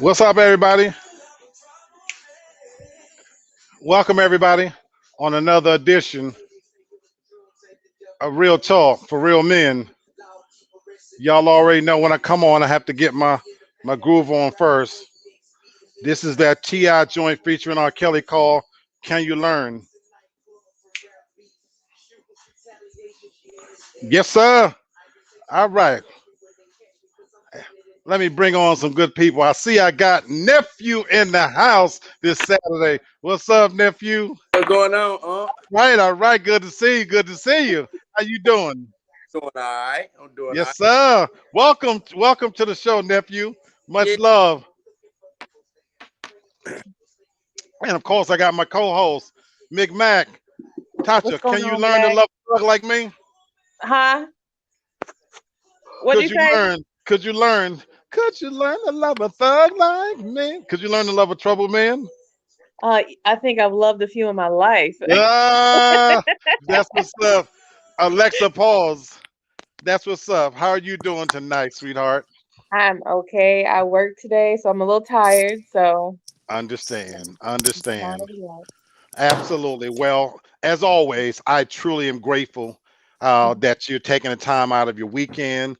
What's up, everybody? Welcome, everybody, on another edition of Real Talk for Real Men. Y'all already know when I come on, I have to get my groove on first. This is that Ti joint featuring R. Kelly called "Can You Learn?" Yes, sir. All right. Let me bring on some good people. I see I got nephew in the house this Saturday. What's up, nephew? What's going on, Right, all right. Good to see you. Good to see you. How you doing? Doing all right. I'm doing all Yes, right. sir. Welcome to the show, nephew. Yeah. Much love. And of course, I got my co-host, Mick Mac. What's Tasha, going can you on, learn to Black? love a thug like me? Huh? What'd Could you you say? learn? Could you learn? Could you learn to love a thug like me? Could you learn to love a troubled man? I think I've loved a few in my life. Ah, that's what's up. Alexa, pause. That's what's up. How are you doing tonight, sweetheart? I'm okay. I work today, so I'm a little tired. So Understand. trying to Understand. relax. Absolutely. Well, as always, I truly am grateful that you're taking the time out of your weekend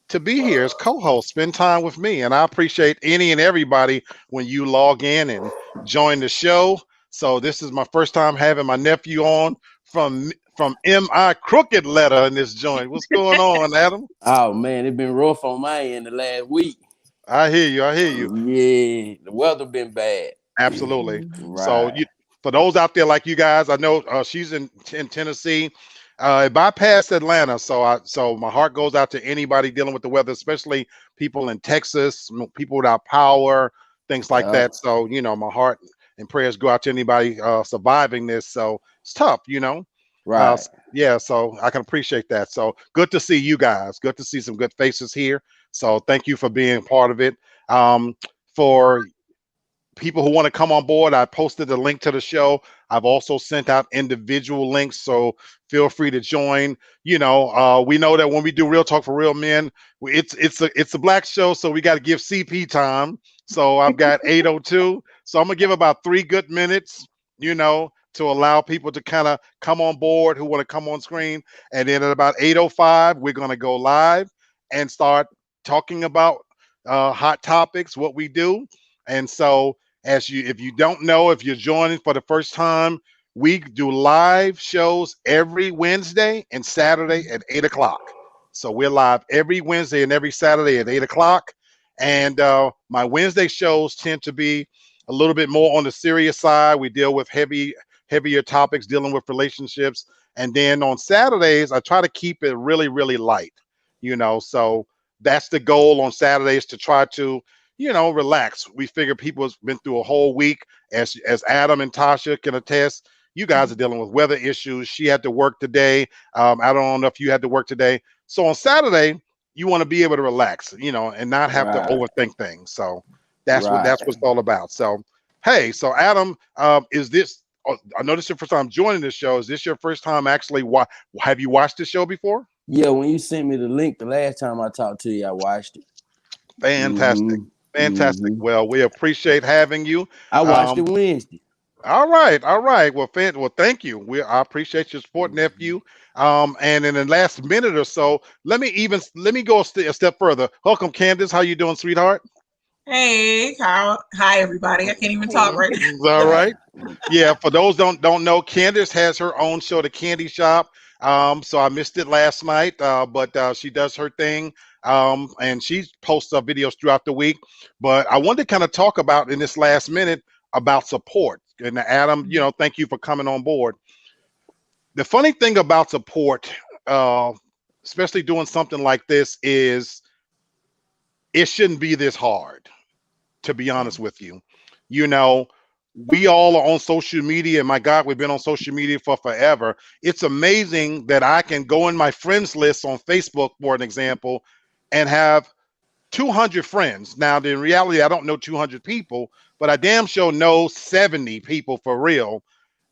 to be here as co-host, spend time with me, and I appreciate any and everybody when you log in and join the show. So this is my first time having my nephew on from MI Crooked Letter in this joint. What's going on, Adam? Oh man, it been rough on my end the last week. I hear you. I hear you. Yeah, the weather been bad. Absolutely. So Right. you, for those out there like you guys, I know she's in Tennessee. It bypassed Atlanta, so my heart goes out to anybody dealing with the weather, especially people in Texas, people without power, things like Yeah. that. So my heart and prayers go out to anybody surviving this. So it's tough. Right. Yeah, so I can appreciate that. So good to see you guys. Good to see some good faces here. So thank you for being part of it. For people who want to come on board, I posted the link to the show. I've also sent out individual links, so feel free to join. We know that when we do Real Talk for Real Men, it's a black show, so we got to give CP time. So I've got 8:02, so I'm gonna give about 3 good minutes, to allow people to kind of come on board who want to come on screen, and then at about 8:05, we're gonna go live and start talking about hot topics, what we do, and so if you don't know, if you're joining for the first time, we do live shows every Wednesday and Saturday at 8 o'clock. So we're live every Wednesday and every Saturday at 8 o'clock. And my Wednesday shows tend to be a little bit more on the serious side. We deal with heavier topics dealing with relationships. And then on Saturdays, I try to keep it really, really light. So that's the goal on Saturdays, to try to relax. We figure people have been through a whole week, as Adam and Tasha can attest. You guys are dealing with weather issues. She had to work today. I don't know if you had to work today. So on Saturday, you want to be able to relax, and not have to Right. overthink things. So that's what Right. it's all about. So hey, so Adam, is this? I know this is your first time joining the show. Is this your first time actually? Have you watched the show before? Yeah, when you sent me the link the last time I talked to you, I watched it. Fantastic. Mm-hmm. Fantastic. Mm-hmm. Well, we appreciate having you. I watched Um, it Wednesday. All right, all right. Well, thank you. I appreciate your support, nephew. And in the last minute or so, let me go a step further. Welcome, Candace. How you doing, sweetheart? Hey, Carl. Hi, everybody. I can't even talk Hey. right now. All Right. right. Yeah. For those don't know, Candace has her own show, The Candy Shop. So I missed it last night, but she does her thing. And she posts videos throughout the week. But I wanted to kind of talk about in this last minute about support. And Adam, thank you for coming on board. The funny thing about support, uh, especially doing something like this, is it shouldn't be this hard, to be honest with you. You know, we all are on social media, and my God, we've been on social media for forever. It's amazing that I can go in my friends list on Facebook, for an example, and have 200 friends. Now, in reality, I don't know 200 people, but I damn sure know 70 people for real.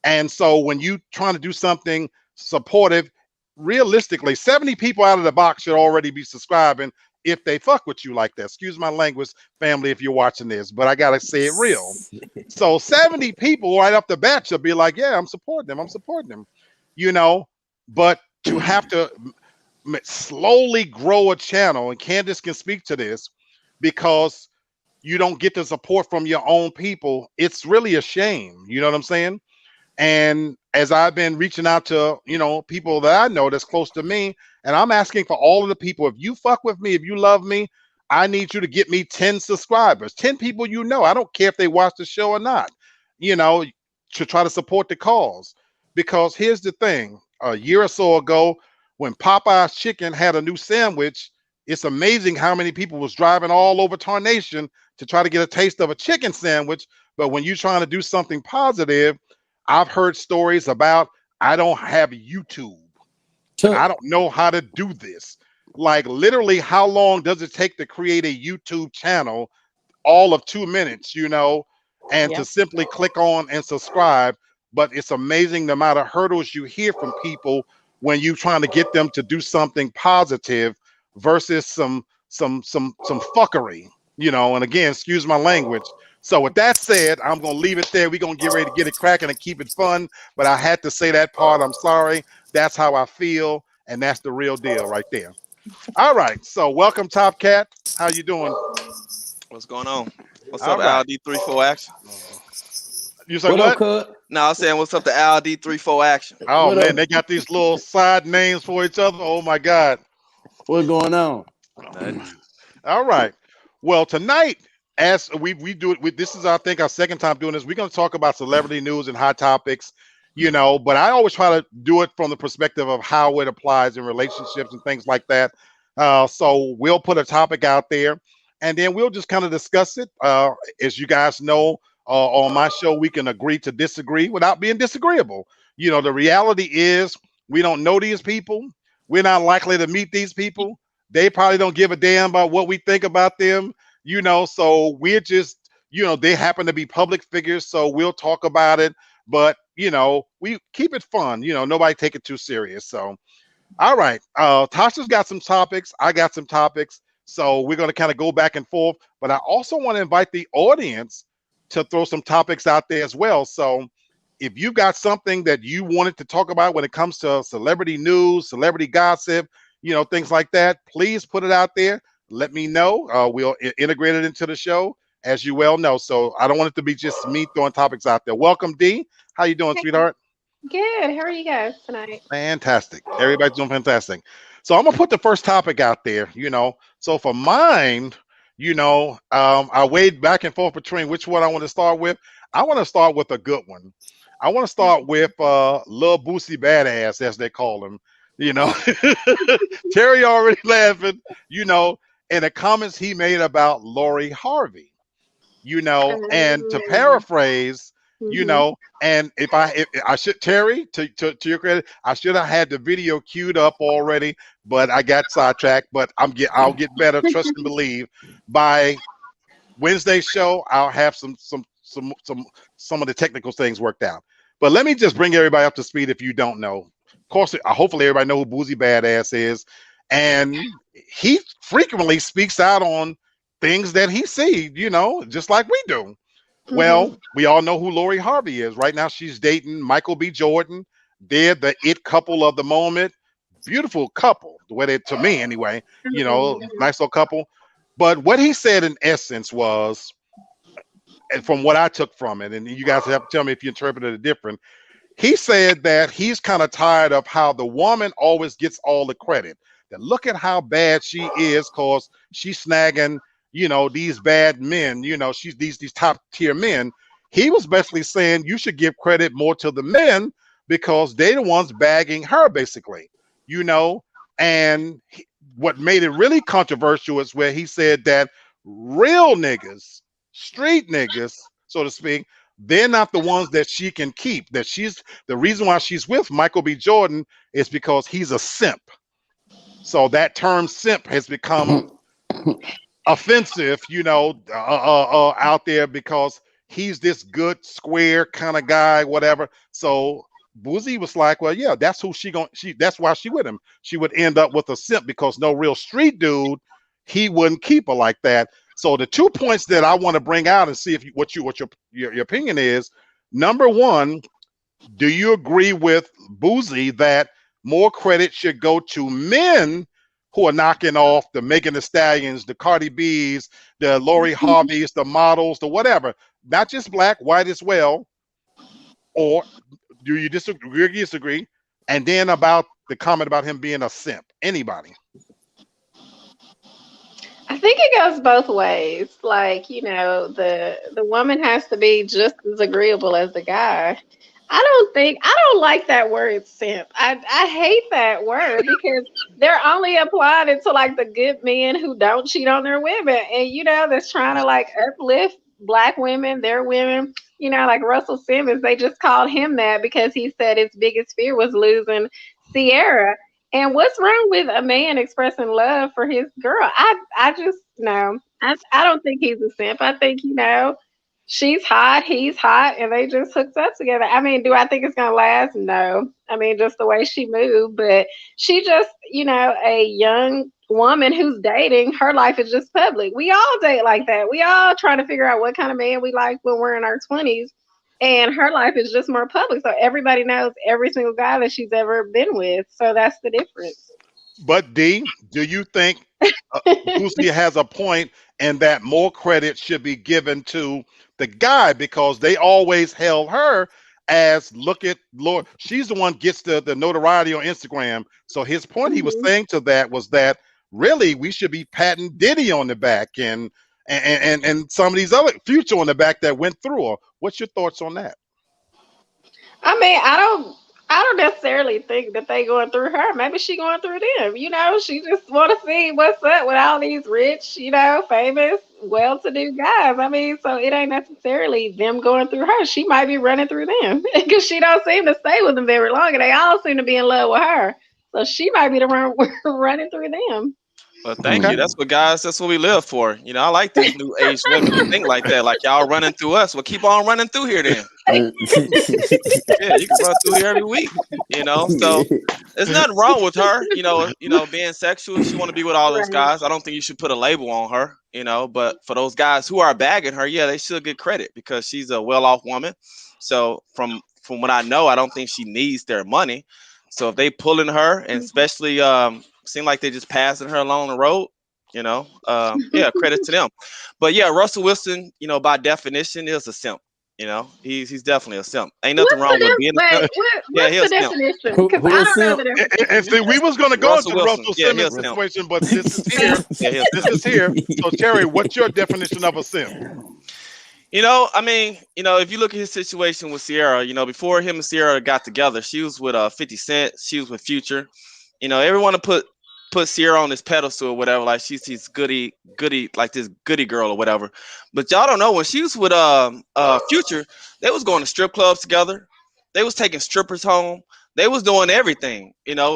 And so when you trying to do something supportive, realistically, 70 people out of the box should already be subscribing. if they fuck with you like that. Excuse my language, family, if you're watching this, but I gotta say it real. So 70 people right off the bat should be like, yeah, I'm supporting them. I'm supporting them, you know. But to have to slowly grow a channel, and Candace can speak to this, because you don't get the support from your own people. It's really a shame. You know what I'm saying? And as I've been reaching out to, you know, people that I know that's close to me, and I'm asking for all of the people, if you fuck with me, if you love me, I need you to get me 10 subscribers, 10 people you know. I don't care if they watch the show or not, you know, to try to support the cause. Because here's the thing, a year or so ago, when Popeye's Chicken had a new sandwich, it's amazing how many people was driving all over Tarnation to try to get a taste of a chicken sandwich. But when you're trying to do something positive, I've heard stories about, I don't have YouTube. I don't know how to do this. Like, literally, how long does it take to create a YouTube channel? All of 2 minutes, you know, and to simply click on and subscribe. But it's amazing the amount of hurdles you hear from people when you're trying to get them to do something positive versus some fuckery, you know. And again, excuse my language. So with that said, I'm going to leave it there. We're going to get ready to get it cracking and keep it fun. But I had to say that part. I'm sorry. That's how I feel. And that's the real deal right there. All right. So welcome, Top Cat. How you doing? What's going on? What's All up, right. Al D34 Action? You say what? No, I was saying, what's up to Al D34 Action? Oh, What man. up? They got these little side names for each other. Oh, my God. What's going on? All right. Well, tonight, as we do it, this is, I think, our second time doing this. We're going to talk about celebrity news and hot topics, you know, but I always try to do it from the perspective of how it applies in relationships and things like that. So we'll put a topic out there, and then we'll just kind of discuss it. As you guys know, on my show, we can agree to disagree without being disagreeable. You know, the reality is we don't know these people. We're not likely to meet these people. They probably don't give a damn about what we think about them, you know, so we're just, you know, they happen to be public figures, so we'll talk about it, but, you know, we keep it fun, you know, nobody take it too serious. So, all right, Tasha's got some topics, I got some topics, so we're going to kind of go back and forth, but I also want to invite the audience to throw some topics out there as well. So if you've got something that you wanted to talk about when it comes to celebrity news, celebrity gossip, you know, things like that, please put it out there. Let me know. We'll integrate it into the show, as you well know. So I don't want it to be just me throwing topics out there. Welcome, D. How you doing, sweetheart? Good. How are you guys tonight? Fantastic. Everybody's doing fantastic. So I'm gonna put the first topic out there, you know. So for mine, you know, I weighed back and forth between which one I want to start with. I want to start with a good one. I want to start with Lil Boosie Badass, as they call him. You know, Terry already laughing, you know, in the comments he made about Lori Harvey, you know, and to paraphrase, you know, and if I should, Terry, to your credit, I should have had the video queued up already, but I got sidetracked. But I'll get better. Trust and believe. By Wednesday's show, I'll have some of the technical things worked out. But let me just bring everybody up to speed if you don't know. Of course, hopefully everybody know who Boosie Badass is, and he frequently speaks out on things that he sees, you know, just like we do. Well, we all know who Lori Harvey is. Right now, she's dating Michael B. Jordan. They're the it couple of the moment. Beautiful couple, the way they, to me anyway, you know, nice little couple. But what he said in essence was, and from what I took from it, and you guys have to tell me if you interpreted it different, he said that he's kind of tired of how the woman always gets all the credit. That look at how bad she is because she's snagging, you know, these bad men, you know, she's these top tier men. He was basically saying you should give credit more to the men because they're the ones bagging her, basically, you know. And what made it really controversial is where he said that real niggas, street niggas, so to speak, they're not the ones that she can keep. That she's the reason why she's with Michael B. Jordan is because he's a simp. So that term simp has become offensive, you know, out there because he's this good, square kind of guy, whatever. So Boosie was like, well, yeah, that's who that's why she with him. She would end up with a simp because no real street dude he wouldn't keep her like that. So the 2 points that I want to bring out and see if what your opinion is. Number one, do you agree with Boozy that more credit should go to men who are knocking off the Megan Thee Stallions, the Cardi B's, the Lori Harveys, the models, the whatever, not just black, white as well? Or do you disagree? And then about the comment about him being a simp. Anybody? I think it goes both ways. Like, the woman has to be just as agreeable as the guy. I don't like that word simp. I hate that word because they're only applying it to like the good men who don't cheat on their women. And that's trying to like uplift black women, their women. Like Russell Simmons, they just called him that because he said his biggest fear was losing Ciara. And what's wrong with a man expressing love for his girl? I just no. I don't think he's a simp. I think, she's hot, he's hot, and they just hooked up together. I mean, do I think it's gonna last? No. I mean, just the way she moved, but she just, a young woman who's dating, her life is just public. We all date like that. We all try to figure out what kind of man we like when we're in our 20s. And her life is just more public. So everybody knows every single guy that she's ever been with. So that's the difference. But D, do you think Boosie has a point in that more credit should be given to the guy because they always held her as, look at Lord, she's the one gets the notoriety on Instagram. So his point he was saying to that was that really we should be patting Diddy on the back and some of these other Future on the back that went through her. What's your thoughts on that? I mean, I don't necessarily think that they going through her. Maybe she going through them. She just want to see what's up with all these rich, famous, well-to-do guys. I mean, so it ain't necessarily them going through her. She might be running through them because she don't seem to stay with them very long, and they all seem to be in love with her. So she might be the one running through them. Well, thank you. That's what we live for. I like these new age women who think like that. Like y'all running through us. Well, keep on running through here then. Yeah, you can run through here every week. So there's nothing wrong with her. Being sexual. She want to be with all those guys. I don't think you should put a label on her. But for those guys who are bagging her, yeah, they should get credit because she's a well-off woman. So from what I know, I don't think she needs their money. So if they pulling her, and especially seem like they're just passing her along the road, yeah, credit to them. But yeah, Russell Wilson, by definition, is a simp. He's definitely a simp. Ain't nothing wrong with being a simp. What's the definition? Because I don't know the definition. And see, we was gonna go into Russell Simmons situation, but this is here. This is here. So Terry, what's your definition of a simp? I mean, if you look at his situation with Ciara, before him and Ciara got together, she was with 50 Cent, she was with Future. Everyone to put Ciara on this pedestal or whatever, like she's goody, like this goody girl or whatever. But y'all don't know, when she was with Future, they was going to strip clubs together. They was taking strippers home. They was doing everything.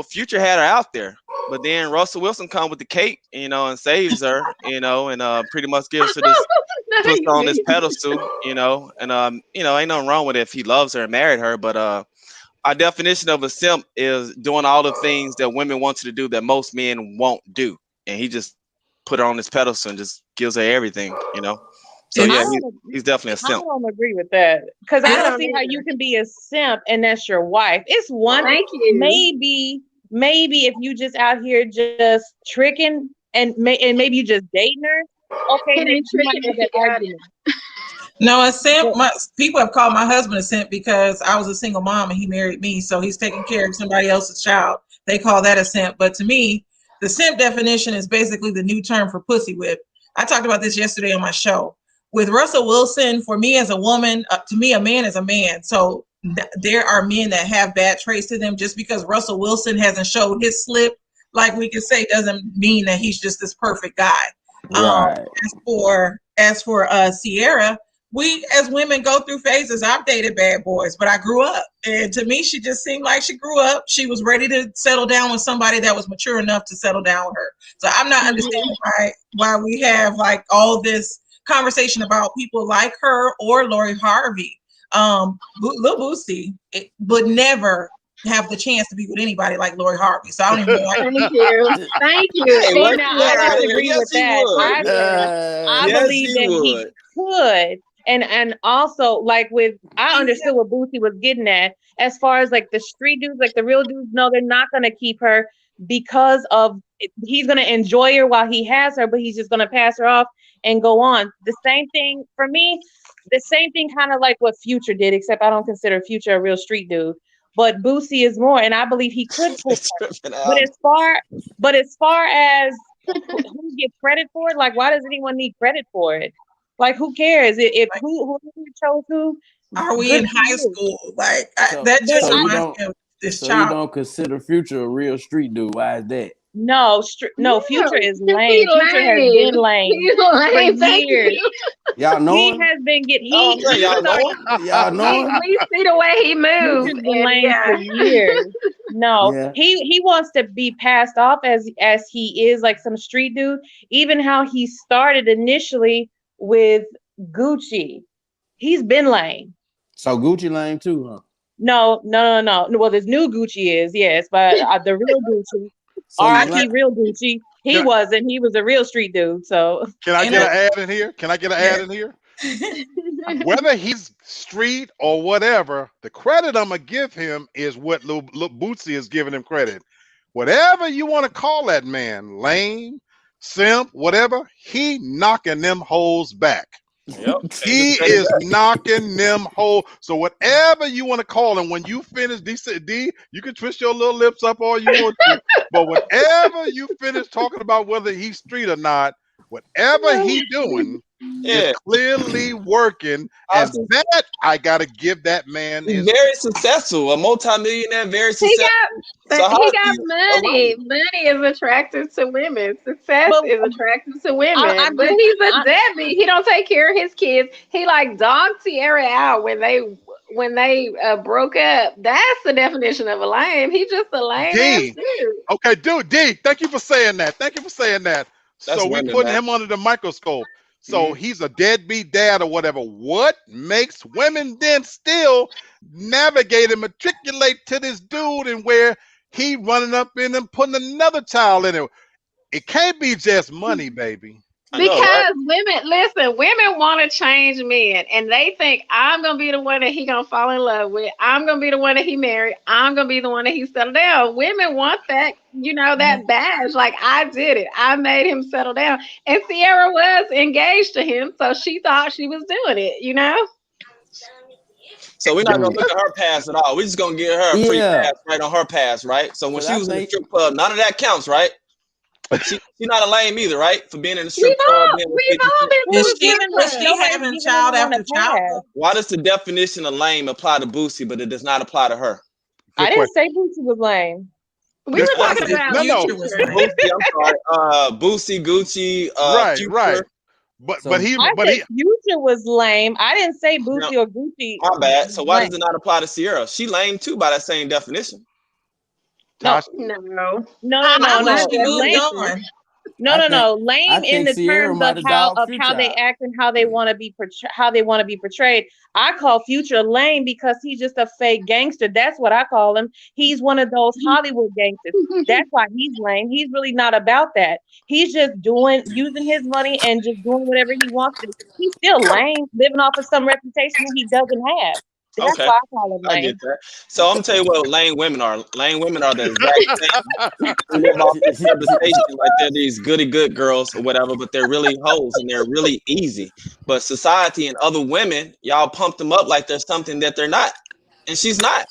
Future had her out there. But then Russell Wilson come with the cake, and saves her, and pretty much gives her this puts her on this pedestal, and ain't nothing wrong with it if he loves her and married her, but our definition of a simp is doing all the things that women want you to do that most men won't do, and he just put her on this pedestal and just gives her everything, So yeah, he's definitely a simp. I don't agree with that because I don't see how you can be a simp and that's your wife. It's one. Thank you. Maybe if you just out here just tricking and maybe you just dating her. Okay, then you might have that argument. No, a simp. People have called my husband a simp because I was a single mom and he married me, so he's taking care of somebody else's child. They call that a simp. But to me, the simp definition is basically the new term for pussy whip. I talked about this yesterday on my show. With Russell Wilson, for me as a woman, to me, a man is a man. So there are men that have bad traits to them. Just because Russell Wilson hasn't showed his slip, like we can say, doesn't mean that he's just this perfect guy. Right. As for Ciara, we as women go through phases. I've dated bad boys, but I grew up, and to me, she just seemed like she grew up. She was ready to settle down with somebody that was mature enough to settle down with her. So I'm not understanding why we have like all this conversation about people like her or Lori Harvey. Lil Boosie would never have the chance to be with anybody like Lori Harvey. So I don't even know. Thank you. Thank you. Hey, See, what now you I got? disagree Yes, with he that. would. I Yes, believe he that he would. could. And also like I understood what Boosie was getting at as far as like the street dudes, like the real dudes, no, they're not gonna keep her because of he's gonna enjoy her while he has her, but he's just gonna pass her off and go on. The same thing for me, the same thing kind of like what Future did, except I don't consider Future a real street dude. But Boosie is more, and I believe he could pull her. Tripping But out. as far as who gets credit for it, like why does anyone need credit for it? Like who cares if who chose who? Are we Good in for high you. school? Like So- that just so you reminds don't- me of this So you child. don't consider Future a real street dude? Why is that? No, Future is lame. He's Future has been lame He's lame. for Thank years. you. Y'all know He him? has been Oh, I'm saying, y'all know him? Y'all know him? We see the way he moves. Future's been and lame yeah. for years. No, Yeah. he wants to be passed off as he is like some street dude. Even how he started initially with Gucci, he's been lame. So Gucci lame too, huh? No. Well, this new Gucci is yes, but the real Gucci, So he's R.I.P. lame. real Gucci, he Can I- wasn't. He was a real street dude. So Can I And get I- an ad in here? Can I get an ad in here? Whether he's street or whatever, the credit I'm gonna give him is what Lil Bootsy is giving him credit. Whatever you want to call that man, lame, simp, whatever, he knocking them hoes back. Yep. He is knocking them hoes. So whatever you want to call him, when you finish D, you can twist your little lips up all you want to. But whenever you finish talking about whether he's street or not, whatever he doing Yeah. is clearly working, and Awesome. that I gotta give that man He's his. very successful, a multimillionaire, very He successful. got, So but how he is got he money. Money is attractive to women. Success But- is attractive to women. I'm but just- he's a deadbeat. He don't take care of his kids. He like dogged Tierra out when they broke up. That's the definition of a lame. He's just a lame D. ass dude. Okay, dude, D, thank you for saying that. Thank you for saying that. That's So we women, putting man. him under the microscope. So he's a deadbeat dad or whatever. What makes women then still navigate and matriculate to this dude and where he running up in and putting another child in it? It can't be just money, baby. I know, Because right? women want to change men, and they think I'm gonna be the one that he gonna fall in love with. I'm gonna be the one that he married. I'm gonna be the one that he settled down. Women want that, that badge. Like I did it. I made him settle down, and Sierra was engaged to him, so she thought she was doing it. So we're not gonna look at her pass at all. We're just gonna give her a free Yeah. pass right on her pass, right? So when But she I was in the think- strip club, none of that counts, right? She's not a lame either, right? For being in the strip We've club. all, being with we've 50 all Cent. been Is to the she, strip is club. she Nobody's having giving child anyone after a child? pass. though? Why does the definition of lame apply to Boosie, but it does not apply to her? I didn't say Boosie was lame. We were Good talking question. about No. Future was Future. lame. Boosie, I'm sorry. Boosie, Gucci, Right, Future. right. But So- but he I but said he Future was lame. I didn't say Boosie or Gucci. My bad. So why lame. does it not apply to Sierra? She lame too by that same definition. Tosh, No. No. I wish she That's moved lame. on. No. I Lame in think the Sierra terms might of have how dogged they Future act and how they want to be portrayed. I call Future lame because he's just a fake gangster. That's what I call him. He's one of those Hollywood gangsters. That's why he's lame. He's really not about that. He's just using his money and just doing whatever he wants to. He's still lame, living off of some reputation that he doesn't have. That's Okay. why I call him I lame. get that. So I'm gonna tell you what lame women are. Lame women are the exact same. Who live off this reputation like they're these goody good girls or whatever, but they're really hoes and they're really easy. But society and other women, y'all pump them up like they're something that they're not, and she's not.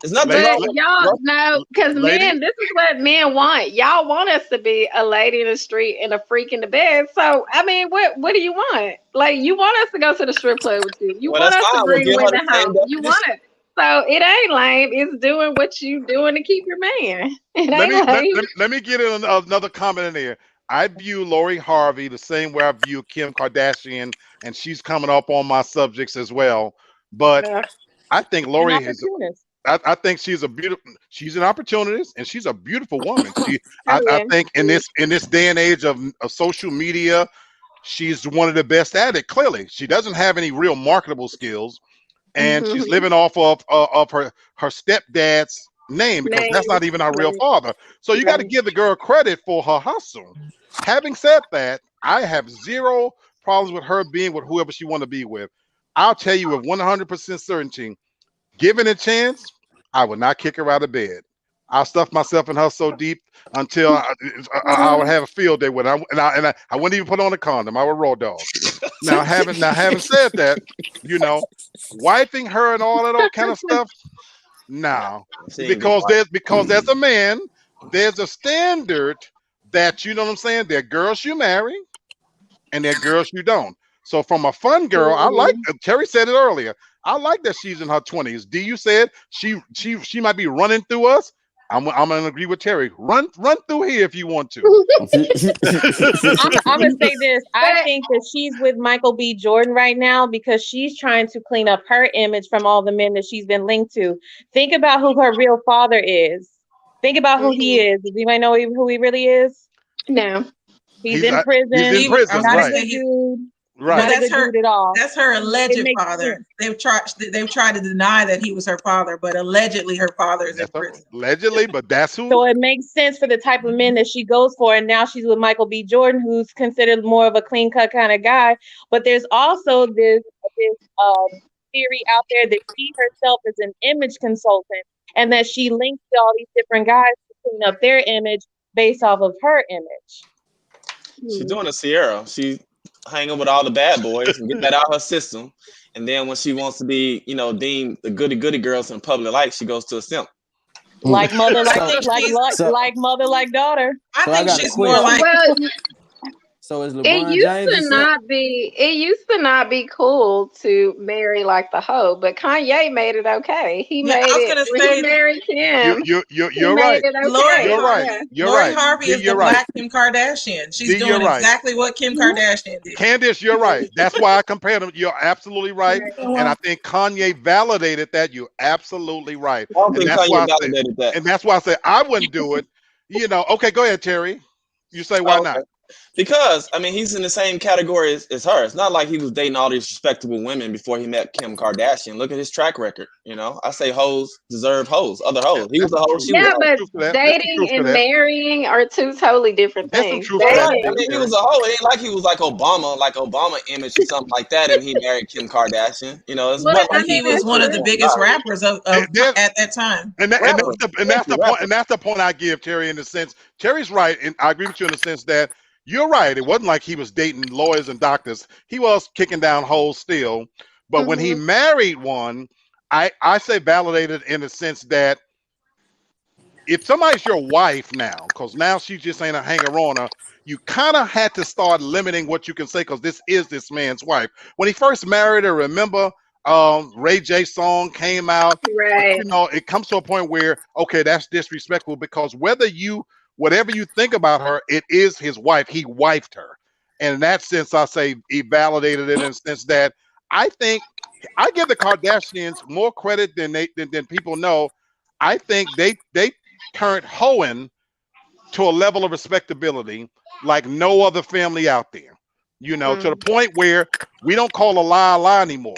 There's nothing Lady- wrong But with y'all know, because Lady? men, this is what men want. Y'all want us to be a lady in the street and a freak in the bed. So, I mean, what do you want? Like, you want us to go to the strip club with you. You Well, want that's us to fine. We'll bring give her women the same home. You want it. So, it ain't lame. It's doing what you doing to keep your man. It let ain't lame. let me get in another comment in there. I view Lori Harvey the same way I view Kim Kardashian, and she's coming up on my subjects as well. But Yeah. I think An Lori is. opportunist. I think she's an opportunist, and she's a beautiful woman. I Yeah. think in this day and age of social media, she's one of the best at it. Clearly, she doesn't have any real marketable skills, and she's Mhm. living off of her stepdad's name because Name. that's not even our real Right. father. So you got to Right. give the girl credit for her hustle. Having said that, I have zero problems with her being with whoever she want to be with. I'll tell you with 100% certainty, given a chance, I would not kick her out of bed. I'll stuff myself in her so deep until I would have a field day with her. I wouldn't even put on a condom. I would raw dog. Now having said that, you know, wiping her and all that kind of stuff, no, She ain't gonna because as a man, there's a standard that you know what I'm saying. There are girls you marry, and there are girls you don't. So from a fun girl, I like. Terry said it earlier. I like that she's in her 20s. D, you said she might be running through us. I'm gonna agree with Terry. Run through here if you want to. I'm gonna say this. I But- think that she's with Michael B. Jordan right now because she's trying to clean up her image from all the men that she's been linked to. Think about who her real father is. Think about who he is. Does anybody know who he really is? No. He's in prison. He's in prison, Not right? a good dude. Right. Not a That's good her- dude at all. That's her alleged It makes father. sense. They've tried to deny that he was her father, but allegedly her father is in That's her, prison. allegedly, but that's who. So it makes sense for the type of men that she goes for. And now she's with Michael B. Jordan, who's considered more of a clean cut kind of guy. But there's also this theory out there that she herself is an image consultant and that she links to all these different guys to clean up their image based off of her image. She's doing a Sierra. She hanging with all the bad boys and get that out of her system. And then when she wants to be, you know, deemed the goody girls in public life, she goes to a simp. Like mother, like So- mother, like daughter. I So I think got a she's more question. like Well, So is it LeBron used James? to a simp? it used to not be cool to marry like the hoe, but Kanye made it okay. He Yeah, I made was it gonna when say- he married Kim. You're he right. made it okay. Lori You're right. Yeah. You're Lori right. Harvey D, is the you're right. black Kim Kardashian. She's D, you're doing right. exactly what Kim Kardashian did. Candace, you're right. That's why I compared them. You're absolutely right. And I think Kanye validated that. You're absolutely right. I don't And think that's why Kanye I say, validated that. and that's why I say I wouldn't do it. You know, okay, go ahead, Terry. You say why Oh, not? okay. Because I mean, he's in the same category as her. It's not like he was dating all these respectable women before he met Kim Kardashian. Look at his track record. You know, I say hoes deserve hoes, other hoes. He was a hoe. She was Yeah, a hoe. but truth to that. There's some dating truth to and that. marrying are two totally different There's some things. truth to that. I mean, he was a hoe. It ain't like he was like Obama image or something like that, and he married Kim Kardashian. You know, it's Well, what I Like he mean, was one of the biggest rappers of And then- at that time. And that's the Rapper. point. And that's the point I give Terry in the sense. Terry's right, and I agree with you in the sense that you're right. It wasn't like he was dating lawyers and doctors. He was kicking down holes still. But when he married one, I say validated in the sense that if somebody's your wife now, because now she just ain't a hanger-oner, you kind of had to start limiting what you can say because this is this man's wife. When he first married her, remember Ray J's song came out. right. You know, it comes to a point where, okay, that's disrespectful because whatever you think about her, it is his wife. He wifed her. And in that sense, I say he validated it in the sense that I think I give the Kardashians more credit than people know. I think they turned hoeing to a level of respectability like no other family out there. You know, to the point where we don't call a lie anymore.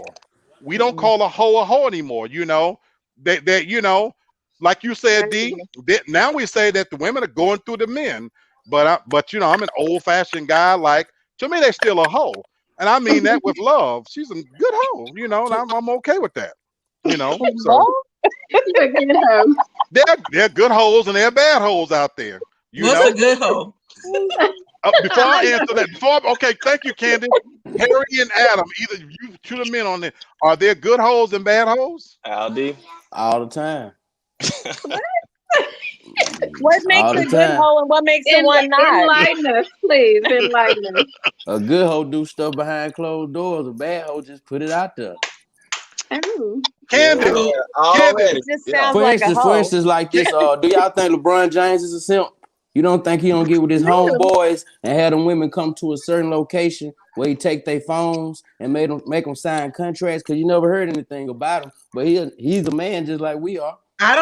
We don't call a hoe anymore. You know, they you know, like you said, D. Now we say that the women are going through the men, but you know, I'm an old-fashioned guy. Like to me, they're still a hoe, and I mean that with love. She's a good hoe, you know, and I'm okay with that. You know, so they're good hoes and they're bad hoes out there. You What's know, a good hoe? before I answer that, okay, thank you, Candy. Harry and Adam, either you two the men on there, are there good hoes and bad hoes? Aldi. All the time. What makes All the a good time. hoe and what makes it one not? Enlighten us, please. Enlighten us. A good hoe do stuff behind closed doors. A bad hoe just put it out there. Oh. Candy, Yeah, already. It just Yeah. sounds like a hoe. For instance, like this. Do y'all think LeBron James is a simp? You don't think he don't get with his homeboys and have them women come to a certain location where he take their phones and make them sign contracts? Because you never heard anything about him. But he's a man just like we are. I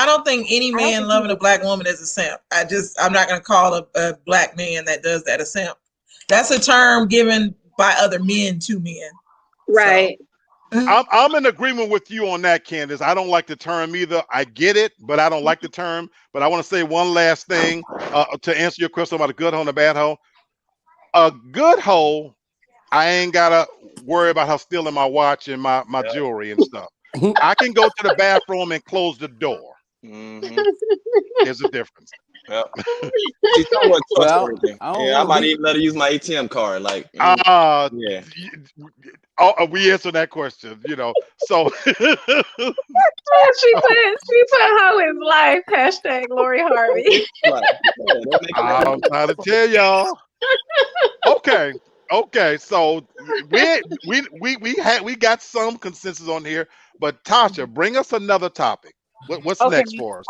don't think any man loving a black woman is a simp. I'm not gonna call a black man that does that a simp. That's a term given by other men to men. Right. I'm in agreement with you on that, Candace. I don't like the term either. I get it, but I don't like the term. But I want to say one last thing to answer your question about a good hoe and a bad hoe. A good hoe, I ain't gotta worry about her stealing my watch and my jewelry and stuff. I can go to the bathroom and close the door. Mhm. There's a difference. Yep. She's somewhat Well, trustworthy. I don't Yeah, I know. might even let her use my ATM card. Like, Uh yeah. we answered that question, you know. So She put hoe in life. Hashtag Lori Harvey. Right. Yeah, that make it I'm trying to tell y'all. Okay. So we got some consensus on here, but Tasha, bring us another topic. What's Okay. next for us?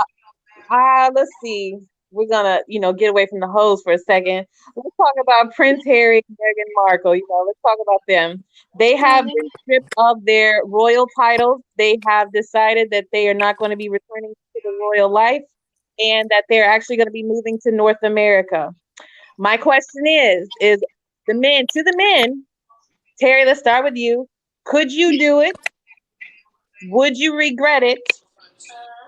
Let's see. We're gonna, get away from the hoes for a second. Let's talk about Prince Harry and Meghan Markle. Let's talk about them. They have been stripped of their royal titles. They have decided that they are not going to be returning to the royal life, and that they're actually going to be moving to North America. My question is the men, Terry, let's start with you. Could you do it? Would you regret it?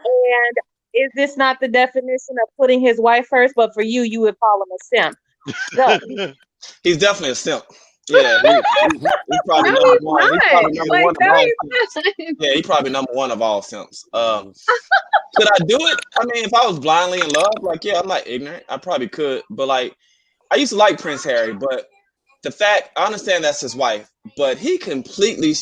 And is this not the definition of putting his wife first? But for you, you would call him a simp. Go. He's definitely a simp. Yeah, he's probably No, number he's one. He's not. probably number Like, one of no, all he's simps. not. Yeah, he's probably number one of all simps. Could I do it? I mean, if I was blindly in love, like, yeah, I'm not ignorant. I probably could. But like, I used to like Prince Harry, but the fact, I understand that's his wife, but he completely,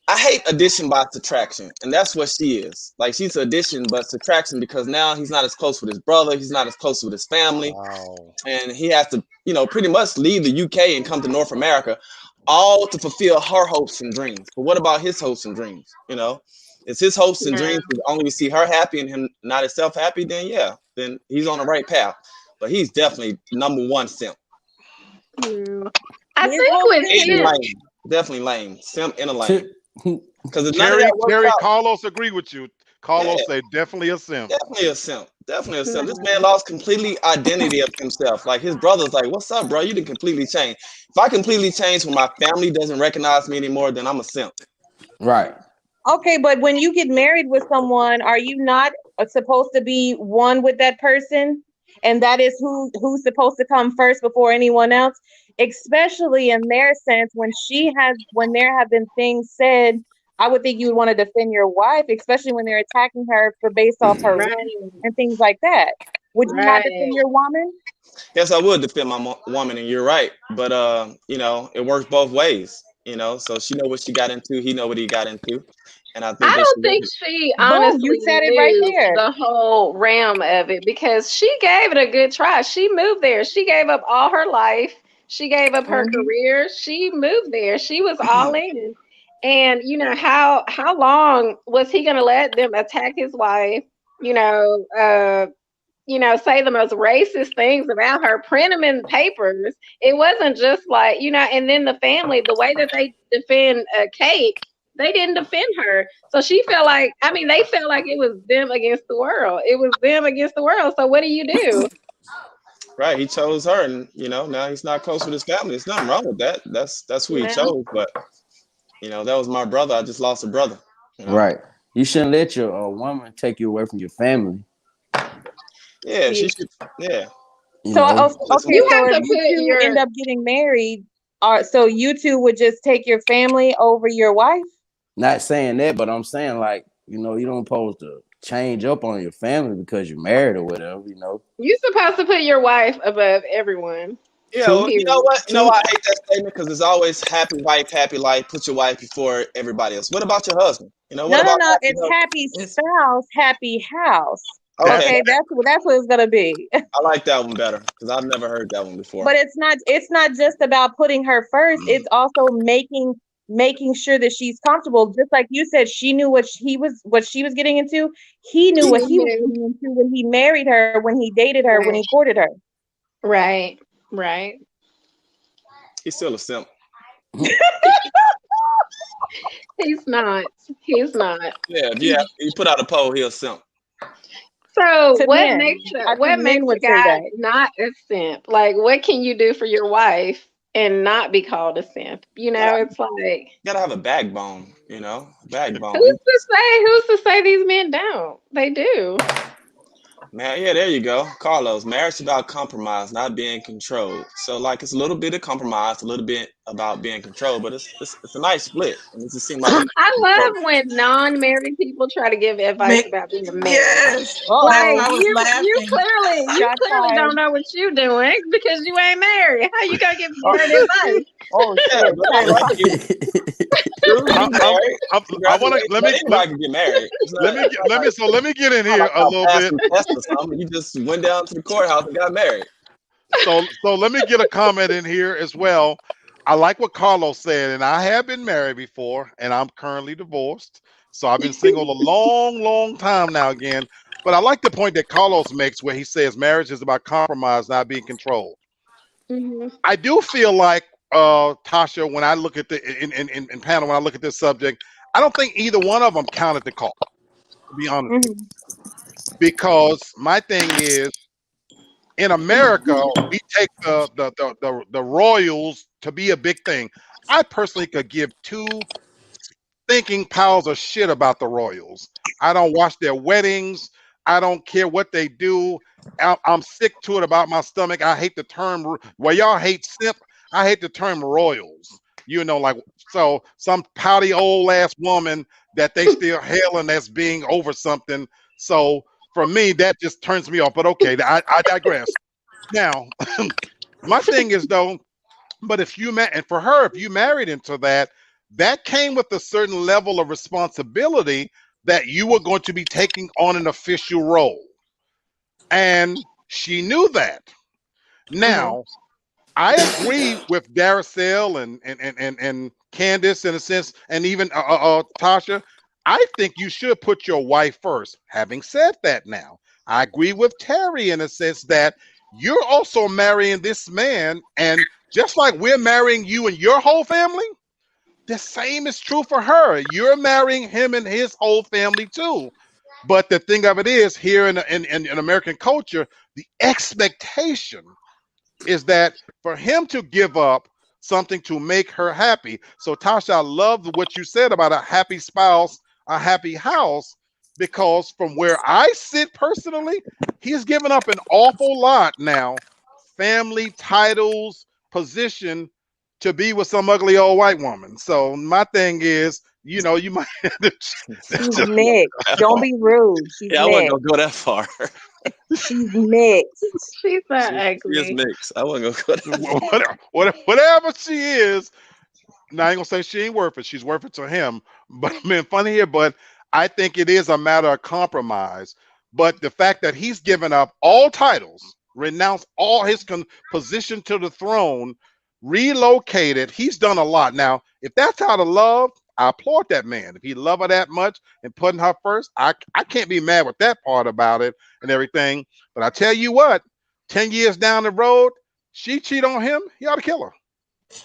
I hate addition by subtraction, and that's what she is. Like, she's addition but subtraction, because now he's not as close with his brother, he's not as close with his family, Wow. and he has to, pretty much leave the UK and come to North America, all to fulfill her hopes and dreams. But what about his hopes and dreams? It's his hopes and dreams. If only we see her happy and him not himself happy, then he's on the right path. But he's definitely number one simp. I think with him, Definitely lame. Simp in a lane. Because Terry, Carlos agree with you. Carlos say definitely a simp. Definitely a simp. Definitely a simp. This man lost completely identity of himself. Like, his brother's like, "What's up, bro? You didn't completely change." If I completely change when my family doesn't recognize me anymore, then I'm a simp. Right. Okay, but when you get married with someone, are you not supposed to be one with that person? And that is who's supposed to come first before anyone else? Especially in their sense, when there have been things said, I would think you would want to defend your wife, especially when they're attacking her based off her rank and things like that. Would you not defend your woman? Yes, I would defend my woman, and you're right. But it works both ways. So she know what she got into, he know what he got into, and I don't think she honestly you said it right there. The whole realm of it, because she gave it a good try. She moved there. She gave up all her life. She gave up her career. She moved there. She was all in. And how long was he gonna let them attack his wife? Say the most racist things about her, print them in papers. It wasn't just like, and then the family, the way that they defend Kate, they didn't defend her. So she felt like, they felt like it was them against the world. It was them against the world. So what do you do? Right, he chose her, and now he's not close with his family. There's nothing wrong with that. That's who he chose. But that was my brother. I just lost a brother. Right. You shouldn't let your woman take you away from your family. Yeah, she should. Yeah. So you end up getting married. So you two would just take your family over your wife? Not saying that, but I'm saying, like, you don't supposed to change up on your family because you're married or whatever. You're supposed to put your wife above everyone. Yeah, well, you know what? I hate that statement, because it's always happy wife, happy life. Put your wife before everybody else. What about your husband? No. It's happy spouse, happy house. Okay, that's what it's gonna be. I like that one better, because I've never heard that one before. But it's not just about putting her first. It's also making sure that she's comfortable. Just like you said, she knew what she was getting into. He knew what he was getting into when he married her, when he dated her, when he courted her. Right. He's still a simp. He's not. Yeah, you put out a poll, he'll simp. So what makes a guy not a simp? Like, what can you do for your wife and not be called a simp. You know, it's like, You gotta have a backbone, you know, backbone. who's to say these men don't? They do. Man, yeah, there you go. Carlos, marriage is about compromise, not being controlled. So like it's a little bit of compromise, a little bit about being controlled, but it's a nice split. And it just seems like I love when non-married people try to give advice about being married. Yes. Oh, Like, That's why I was you laughing. clearly Shots fired. don't know what you're doing because you ain't married. How you gonna give married advice? Oh yeah, shit. but I like you. True, you married. I want to let me Anybody can get married. It's not- let me it's not like- let me get in it's not here like a y'all little passed bit. a test or something. You just went down to the courthouse and got married. So let me get a comment in here as well. I like what Carlos said, and I have been married before, and I'm currently divorced. So I've been single a long time now again. But I like the point that Carlos makes where he says marriage is about compromise, not being controlled. Mhm. I do feel like Tasha, when I look at the in panel, when I look at this subject, I don't think either one of them counted the cost, to be honest. Mhm. Because my thing is, in America, we take the royals to be a big thing. I personally could give two thinking piles of shit about the royals. I don't watch their weddings. I don't care what they do. I'm sick to it about my stomach. I hate the term. Well, y'all hate simp. I hate the term royals. You know, like so some pouty old ass woman that they still hailing as being over something. So for me, that just turns me off. But okay, I digress. Now, my thing is though, but if you and for her, if you married into that, that came with a certain level of responsibility that you were going to be taking on an official role, and she knew that. Now, I agree with Daracel and Candace in a sense, and even Tasha. I think you should put your wife first. Having said that, now I agree with Terry in a sense that you're also marrying this man, and just like we're marrying you and your whole family, the same is true for her. You're marrying him and his whole family too. But the thing of it is, here in American culture, the expectation is that for him to give up something to make her happy. So Tasha, I love what you said about a happy spouse, a happy house, because from where I sit personally, he's given up an awful lot now, family, titles, position, to be with some ugly old white woman. So my thing is, you know, you might have to She's mixed. Don't be rude. She's Yeah, I wasn't mixed. gonna go that far. She's mixed. She's not She is ugly. mixed. I wasn't gonna go that far. whatever she is. Now I ain't gonna say she ain't worth it. She's worth it to him. But I mean, funny here. But I think it is a matter of compromise. But the fact that he's given up all titles, renounced all his position to the throne, relocated, he's done a lot. Now, if that's out of love, I applaud that man. If he love her that much and putting her first, I can't be mad with that part about it and everything. But I tell you what, 10 years down the road, she cheat on him, he ought to kill her.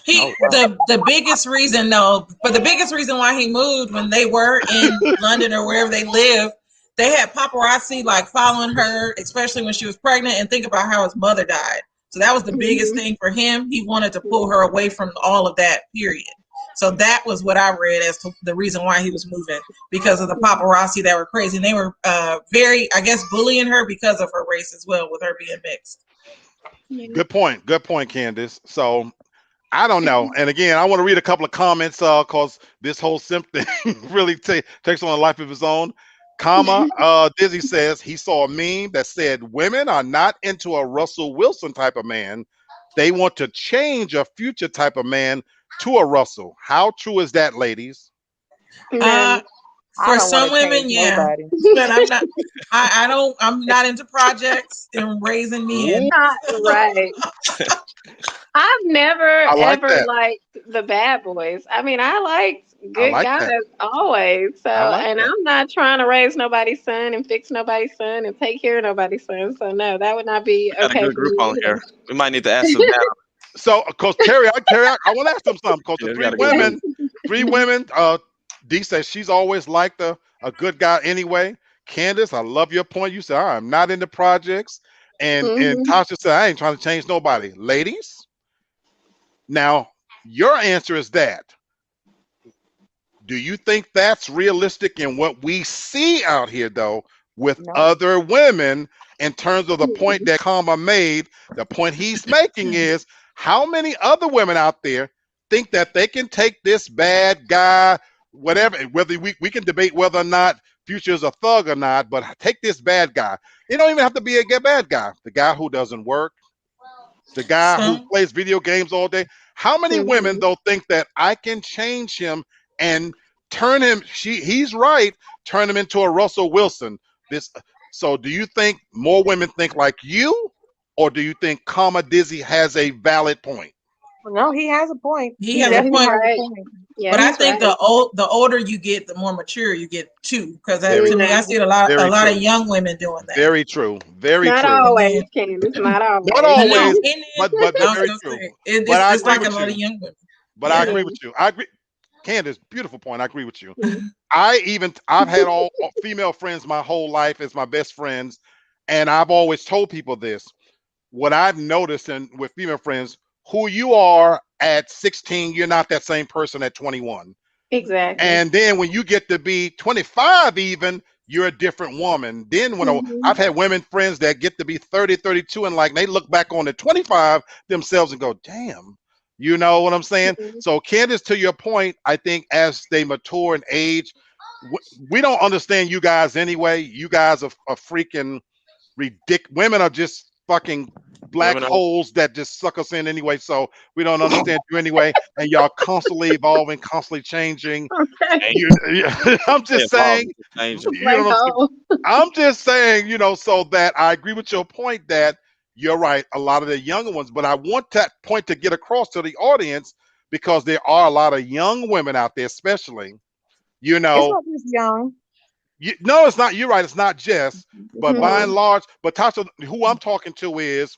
The biggest reason though, but the biggest reason why he moved when they were in London or wherever they live, they had paparazzi like following her, especially when she was pregnant, and think about how his mother died. So that was the biggest thing for him. He wanted to pull her away from all of that, period. So that was what I read as to the reason why he was moving, because of the paparazzi that were crazy. And they were very, I guess, bullying her because of her race as well, with her being mixed. Good point. Good point, Candace. So I don't know. And again, I want to read a couple of comments because this whole simp thing really takes on a life of its own. Dizzy says he saw a meme that said women are not into a Russell Wilson type of man. They want to change a future type of man to a Russell. How true is that, ladies? For some women, yeah. Nobody. But I'm not. I'm not into projects and raising men. Not right. I've never ever liked the bad boys. I mean, I liked good guys always. So, and I'm not trying to raise nobody's son and fix nobody's son and take care of nobody's son. So, no, that would not be okay. Got a good group on here. We might need to ask them now. So, because Terry, I want to ask them something. Because the three women, Dee says she's always liked a good guy anyway. Candace, I love your point. You said I'm not into projects, and Tasha said I ain't trying to change nobody. Ladies, Now, your answer is that. Do you think that's realistic in what we see out here, though, with No. other women in terms of the point that Karma made? The point he's making is how many other women out there think that they can take this bad guy, whatever, whether we can debate whether or not Future is a thug or not, but take this bad guy. You don't even have to be a bad guy. The guy who doesn't work, the guy who plays video games all day. How many women, though, think that I can change him and turn him, he's right, turn him into a Russell Wilson? So do you think more women think like you, or do you think Karma Dizzy has a valid point? No, he has a point. He has a point. Right. Yeah, but I think right. the older you get, the more mature you get too. Because Very to me, I see a lot true. of young women doing that. Very true. Very Not true. always, Candace. Not always. Not always, No, but very true. It's like a lot of young women. But I agree with you. I agree. Candace, beautiful point. I agree with you. I've had all female friends my whole life as my best friends, and I've always told people this. What I've noticed with female friends, who you are at 16, you're not that same person at 21. Exactly. And then when you get to be 25 even, you're a different woman. Then when I've had women friends that get to be 30, 32, and like they look back on the 25 themselves and go, damn, you know what I'm saying? So Candace, to your point, I think as they mature in age, we don't understand you guys anyway. You guys are freaking ridiculous. Women are just fucking black holes that just suck us in anyway. So we don't understand you anyway. And y'all constantly evolving, constantly changing. I'm just saying, I'm just saying, so that I agree with your point that you're right. A lot of the younger ones, but I want that point to get across to the audience because there are a lot of young women out there, especially, It's not just young. No, it's not. You're right. It's not just, but by and large, but Tasha, who I'm talking to is,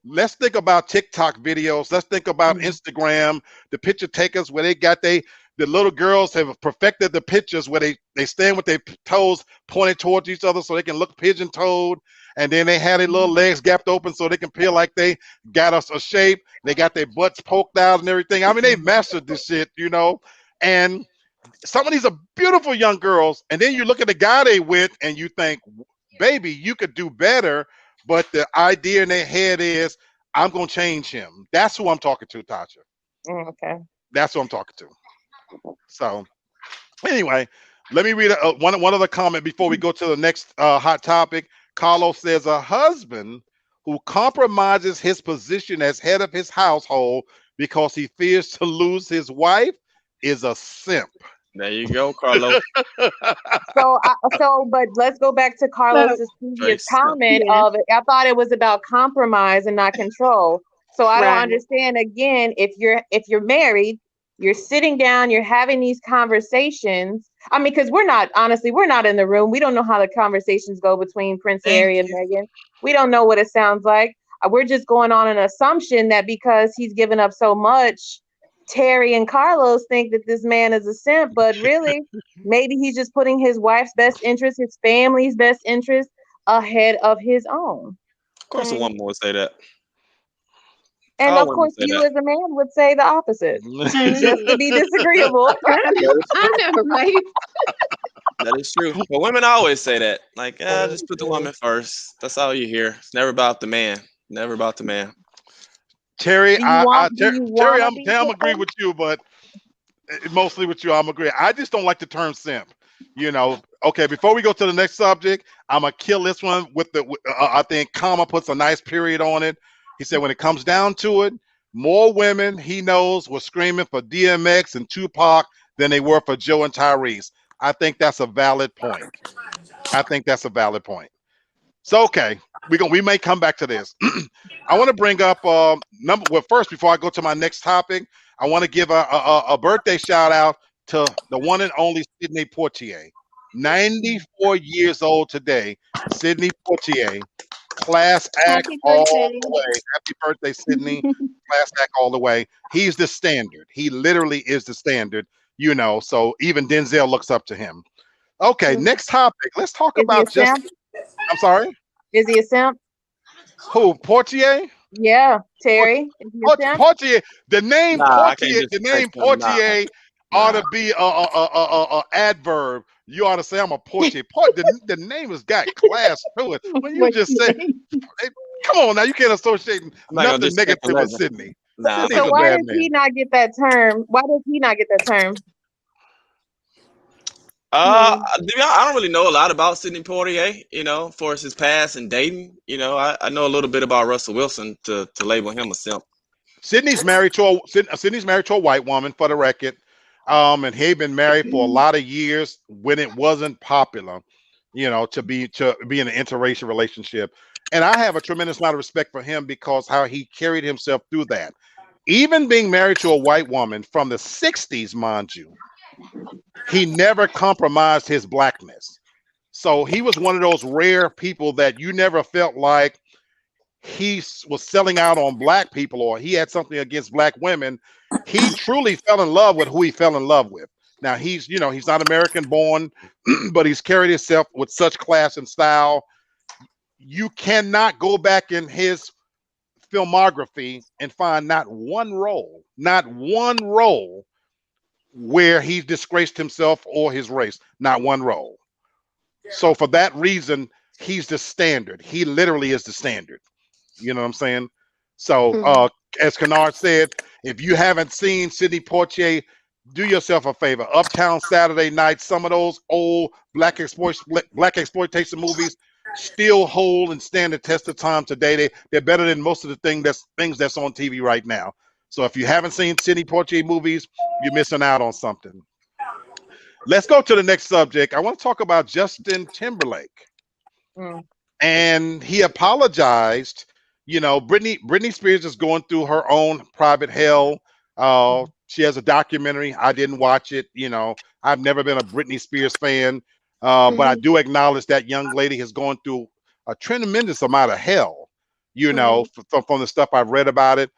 let's think about TikTok videos. Let's think about Instagram, the picture takers where they got the little girls have perfected the pictures where they stand with their toes pointed towards each other so they can look pigeon-toed. And then they had their little legs gapped open so they can feel like they got us a shape. They got their butts poked out and everything. I mean, they mastered this shit, and some of these are beautiful young girls, and then you look at the guy they with and you think, baby, you could do better, but the idea in their head is, I'm going to change him. That's who I'm talking to, Tasha. Okay. That's who I'm talking to. So anyway, let me read one other comment before we go to the next hot topic. Carlos says, a husband who compromises his position as head of his household because he fears to lose his wife is a simp. There you go, Carlos. But let's go back to Carlos's previous comment of it. I thought it was about compromise and not control. So I don't understand. Again, if you're married, you're sitting down, you're having these conversations. I mean, because we're not in the room. We don't know how the conversations go between Prince Harry and Meghan. We don't know what it sounds like. We're just going on an assumption that because he's given up so much, Terry and Carlos think that this man is a simp, but really, maybe he's just putting his wife's best interest, his family's best interest ahead of his own. Of course, a woman would say that. And of course, you as a man would say the opposite, just to be disagreeable. I know, right? That is true. But women always say that. Like, just put the woman first. That's all you hear. It's never about the man. Never about the man. Terry, Terry, I'm agree with you, but mostly with you, I'm agree. I just don't like the term simp. Okay, before we go to the next subject, I'm gonna kill this one with I think Karma puts a nice period on it. He said when it comes down to it, more women he knows were screaming for DMX and Tupac than they were for Joe and Tyrese. I think that's a valid point. So okay, we may come back to this. I want to bring up first before I go to my next topic, I want to give a birthday shout out to the one and only Sidney Poitier, 94 years old today. Sidney Poitier, class act all the way. Happy birthday, Sidney! Class act all the way. He's the standard. He literally is the standard. So even Denzel looks up to him. Okay, next topic. Let's talk about just. I'm sorry? Is he a simp? Who, Poitier? Yeah, Terry. Is he a simp? Portier, the name Nah, I can't Portier, the name disrespect him. Nah, Portier ought nah. to be a adverb. You ought to say I'm a Portier. The name has got class to it. When you What just you say, mean? hey, come on now, you can't associate I'm not gonna nothing disrespect the negative with legend. Sydney. Nah, Sydney's So a why bad does man. he not get that term? Why does he not get that term? I don't really know a lot about Sidney Poitier, you know, for his past and dating. You know, I know a little bit about Russell Wilson to label him a simp. Sydney's married to a white woman, for the record. And he'd been married for a lot of years when it wasn't popular, you know, to be in an interracial relationship. And I have a tremendous amount of respect for him because how he carried himself through that. Even being married to a white woman from the 60s, mind you, he never compromised his blackness. So he was one of those rare people that you never felt like he was selling out on black people or he had something against black women. He truly fell in love with who he fell in love with. Now he's not American born, but he's carried himself with such class and style. You cannot go back in his filmography and find not one role where he disgraced himself or his race. Not one role. So for that reason, he's the standard. He literally is the standard. You know what I'm saying? So as Kennard said, if you haven't seen Sidney Poitier, do yourself a favor. Uptown Saturday Night, some of those old black exploitation movies still hold and stand the test of time today. They're better than most of the things that's on TV right now. So if you haven't seen Sidney Poitier movies, you're missing out on something. Let's go to the next subject. I want to talk about Justin Timberlake. And he apologized. You know, Britney Spears is going through her own private hell. She has a documentary. I didn't watch it. You know, I've never been a Britney Spears fan, but I do acknowledge that young lady has gone through a tremendous amount of hell, you know, from the stuff I've read about it.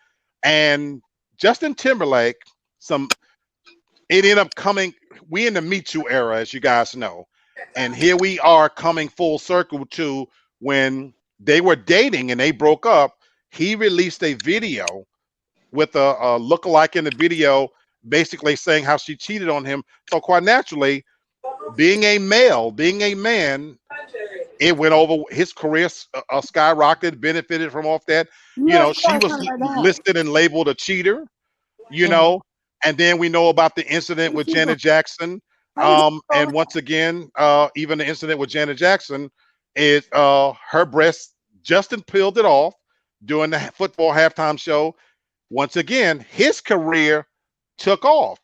And Justin Timberlake, it ended up coming, we in the Me Too era, as you guys know. And here we are coming full circle to when they were dating and they broke up. He released a video with a lookalike in the video, basically saying how she cheated on him. So quite naturally, being a man, it went over his career, skyrocketed, benefited from off that. You know, she was listed and labeled a cheater, you know, and then we know about the incident with Janet Jackson. And once again, even the incident with Janet Jackson is her breast. Justin peeled it off during the football halftime show. Once again, his career took off.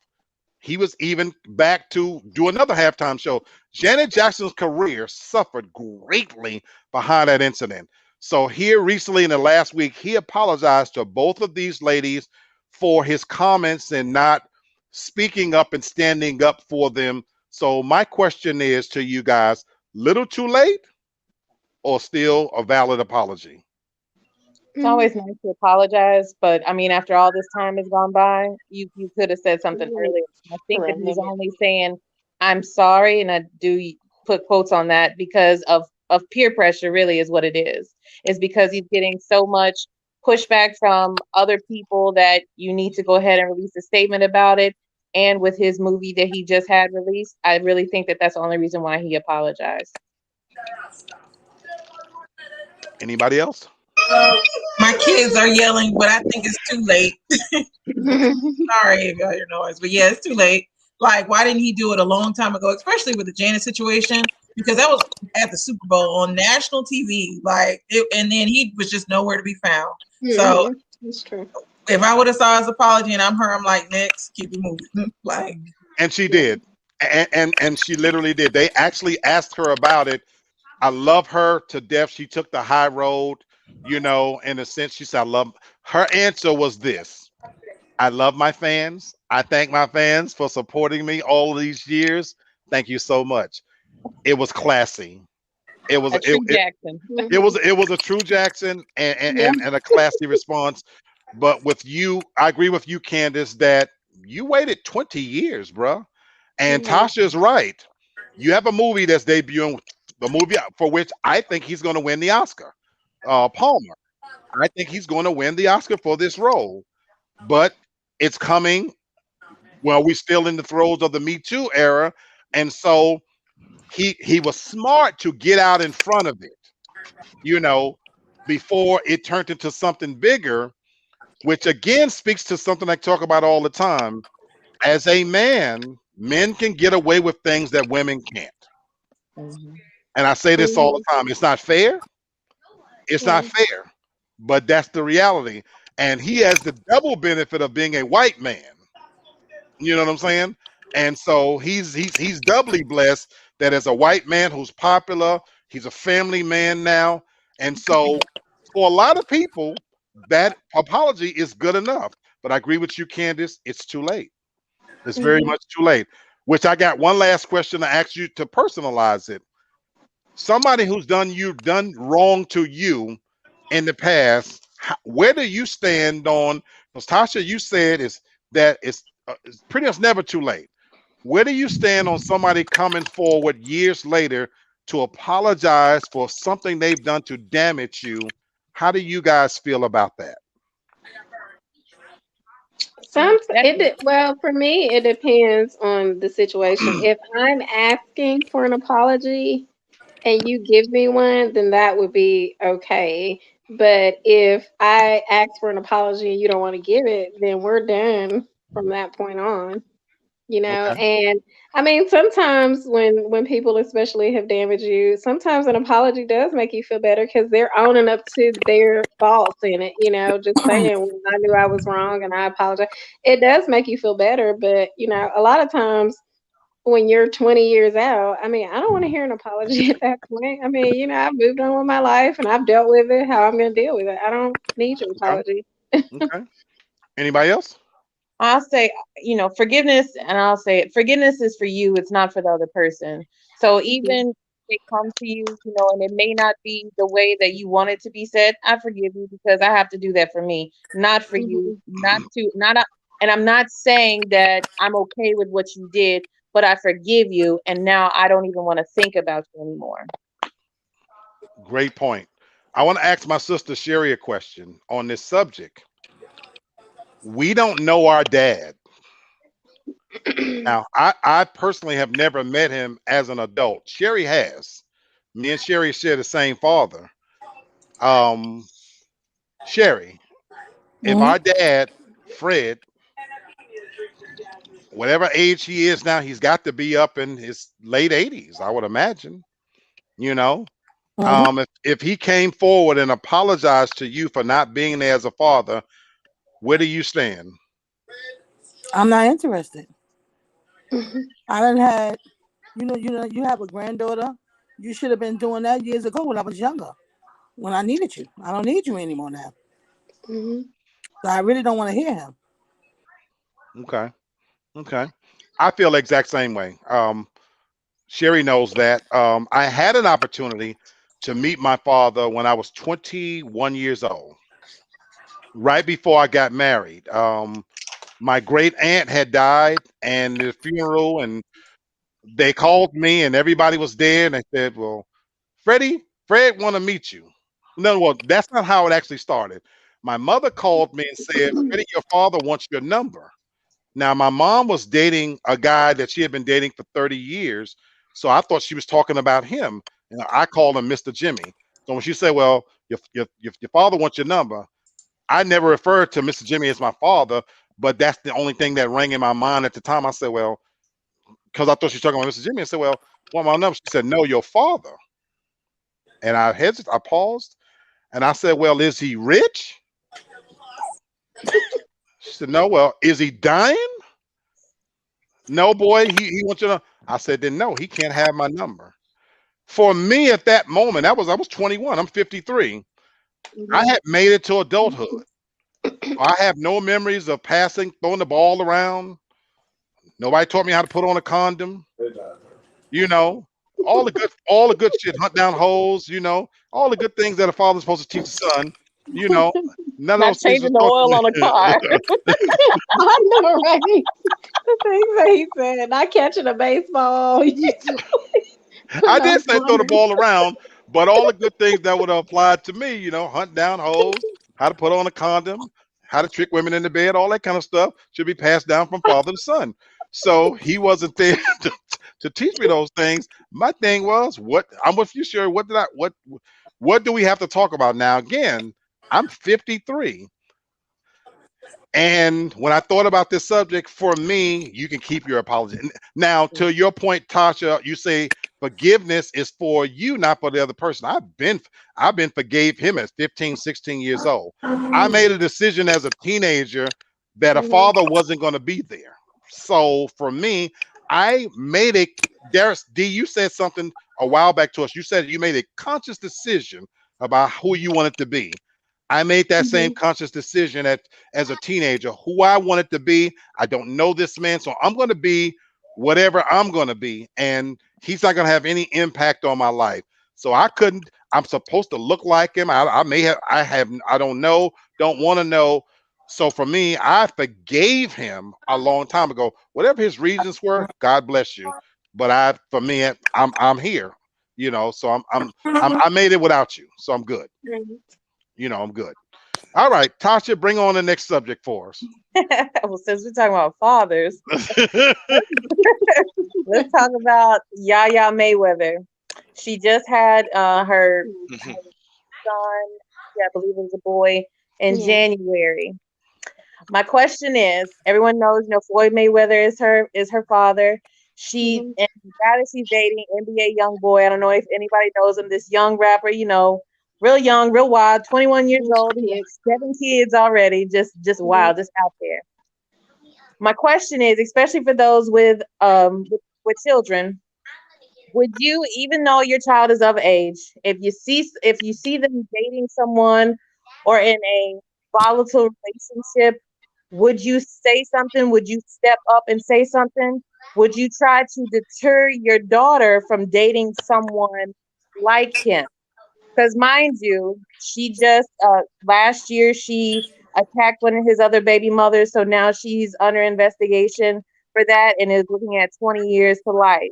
He was even back to do another halftime show. Janet Jackson's career suffered greatly behind that incident. So here recently in the last week, he apologized to both of these ladies for his comments and not speaking up and standing up for them. So my question is to you guys, little too late or still a valid apology? It's always nice to apologize, but I mean, after all this time has gone by, you could have said something earlier. I think that he's only saying, I'm sorry, and I do put quotes on that because of peer pressure, really is what it is. It's because he's getting so much pushback from other people that you need to go ahead and release a statement about it. And with his movie that he just had released, I really think that that's the only reason why he apologized. Anybody else? My kids are yelling, but I think it's too late. Sorry if y'all hear noise, but yeah, it's too late. Like, why didn't he do it a long time ago, especially with the Janet situation? Because that was at the Super Bowl on national TV. Like, and then he was just nowhere to be found. So that's true. If I would have saw his apology and I'm her, I'm like, next, keep it moving. Like, and she did, and she literally did. They actually asked her about it. I love her to death. She took the high road, you know, in a sense. She said, I love. Her answer was this: I love my fans. I thank my fans for supporting me all these years. Thank you so much. It was classy. It was a true Jackson. It was a true Jackson and a classy response. But with you, I agree with you, Candace, that you waited 20 years, bro. And Tasha is right. You have a movie that's debuting, the movie for which I think he's going to win the Oscar, Palmer. I think he's going to win the Oscar for this role, but it's coming. Well, we're still in the throes of the Me Too era, and so he was smart to get out in front of it, you know, before it turned into something bigger, which again speaks to something I talk about all the time. As a man, men can get away with things that women can't. Mhm. And I say this all the time. It's not fair. It's not fair, but that's the reality. And he has the double benefit of being a white man. You know what I'm saying? And so he's doubly blessed that as a white man who's popular, he's a family man now. And so for a lot of people, that apology is good enough. But I agree with you, Candace. It's too late. It's very much too late. Which I got one last question to ask you to personalize it. Somebody who's done wrong to you in the past, where do you stand on? Because Tasha, you said is that it's pretty much never too late. Where do you stand on somebody coming forward years later to apologize for something they've done to damage you? How do you guys feel about that? Well, for me, it depends on the situation. If I'm asking for an apology and you give me one, then that would be okay. But if I ask for an apology and you don't want to give it, then we're done from that point on. Okay. And I mean, sometimes when people especially have damaged you, sometimes an apology does make you feel better because they're owning up to their faults in it. Just saying, "Well, I knew I was wrong and I apologize." It does make you feel better, but a lot of times when you're 20 years out, I mean, I don't want to hear an apology at that point. I mean, I've moved on with my life and I've dealt with it how I'm going to deal with it. I don't need your Okay. apology. Okay. Anybody else? I'll say, forgiveness, and I'll say it, forgiveness is for you, it's not for the other person. So even if they come to you, and it may not be the way that you want it to be said, I forgive you because I have to do that for me, not for you, and I'm not saying that I'm okay with what you did, but I forgive you, and now I don't even want to think about you anymore. Great point. I want to ask my sister Sherry a question on this subject. We don't know our dad. Now, I personally have never met him as an adult. Sherry has. Me and Sherry share the same father. Sherry, if our dad, Fred, whatever age he is now, he's got to be up in his late 80s, I would imagine. If he came forward and apologized to you for not being there as a father, where do you stand? I'm not interested. I done had, you have a granddaughter. You should have been doing that years ago when I was younger, when I needed you. I don't need you anymore now. So I really don't want to hear him. Okay. I feel the exact same way. Sherry knows that. I had an opportunity to meet my father when I was 21 years old, right before I got married. My great aunt had died, and the funeral, and they called me, and everybody was there, and they said, "Well, Fred want to meet you." No, well, that's not how it actually started. My mother called me and said, "Freddie, your father wants your number." Now, my mom was dating a guy that she had been dating for 30 years, so I thought she was talking about him. And I called him Mr. Jimmy. So when she said, "Well, your father wants your number," I never referred to Mr. Jimmy as my father, but that's the only thing that rang in my mind at the time. I said, "Well," because I thought she was talking about Mr. Jimmy. I said, "Well, want my number?" She said, "No, your father." And I paused, and I said, "Well, is he rich?" She said, "No." "Well, is he dying?" "No, boy, he wants you to." I said, "Then no, he can't have my number." For me at that moment, I was 21. I'm 53. I had made it to adulthood. I have no memories of throwing the ball around. Nobody taught me how to put on a condom. All the good shit, hunt down hoes, all the good things that a father's supposed to teach a son, none of those things changing the oil on a car. I know, right? The things that he said, not catching a baseball. I did say throw the ball around, but all the good things that would have applied to me, hunt down hoes, how to put on a condom, how to trick women into bed, all that kind of stuff should be passed down from father to son. So he wasn't there to teach me those things. My thing was, what I'm with you, sure. What do we have to talk about now? Again, I'm 53. And when I thought about this subject, for me, you can keep your apology. Now, to your point, Tasha, you say forgiveness is for you, not for the other person. I've been forgave him at 15, 16 years old. I made a decision as a teenager that a father wasn't going to be there. So for me, I made it. Darius D, you said something a while back to us. You said you made a conscious decision about who you wanted to be. I made that same conscious decision as a teenager, who I wanted to be. I don't know this man, so I'm going to be whatever I'm going to be, and he's not going to have any impact on my life. So I'm supposed to look like him. I don't know, don't want to know. So for me, I forgave him a long time ago. Whatever his reasons were, God bless you. But for me, I'm here, so I made it without you, so I'm good. I'm good. All right, Tasha, bring on the next subject for us. Well, since we're talking about fathers, let's talk about Yaya Mayweather. She just had her son, I believe it was a boy, in January. My question is, everyone knows, Floyd Mayweather is her father. And the guy that she's dating, NBA young boy. I don't know if anybody knows him. This young rapper, real young, real wild, 21 years old. He has 7 kids already. Just wild, just out there. My question is, especially for those with children, would you, even though your child is of age, if you see them dating someone or in a volatile relationship, would you say something? Would you step up and say something? Would you try to deter your daughter from dating someone like him? Because mind you, she just last year she attacked one of his other baby mothers, so now she's under investigation for that and is looking at 20 years to life.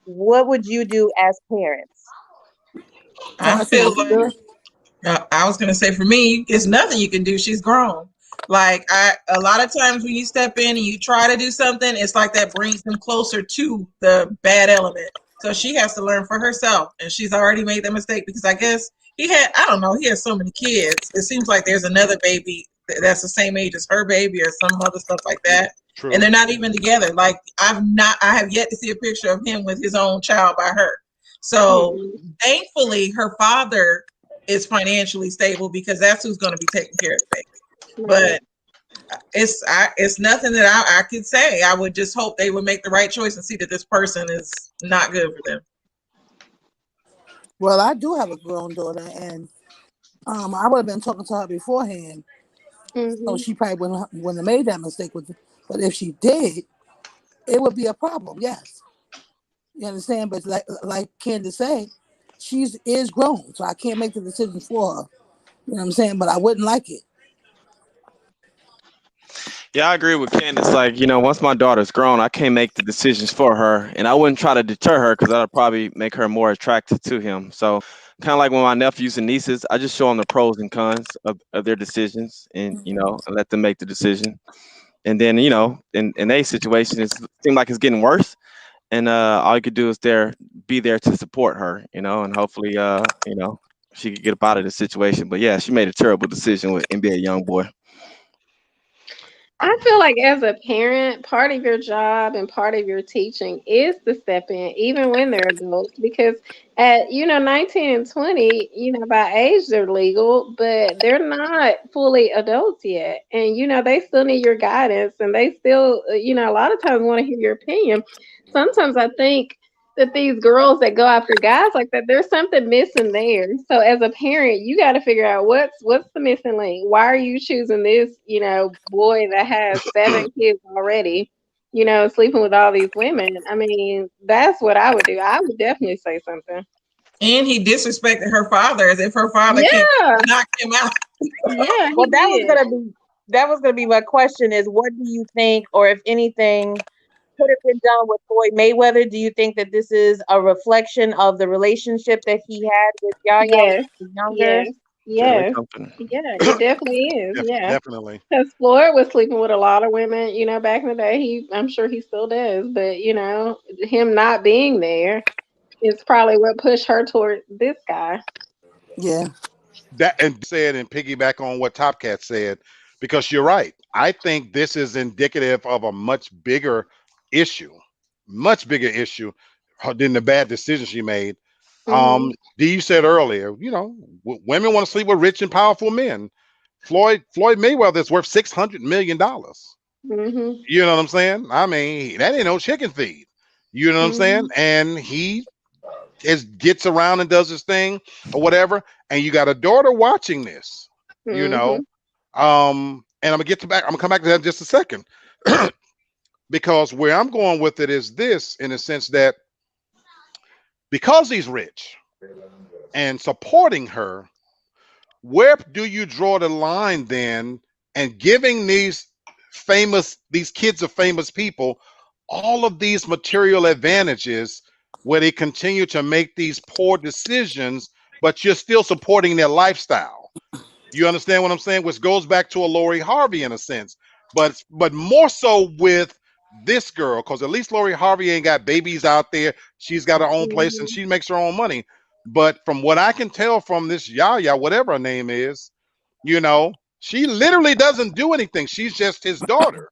What would you do as parents? I feel like I was gonna say, for me, it's nothing you can do. She's grown. Like, a lot of times when you step in and you try to do something, it's like that brings them closer to the bad element. So she has to learn for herself, and she's already made that mistake because I guess he has so many kids. It seems like there's another baby that's the same age as her baby or some other stuff like that. True. And they're not even together. Like, I have yet to see a picture of him with his own child by her. So thankfully her father is financially stable because that's who's going to be taking care of the baby. But it's nothing that I could say. I would just hope they would make the right choice and see that this person is not good for them. Well, I do have a grown daughter, and I would have been talking to her beforehand. So she probably wouldn't have made that mistake with it. But if she did, it would be a problem. Yes, you understand. But like Candace said, she is grown, so I can't make the decision for her. You know what I'm saying? But I wouldn't like it. Yeah, I agree with Candace. Like, once my daughter's grown, I can't make the decisions for her, and I wouldn't try to deter her because that'll probably make her more attracted to him. So, kind of like with my nephews and nieces, I just show them the pros and cons of their decisions, and and let them make the decision. And then, in a situation, it seems like it's getting worse, and all you could do is be there to support her, and hopefully, she could get up out of the situation. But yeah, she made a terrible decision with NBA YoungBoy. I feel like as a parent, part of your job and part of your teaching is to step in, even when they're adults, because at 19 and 20, by age they're legal, but they're not fully adults yet, and they still need your guidance, and they still a lot of times want to hear your opinion. Sometimes I think that these girls that go after guys like that, there's something missing there. So as a parent, you got to figure out what's the missing link. Why are you choosing this, boy that has 7 kids already, sleeping with all these women? I mean, that's what I would do. I would definitely say something. And he disrespected her father as if her father can't knock him out. Yeah. Well, that was gonna be my question is, what do you think, or if anything could have been done with Floyd Mayweather? Do you think that this is a reflection of the relationship that he had with Yaya younger? Yes. Company. Yeah, it definitely is. Yeah. Definitely. Because Floyd was sleeping with a lot of women, back in the day. I'm sure he still does, but him not being there is probably what pushed her toward this guy. Yeah. That and said and piggyback on what Top Cat said, because you're right. I think this is indicative of a much bigger issue than the bad decision she made. Mhm. D said earlier, women want to sleep with rich and powerful men. Floyd Mayweather is worth $600 million. Mhm. You know what I'm saying? I mean, that ain't no chicken feed. You know what I'm saying? Mhm. And he gets around and does his thing or whatever. And you got a daughter watching this, Mhm. and I'm gonna come back to that in just a second. Because where I'm going with it is this, in the sense that because he's rich and supporting her, where do you draw the line then, and giving these kids of famous people all of these material advantages where they continue to make these poor decisions, but you're still supporting their lifestyle? You understand what I'm saying? Which goes back to a Lori Harvey in a sense, but more so with this girl, because at least Lori Harvey ain't got babies out there. She's got her own place and Mhm. she makes her own money. But from what I can tell from this Yaya, whatever her name is, she literally doesn't do anything. She's just his daughter.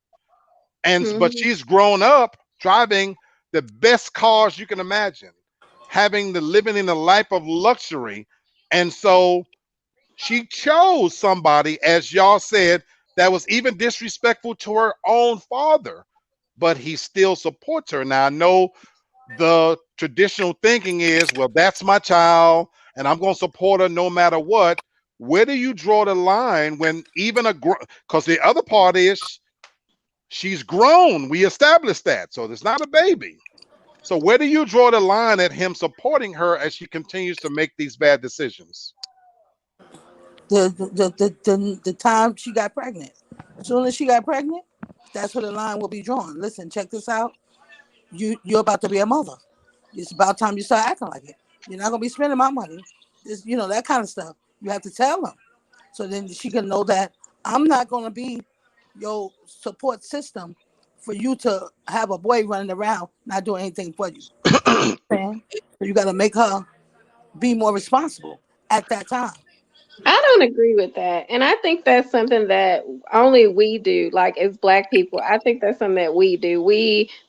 But Mhm. she's grown up driving the best cars you can imagine, living in a life of luxury. And so she chose somebody, as y'all said, that was even disrespectful to her own father, but he still supports her. Now, I know the traditional thinking is, well, that's my child and I'm going to support her no matter what. Where do you draw the line when even because the other part is she's grown. We established that. So there's not a baby. So where do you draw the line at him supporting her as she continues to make these bad decisions? The time she got pregnant. As soon as she got pregnant, that's where the line will be drawn. Listen, check this out. You're about to be a mother. It's about time you start acting like it. You're not gonna be spending my money. That kind of stuff. You have to tell them. So then she can know that I'm not gonna be your support system for you to have a boy running around not doing anything for you. So you gotta make her be more responsible at that time. I don't agree with that. And I think that's something that only we do, like as Black people. I think that's something that we do.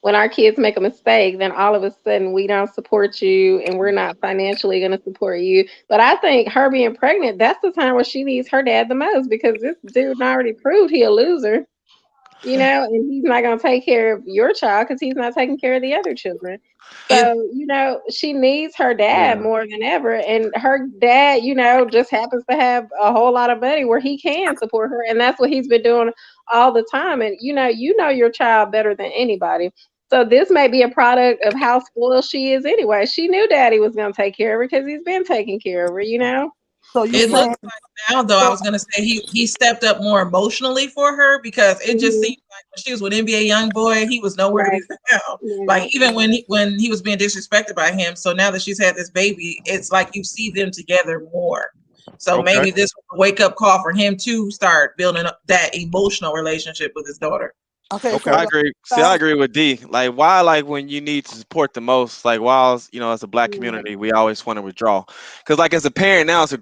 When our kids make a mistake, then all of a sudden we don't support you and we're not financially going to support you. But I think her being pregnant, that's the time where she needs her dad the most, because this dude already proved he a loser, and he's not going to take care of your child because he's not taking care of the other children. It So, she needs her dad Yeah. more than ever. And her dad, just happens to have a whole lot of money where he can support her. And that's what he's been doing all the time. And, you know your child better than anybody. So this may be a product of how spoiled she is anyway. She knew daddy was going to take care of her because he's been taking care of her. So you it saying looks like now, though, I was gonna say he stepped up more emotionally for her, because it just Mhm. seemed like when she was with NBA YoungBoy, he was nowhere to be found. Yeah. Like even when he was being disrespected by him. So now that she's had this baby, it's like you see them together more. So Okay. maybe this was a wake up call for him to start building up that emotional relationship with his daughter. okay? Okay. So I agree. See, I agree with D. Like, why, like, when you need to support the most, like, while, as a Black Yeah. community, we always want to withdraw. Because, like, as a parent now, as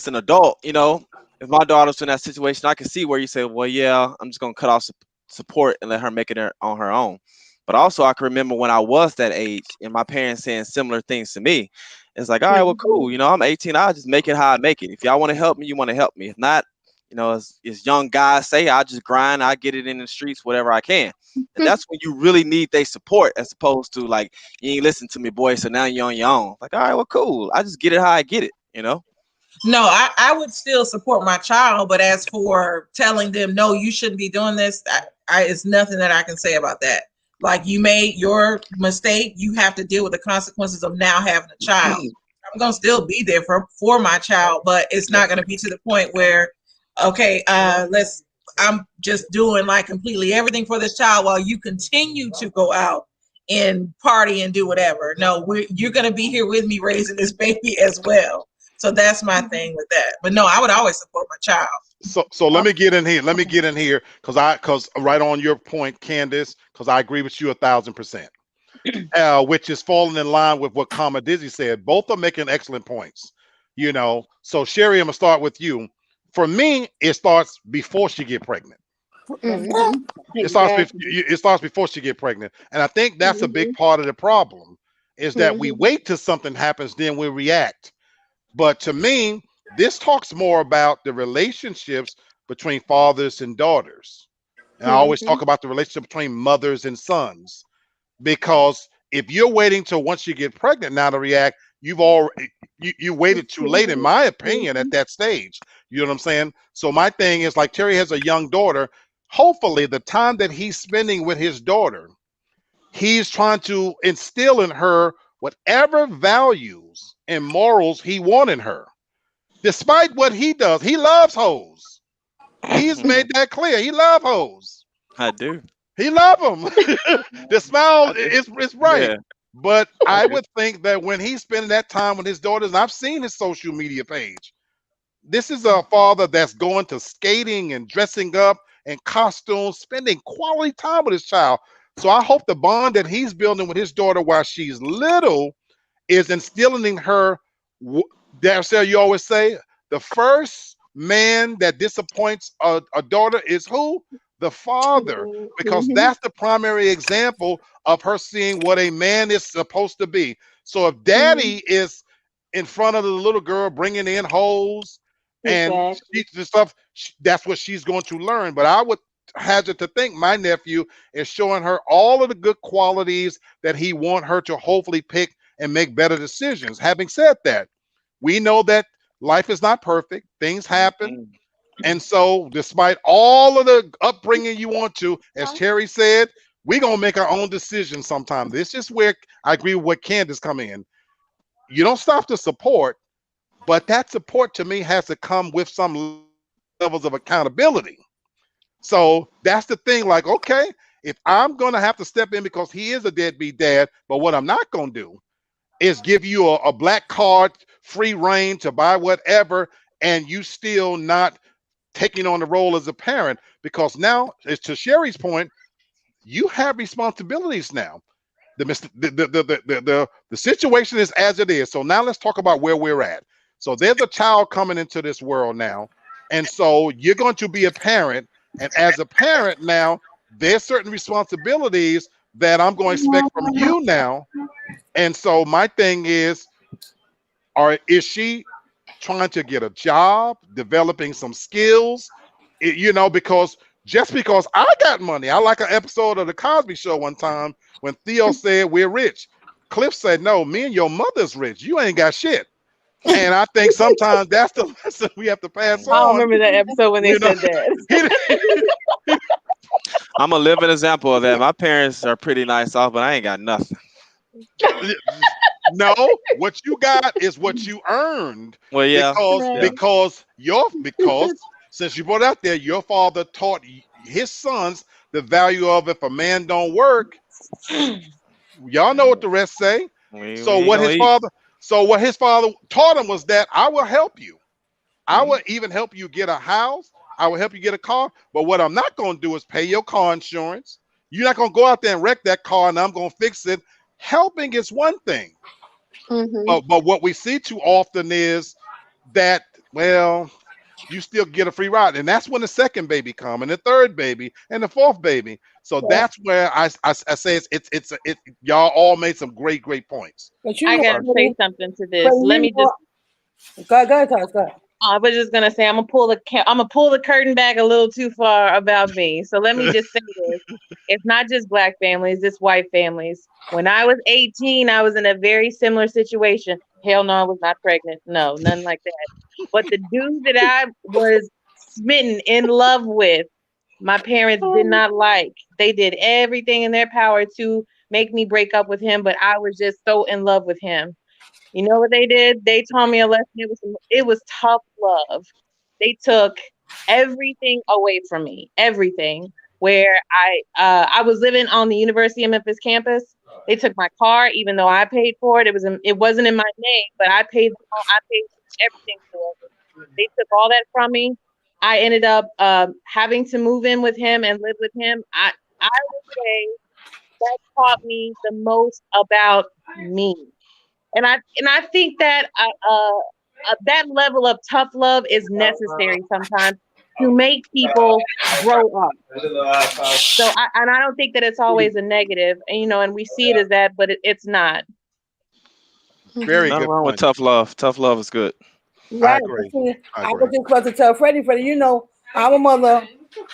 an adult, if my daughter's in that situation, I can see where you say, well, yeah, I'm just going to cut off support and let her make it on her own. But also, I can remember when I was that age and my parents saying similar things to me. It's like, all right, well, cool. I'm 18. I'll just make it how I make it. If y'all want to help me, you want to help me. If not, as young guys say, I just grind, I get it in the streets, whatever I can. And that's when you really need their support, as opposed to like, you ain't listen to me, boy, so now you're on your own. Like, all right, well, cool. I just get it how I get it, No, I would still support my child, but as for telling them, no, you shouldn't be doing this, it's nothing that I can say about that. Like, you made your mistake, you have to deal with the consequences of now having a child. I'm gonna still be there for my child, but it's not gonna be to the point where, okay, I'm just doing like completely everything for this child while you continue to go out and party and do whatever. No, you're gonna be here with me raising this baby as well. So that's my thing with that. But no, I would always support my child. So let me get in here. Let me get in here because right on your point, Candace, because I agree with you 1,000%. Which is falling in line with what Kama Dizzy said. Both are making excellent points. You know, so Sherry, I'm gonna start with you. For me, it starts before she get pregnant. It starts before she get pregnant, and I think that's a big part of the problem. Is that we wait till something happens, then we react. But to me, this talks more about the relationships between fathers and daughters. And I always talk about the relationship between mothers and sons. Because if you're waiting till once you get pregnant now to react, you've already you waited too late, in my opinion, at that stage. You know what I'm saying? So my thing is, like, Terry has a young daughter. Hopefully, the time that he's spending with his daughter, he's trying to instill in her whatever values and morals he wants in her. Despite what he does, he loves hoes. He's made that clear. He loves hoes. I do. He love them. The smile is right. Yeah. But I would think that when he's spending that time with his daughters, and I've seen his social media page, this is a father that's going to skating and dressing up in costumes, spending quality time with his child. So I hope the bond that he's building with his daughter while she's little is instilling in her, Darcel, you always say, the first man that disappoints a daughter is who? The father, because that's the primary example of her seeing what a man is supposed to be. So if daddy is in front of the little girl bringing in hoes and stuff, that's what she's going to learn. But I would hazard to think my nephew is showing her all of the good qualities that he want her to hopefully pick and make better decisions. Having said that, we know that life is not perfect. Things happen. And so despite all of the upbringing you want to, as Terry said, we're going to make our own decisions sometimes. This is where I agree with what Candace come in. You don't stop to support, but that support to me has to come with some levels of accountability. So that's the thing, like, okay, if I'm going to have to step in because he is a deadbeat dad, but what I'm not going to do is give you a black card, free reign to buy whatever, and you still not taking on the role as a parent, because now, as to Sherry's point, you have responsibilities now. The situation is as it is. So now let's talk about where we're at. So there's a child coming into this world now, and so you're going to be a parent, and as a parent now, there's certain responsibilities that I'm going to expect from you now. And so my thing is she trying to get a job, developing some skills, because just because I got money, I like an episode of the Cosby Show one time when Theo said we're rich. Cliff said, no, me and your mother's rich. You ain't got shit. And I think sometimes that's the lesson we have to pass on. I don't remember that episode when they said that. I'm a living example of that. My parents are pretty nice off, but I ain't got nothing. No, what you got is what you earned. Well, yeah, because since you brought it out there, your father taught his sons the value of if a man don't work. Y'all know what the rest say. What his father taught him was that I will help you. I will even help you get a house. I will help you get a car. But what I'm not going to do is pay your car insurance. You're not going to go out there and wreck that car and I'm going to fix it. Helping is one thing. But what we see too often is that, well, you still get a free ride. And that's when the second baby come and the third baby and the fourth baby. So that's where I say it's y'all all made some great points. I gotta say something to this. Let me just go ahead. I was just gonna say I'm gonna pull the curtain back a little too far about me. So let me just say this: it's not just black families; it's white families. When I was 18, I was in a very similar situation. Hell no, I was not pregnant. No, nothing like that. But the dude that I was smitten in love with, my parents did not like. They did everything in their power to make me break up with him, but I was just so in love with him. You know what they did? They taught me a lesson. It was tough love. They took everything away from me. Everything. Where I was living on the University of Memphis campus. They took my car, even though I paid for it. It wasn't in my name, but I paid everything forward. They took all that from me. I ended up having to move in with him and live with him. I would say that taught me the most about me, and I think that that level of tough love is necessary sometimes to make people grow up. So I don't think that it's always a negative, and and we see it as that, but it's not. Very Nothing good wrong with point. tough love. Tough love is good. I Right. agree. See, I I agree. was just about to tell Freddie, our mother,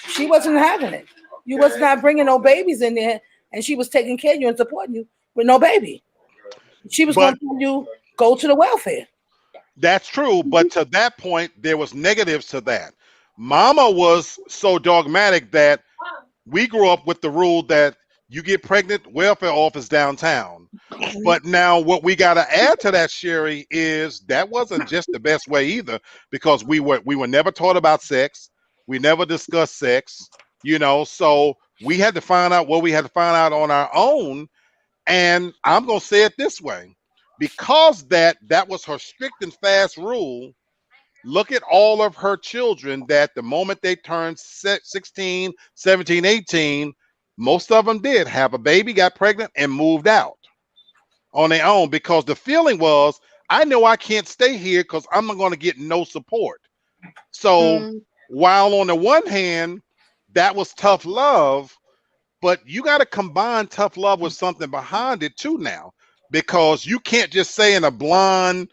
she wasn't having it. You was not bringing no babies in there, and she was taking care of you and supporting you with no baby. She was going But to tell you, go to the welfare. that's true. But to that point, there was negatives to that. Mama was so dogmatic that we grew up with the rule that you get pregnant, welfare office downtown. But now what we got to add to that, Sherry, is that wasn't just the best way either, because we were never taught about sex. We never discussed sex, so we had to find out what we had to find out on our own. And I'm going to say it this way, because that was her strict and fast rule. Look at all of her children that the moment they turned 16, 17, 18, most of them did have a baby, got pregnant, and moved out on their own, because the feeling was, I know I can't stay here because I'm not going to get no support. So while on the one hand, that was tough love, but you got to combine tough love with something behind it too now, because you can't just say in a blonde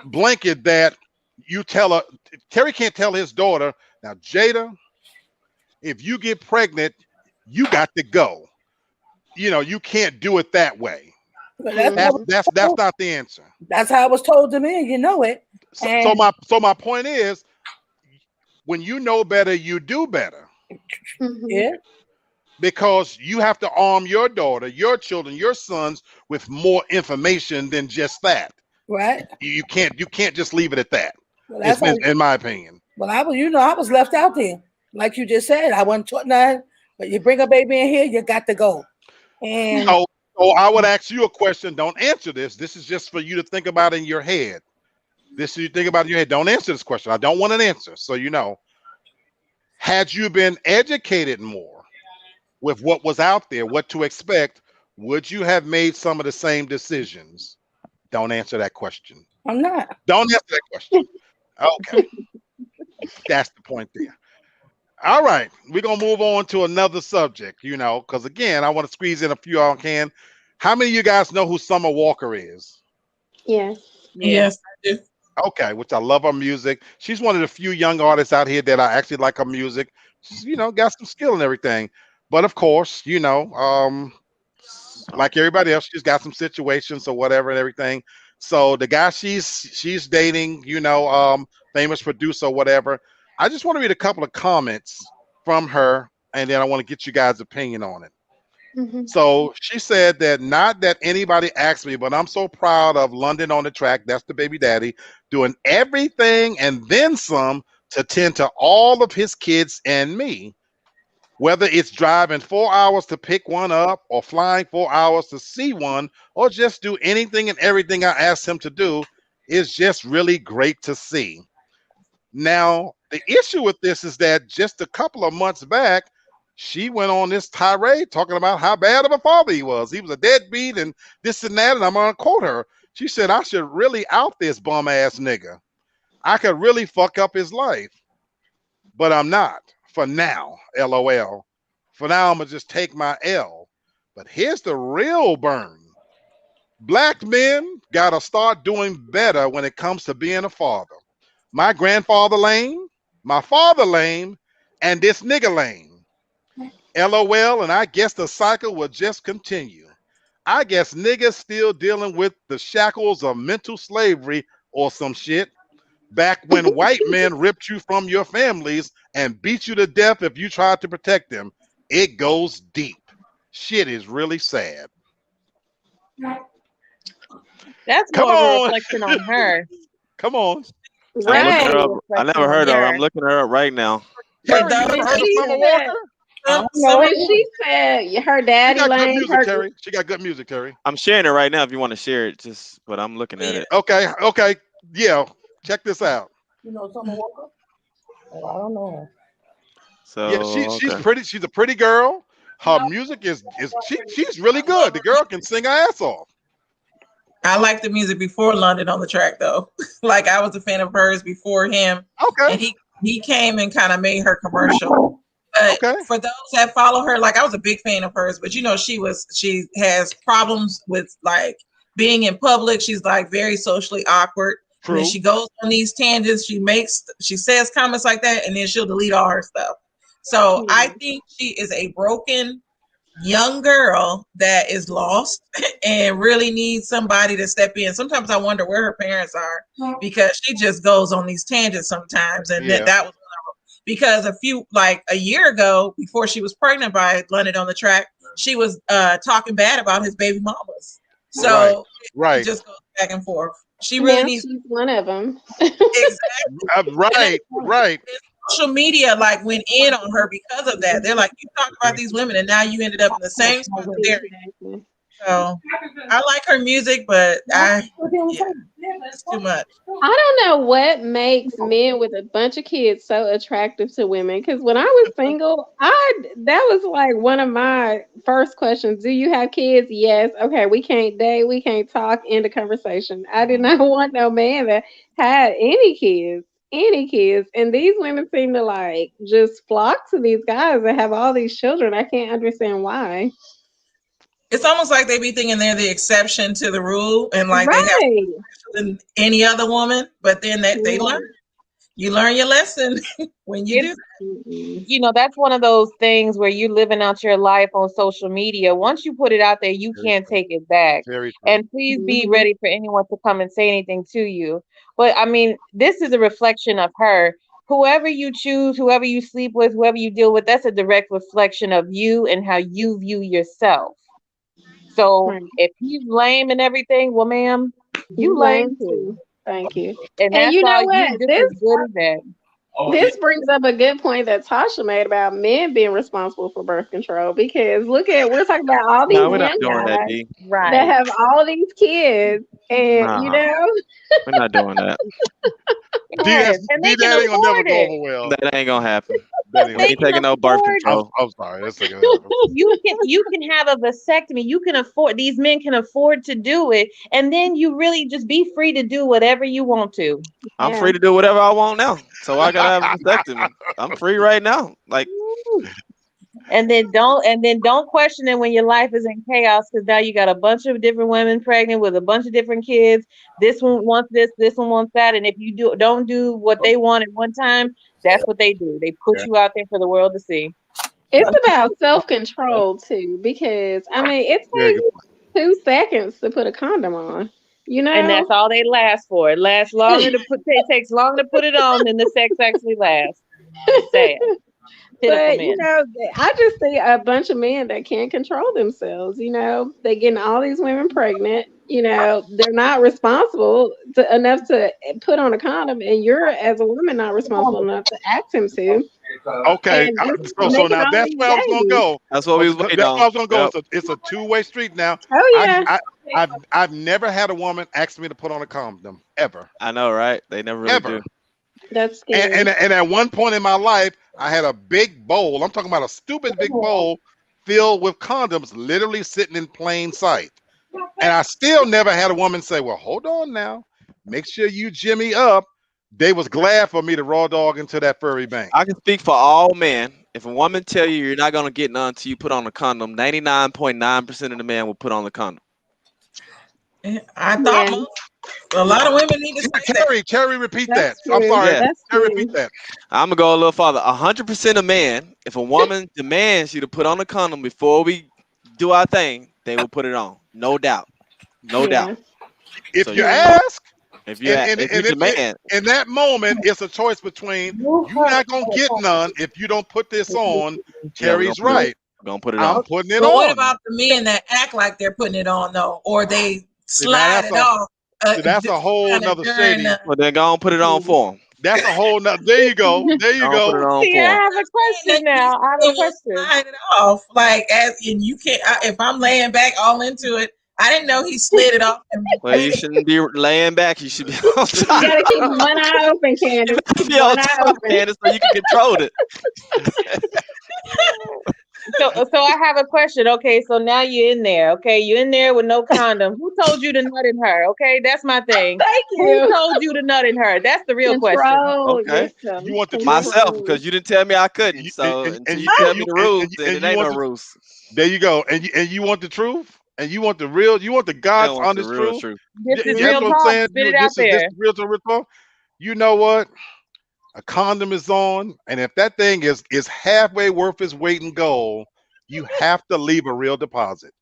blanket that you tell her. Terry can't tell his daughter, now Jada, if you get pregnant, you got to go. You can't do it that way. That's not the answer. That's how I was told to me, and you know it. So my point is, when you know better, you do better. Yeah. Because you have to arm your daughter, your children, your sons with more information than just that. Right. You can't just leave it at that. Well, that's in my opinion. Well, I was left out there, like you just said. I wasn't taught nothing. But you bring a baby in here, you got to go. And so I would ask you a question. Don't answer this. This is just for you to think about in your head. This is you think about in your head. Don't answer this question. I don't want an answer. So had you been educated more with what was out there, what to expect, would you have made some of the same decisions? Don't answer that question. I'm not. Don't answer that question. Okay. That's the point there. All right. We're going to move on to another subject, because again, I want to squeeze in a few I can. How many of you guys know who Summer Walker is? Yes. Yes, I do. Okay, which I love her music. She's one of the few young artists out here that I actually like her music. She's, got some skill and everything. But of course, like everybody else, she's got some situations or whatever and everything. So the guy she's dating, famous producer or whatever. I just want to read a couple of comments from her, and then I want to get you guys' opinion on it. So she said that, not that anybody asked me, but I'm so proud of London on the Track, that's the baby daddy, doing everything and then some to tend to all of his kids and me. Whether it's driving 4 hours to pick one up, or flying 4 hours to see one, or just do anything and everything I asked him to do, is just really great to see. Now, the issue with this is that just a couple of months back, she went on this tirade talking about how bad of a father he was. He was a deadbeat and this and that, and I'm going to quote her. She said, I should really out this bum ass nigga. I could really fuck up his life, but I'm not. For now, LOL. For now, I'm going to just take my L. But here's the real burn. Black men got to start doing better when it comes to being a father. My grandfather lame, my father lame, and this nigga lame. LOL, and I guess the cycle will just continue. I guess niggas still dealing with the shackles of mental slavery or some shit. Back when white men ripped you from your families and beat you to death if you tried to protect them. It goes deep. Shit is really sad. That's Come more of a on. reflection on her. Come on. Right. I never heard of her. I'm looking her up right now. Terry, you But never heard of she Summer said- Walker? So she said her She daddy got good lame. music, Her, Terry. She got good music, Terry. I'm sharing it right now if you want to share it, but I'm looking at it. Okay. Yeah. Check this out. You know, Summer Walker? Oh, I don't know her. So Yeah, she's okay. pretty. She's a pretty girl. Her music she's really good. The girl can sing her ass off. I liked the music before London on the Track though. Like I was a fan of hers before him, Okay. and he came and kind of made her commercial. But Okay. for those that follow her, like I was a big fan of hers, but you know she has problems with like being in public. She's like very socially awkward. True. And then she goes on these tangents. She says comments like that, and then she'll delete all her stuff. So I think she is a broken young girl that is lost and really needs somebody to step in. Sometimes I wonder where her parents are because she just goes on these tangents sometimes, and Yeah. that was because a year ago, before she was pregnant by London on the Track, she was talking bad about his baby mamas. So Right. it just goes back and forth. She really Now needs she's one of them. exactly. Right. Social media like went in on her because of that. They're like, you talk about these women, and now you ended up in the same spot there. Exactly. So I like her music, but it's too much. I don't know what makes men with a bunch of kids so attractive to women. Because when I was single, that was like one of my first questions. Do you have kids? Yes. Okay, we can't date, we can't talk, end the conversation. I did not want no man that had any kids. And these women seem to like just flock to these guys that have all these children. I can't understand why. It's almost like they be thinking they're the exception to the rule, and like they have Right. than any other woman. But then they learn. You learn your lesson when you do. You know, that's one of those things where you're living out your life on social media. Once you put it out there, you can't take it back. Very true. And please be ready for anyone to come and say anything to you. But I mean, this is a reflection of her. Whoever you choose, whoever you sleep with, whoever you deal with, that's a direct reflection of you and how you view yourself. So Right. if he's lame and everything, well, ma'am, you lame too. Thank you. And And that's you know all what? you just as good as that. This brings up a good point that Tasha made about men being responsible for birth control, because we're talking about all these No, we're not young doing that, guys D. that Right. have all these kids, and you Nah. know, We're not doing that. Yes, and they D, can that ain't gonna never afford go it. over well. That ain't gonna happen. That ain't They We ain't can taking no birth afford it. control. I'm sorry. That's not gonna happen. You can have a vasectomy. These men can afford to do it, and then you really just be free to do whatever you want to. I'm yeah. free to do whatever I want now. So I gotta have a vasectomy. I'm free right now. Like And then don't question it when your life is in chaos, because now you got a bunch of different women pregnant with a bunch of different kids. This one wants this one wants that, and if you don't do what they want at one time, that's what they do. They put you out there for the world to see. It's about self-control too, because I mean, it Very takes good. 2 seconds to put a condom on. You know, And that's all they last for. It lasts longer to put. It takes longer to put it on than the sex actually lasts. Sad. Pitiful but men. you know, I just see a bunch of men that can't control themselves. You know, they getting all these women pregnant. You know, they're not responsible enough to put on a condom, and you're as a woman not responsible enough to ask him to. Okay, And just so making now all that's these where I was gonna babies. go. that's what we was waiting That's where I on. was gonna go. Yep. It's a two-way street now. Oh yeah. I've never had a woman ask me to put on a condom ever. I know, right? They never really Ever. do. That's scary. And at one point in my life, I had a big bowl. I'm talking about a stupid big bowl filled with condoms, literally sitting in plain sight. And I still never had a woman say, "Well, hold on now, make sure you jimmy up." They was glad for me to raw dog into that furry bank. I can speak for all men. If a woman tell you you're not gonna get none until you put on a condom, 99.9% of the men will put on the condom. I thought Yeah. a lot of women need to say that. Cherry, repeat That's that. I'm true. sorry. Yeah. That's Cherry, true. repeat that. I'm gonna go a little farther. 100% of men, if a woman demands you to put on a condom before we do our thing, they will put it on. No doubt. No Yeah. doubt. If So you yeah. ask, If you and if you if demand, in that moment, it's a choice between you're not gonna get none if you don't put this on. yeah, we're Cherry's gonna right. put it I'm on. putting it But what on. about the men that act like they're putting it on though, or they slide that's it off? See, that's a whole kinda nother during shady. the- Well, then go and put it on for them. That's a whole nother. There you go. There you Go put it go. on See, for I 'em. have a question now. I have a question. Slide it off, like and you can't. If I'm laying back all into it, I didn't know he slid it off. Well, you shouldn't be laying back. You should be on You top. gotta keep one eye open, Candace. Be on One eye top, open. Candace, so you can control it. So I have a question. Okay, so now you're in there. Okay, you're in there with no condom. Who told you to nut in her? Okay, that's my thing. Thank Who you. told you to nut in her? That's the real question. Control. Okay. Yes, You want the truth? Myself, because you didn't tell me I couldn't. You- So and- until and you you- tell and me you- the rules, and then you it ain't want no the- rules. There you go. And you want the truth? And you want the real, you want the I God's don't want the honest real truth? truth. This is That's real what I'm talk. saying. Spit it out This there. is real talk. You know what? A condom is on, and if that thing is halfway worth its weight in gold, you have to leave a real deposit.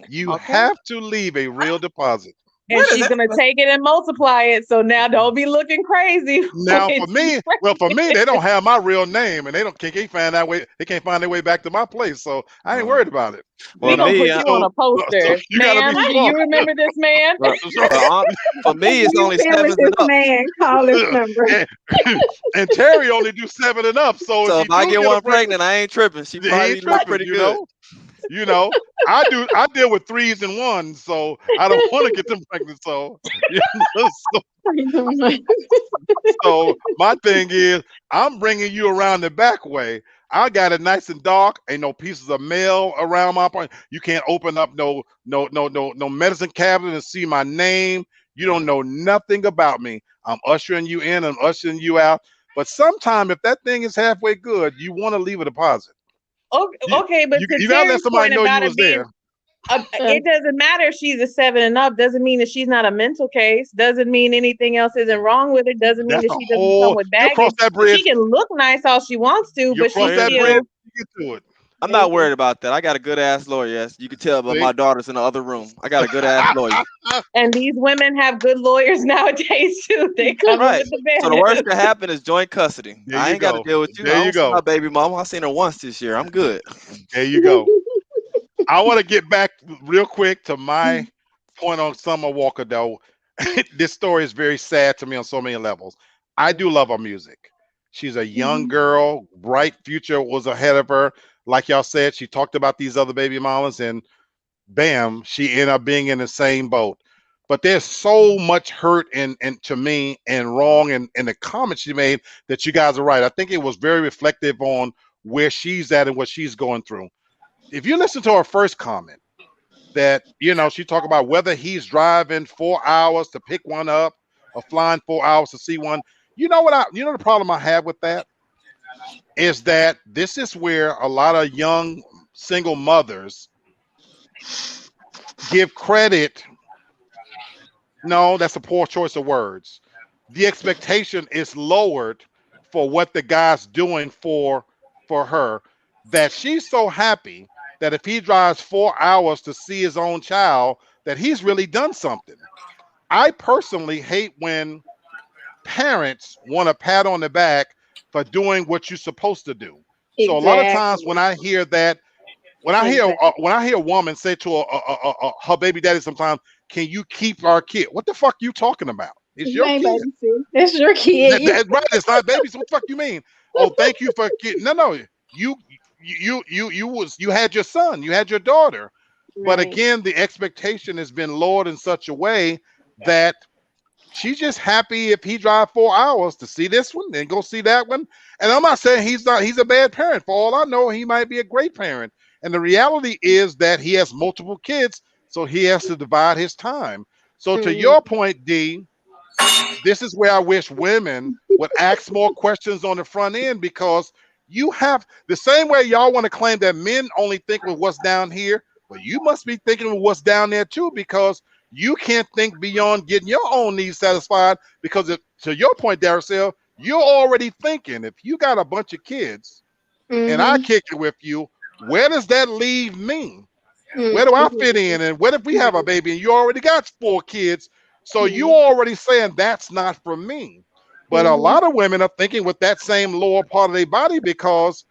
You Okay. have to leave a real deposit. And What is she's that? gonna take it and multiply it. So now don't be looking crazy. Now, when for me, they don't have my real name, and they can't find that way. They can't find their way back to my place, so I ain't worried about it. we Well, gonna me, put you on a poster. you gotta Ma'am, be do smart. you remember this man? for me, it's You only feel with sevens this and up. man, call this number. And Terry only do 7 and up, so So if if I you get do one get a pregnant, pregnant, I ain't tripping. She he probably ain't look tripping. pretty You good. know, I deal with 3s and 1s, so I don't want to get them pregnant. So, so my thing is, I'm bringing you around the back way. I got it nice and dark. Ain't no pieces of mail around my point. You can't open up no medicine cabinet and see my name. You don't know nothing about me. I'm ushering you in. I'm ushering you out. But sometime if that thing is halfway good, you want to leave a deposit. Okay, but You to gotta let Terry's somebody point know about you it was being, there. it doesn't matter if she's a 7 and up. Doesn't mean that she's not a mental case. Doesn't mean anything else isn't wrong with it. Doesn't mean That's that a she doesn't come whole. with You cross baggage. that bridge. She can look nice all she wants to, You but cross she's that still. bridge. You get to it. I'm not worried about that. I got a good ass lawyer. Yes, you can tell by See? my daughter's in the other room. I got a good ass lawyer. And these women have good lawyers nowadays too. They come Right. with the bed. So the worst that happen is joint custody. There I you ain't got to go. deal with you. There I you don't see go. my baby mama. I seen her once this year. I'm good. There you go. I want to get back real quick to my point on Summer Walker, though. This story is very sad to me on so many levels. I do love her music. She's a young girl, bright future was ahead of her. Like y'all said, she talked about these other baby mamas, and bam, she ended up being in the same boat. But there's so much hurt and to me and wrong in the comments she made that you guys are right. I think it was very reflective on where she's at and what she's going through. If you listen to her first comment, that she talked about whether he's driving 4 hours to pick one up or flying 4 hours to see one. You know the problem I have with that is that this is where a lot of young single mothers give credit. No, that's a poor choice of words. The expectation is lowered for what the guy's doing for her, that she's so happy that if he drives 4 hours to see his own child, that he's really done something. I personally hate when parents want a pat on the back for doing what you're supposed to do. So a lot of times when I hear that, when I hear a woman say to her baby daddy sometimes, "Can you keep our kid?" What the fuck you talking about? It's your kid. It's your kid. That's right. It's not babies. What the fuck you mean? Oh, thank you for kid. No. You had your son. You had your daughter. But Right. again, the expectation has been lowered in such a way that she's just happy if he drive 4 hours to see this one, then go see that one. And I'm not saying he's a bad parent. For all I know, he might be a great parent. And the reality is that he has multiple kids, so he has to divide his time. So to your point, D, this is where I wish women would ask more questions on the front end, because you have the same way y'all want to claim that men only think with what's down here, but you must be thinking with what's down there too, because you can't think beyond getting your own needs satisfied. Because to your point, Darcel, you're already thinking if you got a bunch of kids and I kick it with you, where does that leave me? Where do I fit in? And what if we have a baby and you already got 4 kids? So you already saying that's not for me. But a lot of women are thinking with that same lower part of their body, because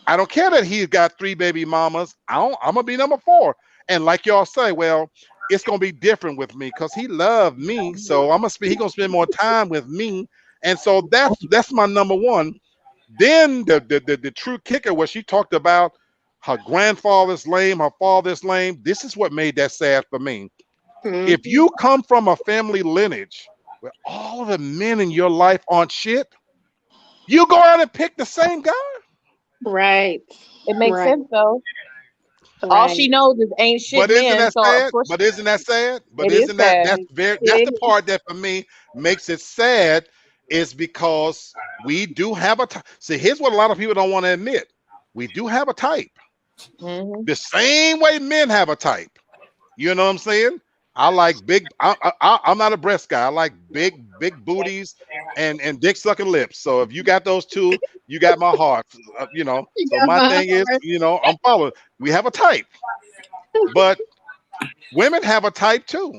I don't care that he's got 3 baby mamas. I'm gonna be number 4. And like y'all say, well, it's gonna be different with me because he loved me. So he gonna spend more time with me. And so that's my number one. Then the true kicker, where she talked about her grandfather's lame, her father's lame. This is what made that sad for me. Mhm. If you come from a family lineage where all of the men in your life aren't shit, you go out and pick the same guy. Right. It makes Right. sense though. All Right. she knows is ain't shit But isn't men. that So of sad? course But isn't that sad? But it is isn't that sad. that's the part that for me makes it sad is because we do have a see. Here's what a lot of people don't want to admit: we do have a type. Mhm. The same way men have a type. You know what I'm saying? I like big. I'm not a breast guy. I like big booties and dick sucking lips. So if you got those two, you got my heart. You know. You So got my my thing is, heart. you know, I'm following. We have a type, but women have a type too.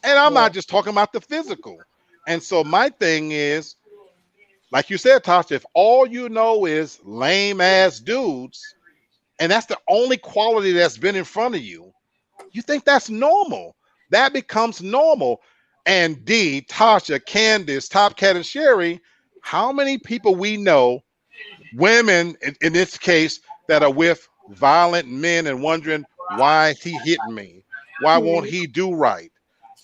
And I'm not just talking about the physical. And so my thing is, like you said, Tasha, if all you know is lame ass dudes, and that's the only quality that's been in front of you, you think that's normal. That becomes normal. And D, Tasha, Candace, Top Cat, and Sherry, how many people we know, women in this case, that are with violent men and wondering why is he hitting me? Why won't he do right?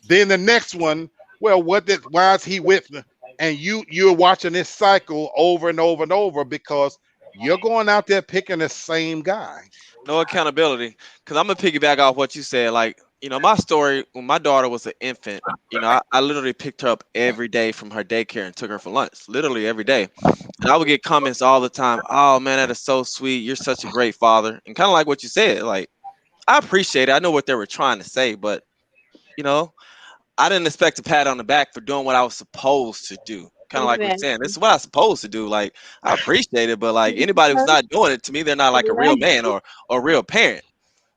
Then the next one, well, why is he with me? And you're watching this cycle over and over and over because you're going out there picking the same guy. No accountability. Because I'm gonna piggyback off what you said. Like, you know, my story when my daughter was an infant, you know, I literally picked her up every day from her daycare and took her for lunch, literally every day. And I would get comments all the time. Oh man, that is so sweet. You're such a great father. And kind of like what you said, like I appreciate it. I know what they were trying to say, but you know, I didn't expect a pat on the back for doing what I was supposed to do. Kind of like we're saying, this is what I'm supposed to do. Like, I appreciate it, but like anybody who's not doing it to me, they're not like a real man or a real parent,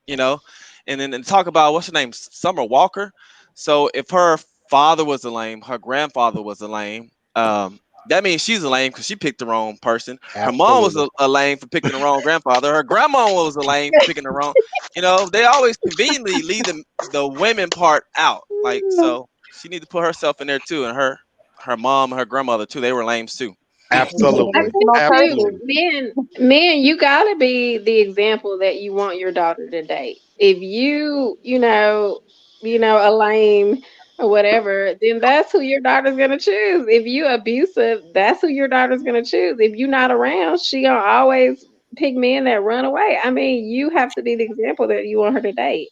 you know. And then talk about what's her name, Summer Walker. So if her father was a lame, her grandfather was a lame. That means she's a lame because she picked the wrong person. Her mom was a lame for picking the wrong grandfather. Her grandma was a lame for picking the wrong. You know, they always conveniently leave the women part out. Like, so she need to put herself in there too, and her mom, her grandmother too. They were lames too. Absolutely. I think Absolutely. men, you gotta be the example that you want your daughter to date. If you know, a lame or whatever, then that's who your daughter's gonna choose. If you abusive, that's who your daughter's gonna choose. If you're not around, she gonna always pick men that run away. I mean, you have to be the example that you want her to date.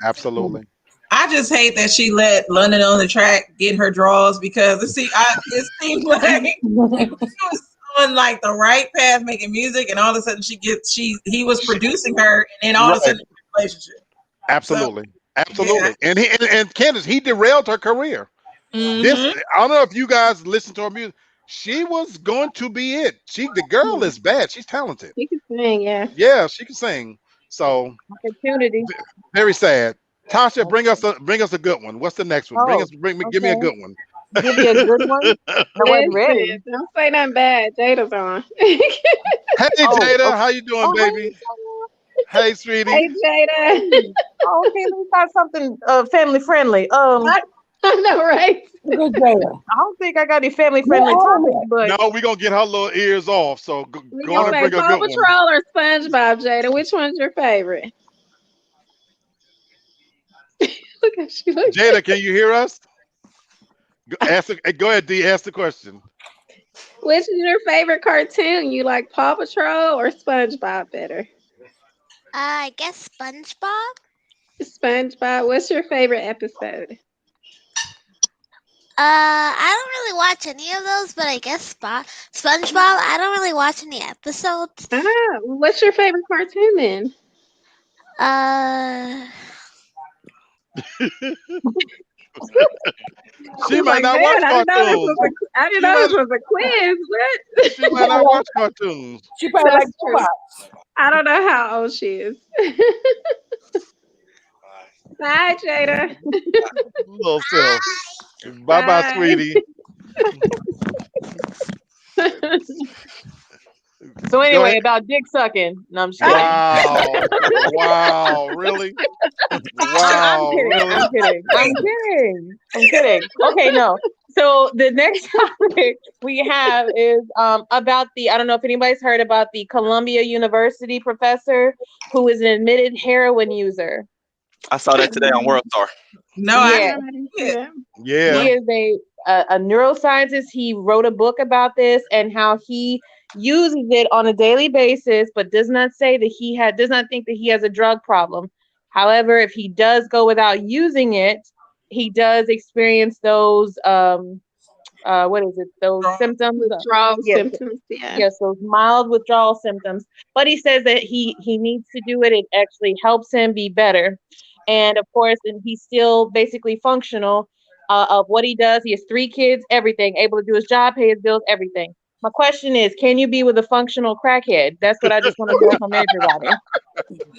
Absolutely. I just hate that she let London on the Track get her draws because it seemed like she was on like the right path making music, and all of a sudden he was producing her, and then all of a sudden relationship. Absolutely. So, Absolutely. And and Candace, he derailed her career. This I don't know if you guys listen to her music. She was going to be it. The girl is bad. She's talented. She can sing, yeah. Yeah, she can sing. So Opportunity. very sad. Tasha, bring us a good one. What's the next one? Give me a good one. Give me a good one. I wasn't ready. Listen, don't say nothing bad. Jada's on. Hey Jada, how you doing, baby? Hey, sweetie. Hey Jada. Oh, okay, we got something family friendly. I know, right? Good Jada. I don't think I got any family friendly topics, but No, we're gonna get her little ears off. So go on and Say bring a Paw good Patrol or SpongeBob, Jada. Which one's your favorite? Look at she one. looks. Jada, can you hear us? Go ahead, D. Ask the question. Which is your favorite cartoon? You like Paw Patrol or SpongeBob better? I guess SpongeBob. SpongeBob. What's your favorite episode? I don't really watch any of those, but I guess SpongeBob. I don't really watch any episodes. What's your favorite cartoon then? She might Like, not man, watch I didn't know this cartoons. was I didn't know this was a quiz. What? She might not watch cartoons. She probably That's like true. robots. I don't know how old she is. Bye, Jada. Little self. Bye, Bye. sweetie. so anyway, ahead. about dick sucking. No, I'm just kidding. Wow. Wow. Really? Wow. I'm kidding. Really? I'm kidding. I'm kidding. I'm kidding. Okay, no. So the next topic we have is about the, I don't know if anybody's heard about the Columbia University professor who is an admitted heroin user. I saw that today on World Star. No, I Yeah. didn't see it. Yeah. He is a neuroscientist. He wrote a book about this and how he uses it on a daily basis, but does not say that does not think that he has a drug problem. However, if he does go without using it, he does experience those what is it? Those symptoms. Withdrawal Yes. symptoms. Yeah. Yes, those mild withdrawal symptoms. But he says that he needs to do it. It actually helps him be better. And of course, and he's still basically functional of what he does. He has 3 kids, everything, able to do his job, pay his bills, everything. My question is, can you be with a functional crackhead? That's what I just want to know from everybody.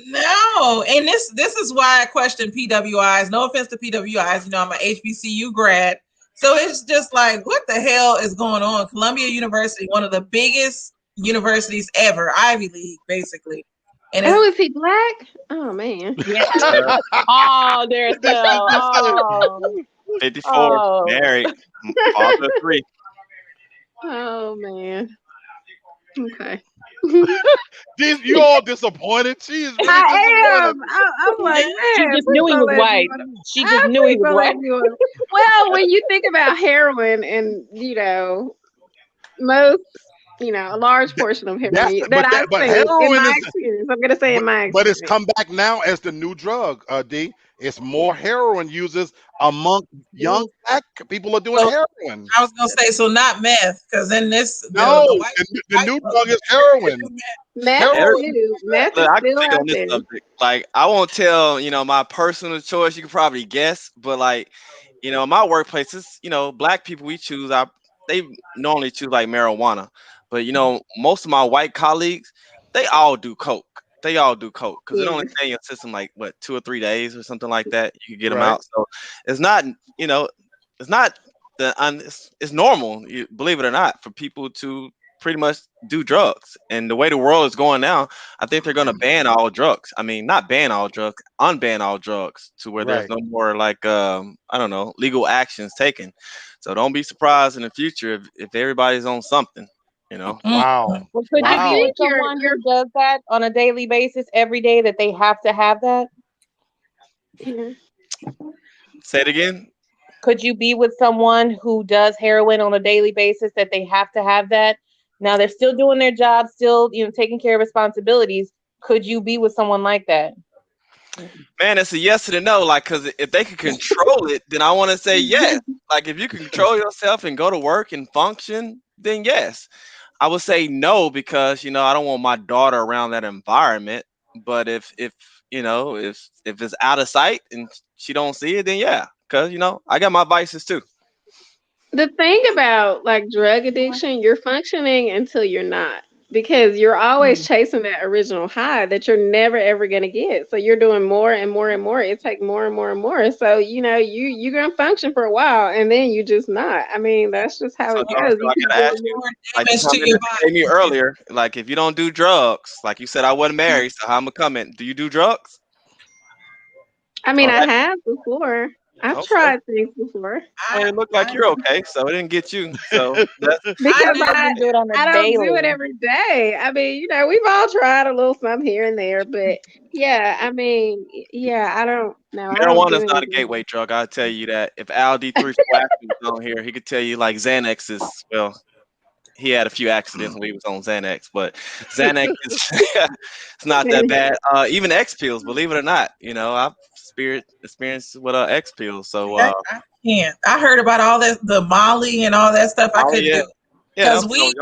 No, and this is why I question PWIs. No offense to PWIs, you know, I'm an HBCU grad. So it's just like, what the hell is going on? Columbia University, one of the biggest universities ever, Ivy League, basically. And Oh, is he black? Oh man. Oh, there's the 54, Oh. married, father of 3. Oh man. Okay. You all disappointed? She is really I am. disappointed. I'm like, She man. just knew he was white. She just knew he was white. Well, when you think about heroin and most, a large portion of heroin but I've seen heroin in my is- experience, I'm gonna say in my experience. But it's come back now as the new drug, D. It's more heroin users among young black people are doing So- heroin. I was gonna say, so not meth, because then this No, the white- the new drug is heroin. Meth heroin- is new. Meth is Look, I can still speak out on this there. subject. Like, I won't tell, my personal choice. You can probably guess, but like, my workplace is, black people, we choose they normally choose like marijuana. But most of my white colleagues, they all do coke. They all do coke because it only stay in your system like 2 or 3 days or something like that. You can get them Right. out. So it's not, it's not it's normal, believe it or not, for people to pretty much do drugs. And the way the world is going now, I think they're going to ban all drugs. I mean, not ban all drugs, unban all drugs to where there's Right. no more like legal actions taken. So don't be surprised in the future if everybody's on something. Wow. Well, could you Wow. be with You're- someone who does that on a daily basis every day that they have to have that? Yeah. Say it again. Could you be with someone who does heroin on a daily basis that they have to have that? Now they're still doing their job, still, taking care of responsibilities. Could you be with someone like that? Man, it's a yes and a no. Like, because if they can control it, then I want to say yes. Like, if you can control yourself and go to work and function, then yes. I would say no because I don't want my daughter around that environment. But if it's out of sight and she don't see it, then yeah. Because I got my vices too. The thing about like drug addiction, you're functioning until you're not, because you're always chasing that original high that you're never ever gonna get. So you're doing more and more and more. It takes more and more and more. So you're gonna function for a while and then you just not. I mean, that's just how So, it goes. so I gotta ask you, like damage the to comment your that you gave me earlier, like if you don't do drugs, like you said, I wasn't married, so how am I coming? Do you do drugs? I mean, I Okay. have before. I've Okay. tried things before. Well, it looked like you're okay, so it didn't get you. So that's Because I do it on a I don't do daily. it every day. I mean, we've all tried a little something here and there, but yeah, I mean, yeah, I don't know. marijuana is not a gateway drug. I'll tell you that. If Al D3 was on here, he could tell you like Xanax is, well, he had a few accidents when he was on Xanax, but Xanax is it's not that bad. Even X pills, believe it or not, I've experienced with X pills. So I can't. I heard about all that, the Molly and all that stuff. I couldn't do it. yeah, Because weed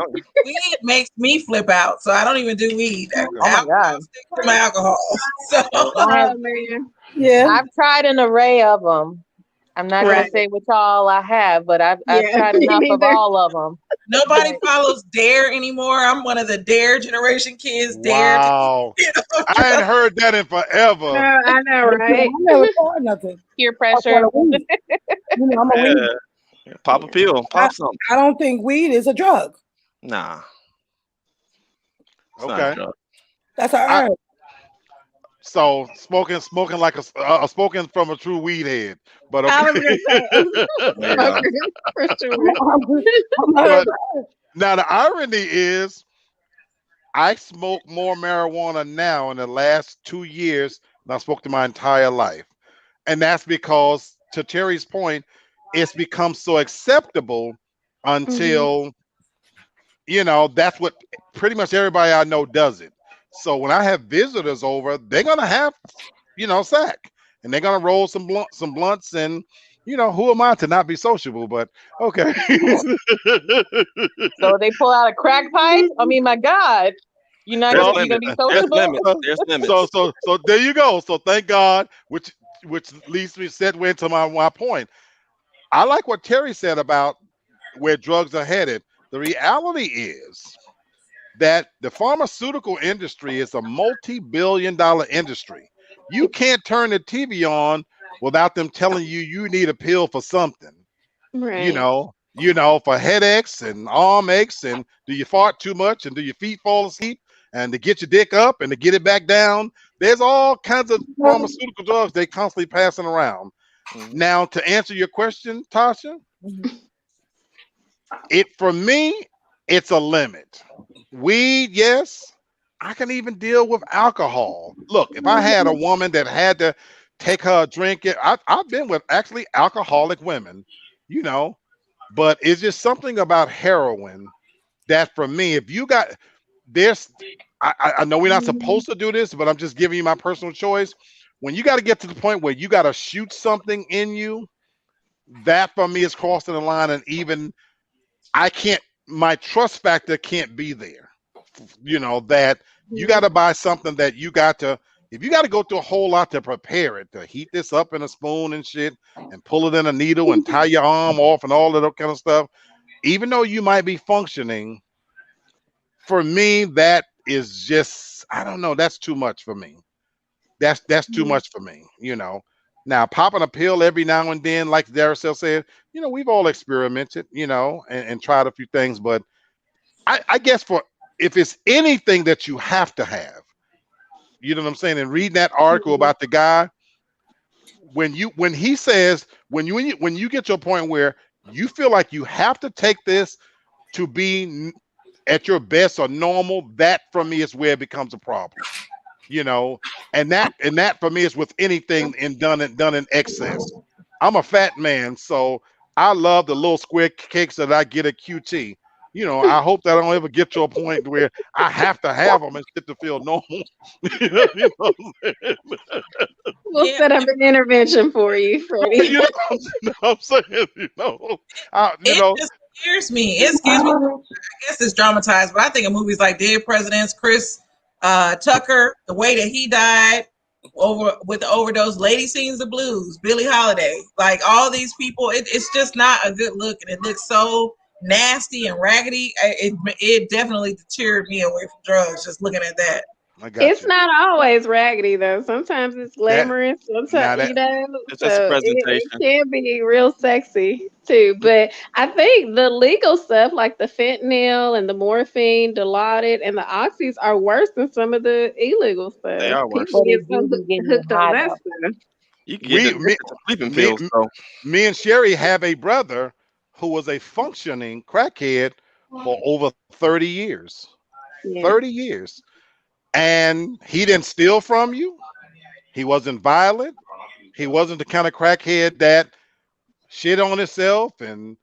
makes me flip out, so I don't even do weed. Oh my God. Stick to my alcohol. So Oh man. Yeah. I've tried an array of them. I'm not gonna Right. say which all I have, but I've Yeah, tried me enough of neither. all of them. nobody follows Dare anymore. I'm one of the Dare generation kids. Dare. Wow. I ain't heard that in No, forever. I know, right? I never tried nothing. Peer That's pressure. what weed. I'm a weed. pop a pill, pop something. I don't think weed is a drug. Nah. It's not Okay. a drug. That's all right. So smoking like a smoking from a true weed head. But I was okay. gonna say, for sure. But now the irony is, I smoke more marijuana now in the last 2 years than I smoked in my entire life, and that's because, to Terry's point, it's become so acceptable until that's what pretty much everybody I know does it. So when I have visitors over, they're gonna have sack, and they're gonna roll some blunts, and who am I to not be sociable? But okay. So they pull out a crack pipe. I mean, my God, you're not Well, gonna, you gonna be There's sociable. limits. There's limits. so there you go. So thank God, which leads me segue into my point. I like what Terry said about where drugs are headed. The reality is that the pharmaceutical industry is a multi-billion-dollar industry. You can't turn the TV on without them telling you need a pill for something. Right. For headaches and arm aches, and do you fart too much, and do your feet fall asleep, and to get your dick up and to get it back down. There's all kinds of pharmaceutical drugs they constantly passing around. Now, to answer your question, Tasha, for me, it's a limit. Weed, yes. I can even deal with alcohol. Look, if I had a woman that had to take her a drink, I've been with actually alcoholic women, but it's just something about heroin that, for me, if you got this, I know we're not supposed to do this, but I'm just giving you my personal choice. When you got to get to the point where you got to shoot something in you, that for me is crossing the line, and even my trust factor can't be there. That you got to buy something that if you got to go through a whole lot to prepare it, to heat this up in a spoon and shit, and pull it in a needle and tie your arm off and all of that kind of stuff, even though you might be functioning, for me, that is just, I don't know, that's too much for me. That's too much for me, Now, popping a pill every now and then, like Daracel said, we've all experimented, and tried a few things, but I guess if it's anything that you have to have, you know what I'm saying? And reading that article about the guy, when he says, when you get to a point where you feel like you have to take this to be at your best or normal, that for me is where it becomes a problem. And that for me is with anything done in excess. I'm a fat man, so I love the little square cakes that I get at QT. I hope that I don't ever get to a point where I have to have them and shit to feel normal. We'll set up an intervention for you, Freddie. What I'm saying? It just scares me. It scares me. I guess it's dramatized, but I think of movies like Dead Presidents, Chris Tucker, the way that he died with the overdose, Lady Sings the Blues, Billie Holiday, like all these people. It's just not a good look, and it looks so nasty and raggedy. It definitely deterred me away from drugs just looking at that. It's not always raggedy though. Sometimes it's glamorous. Sometimes it's just a presentation. It can be real sexy too. But I think the legal stuff like the fentanyl and the morphine, Dilaudid, and the oxys are worse than some of the illegal stuff. They are worse. People get hooked on that stuff. You can get sleeping pills. Me and Sherry have a brother who was a functioning crackhead for over 30 years. Yeah. 30 years. And he didn't steal from you. He wasn't violent. He wasn't the kind of crackhead that shit on himself and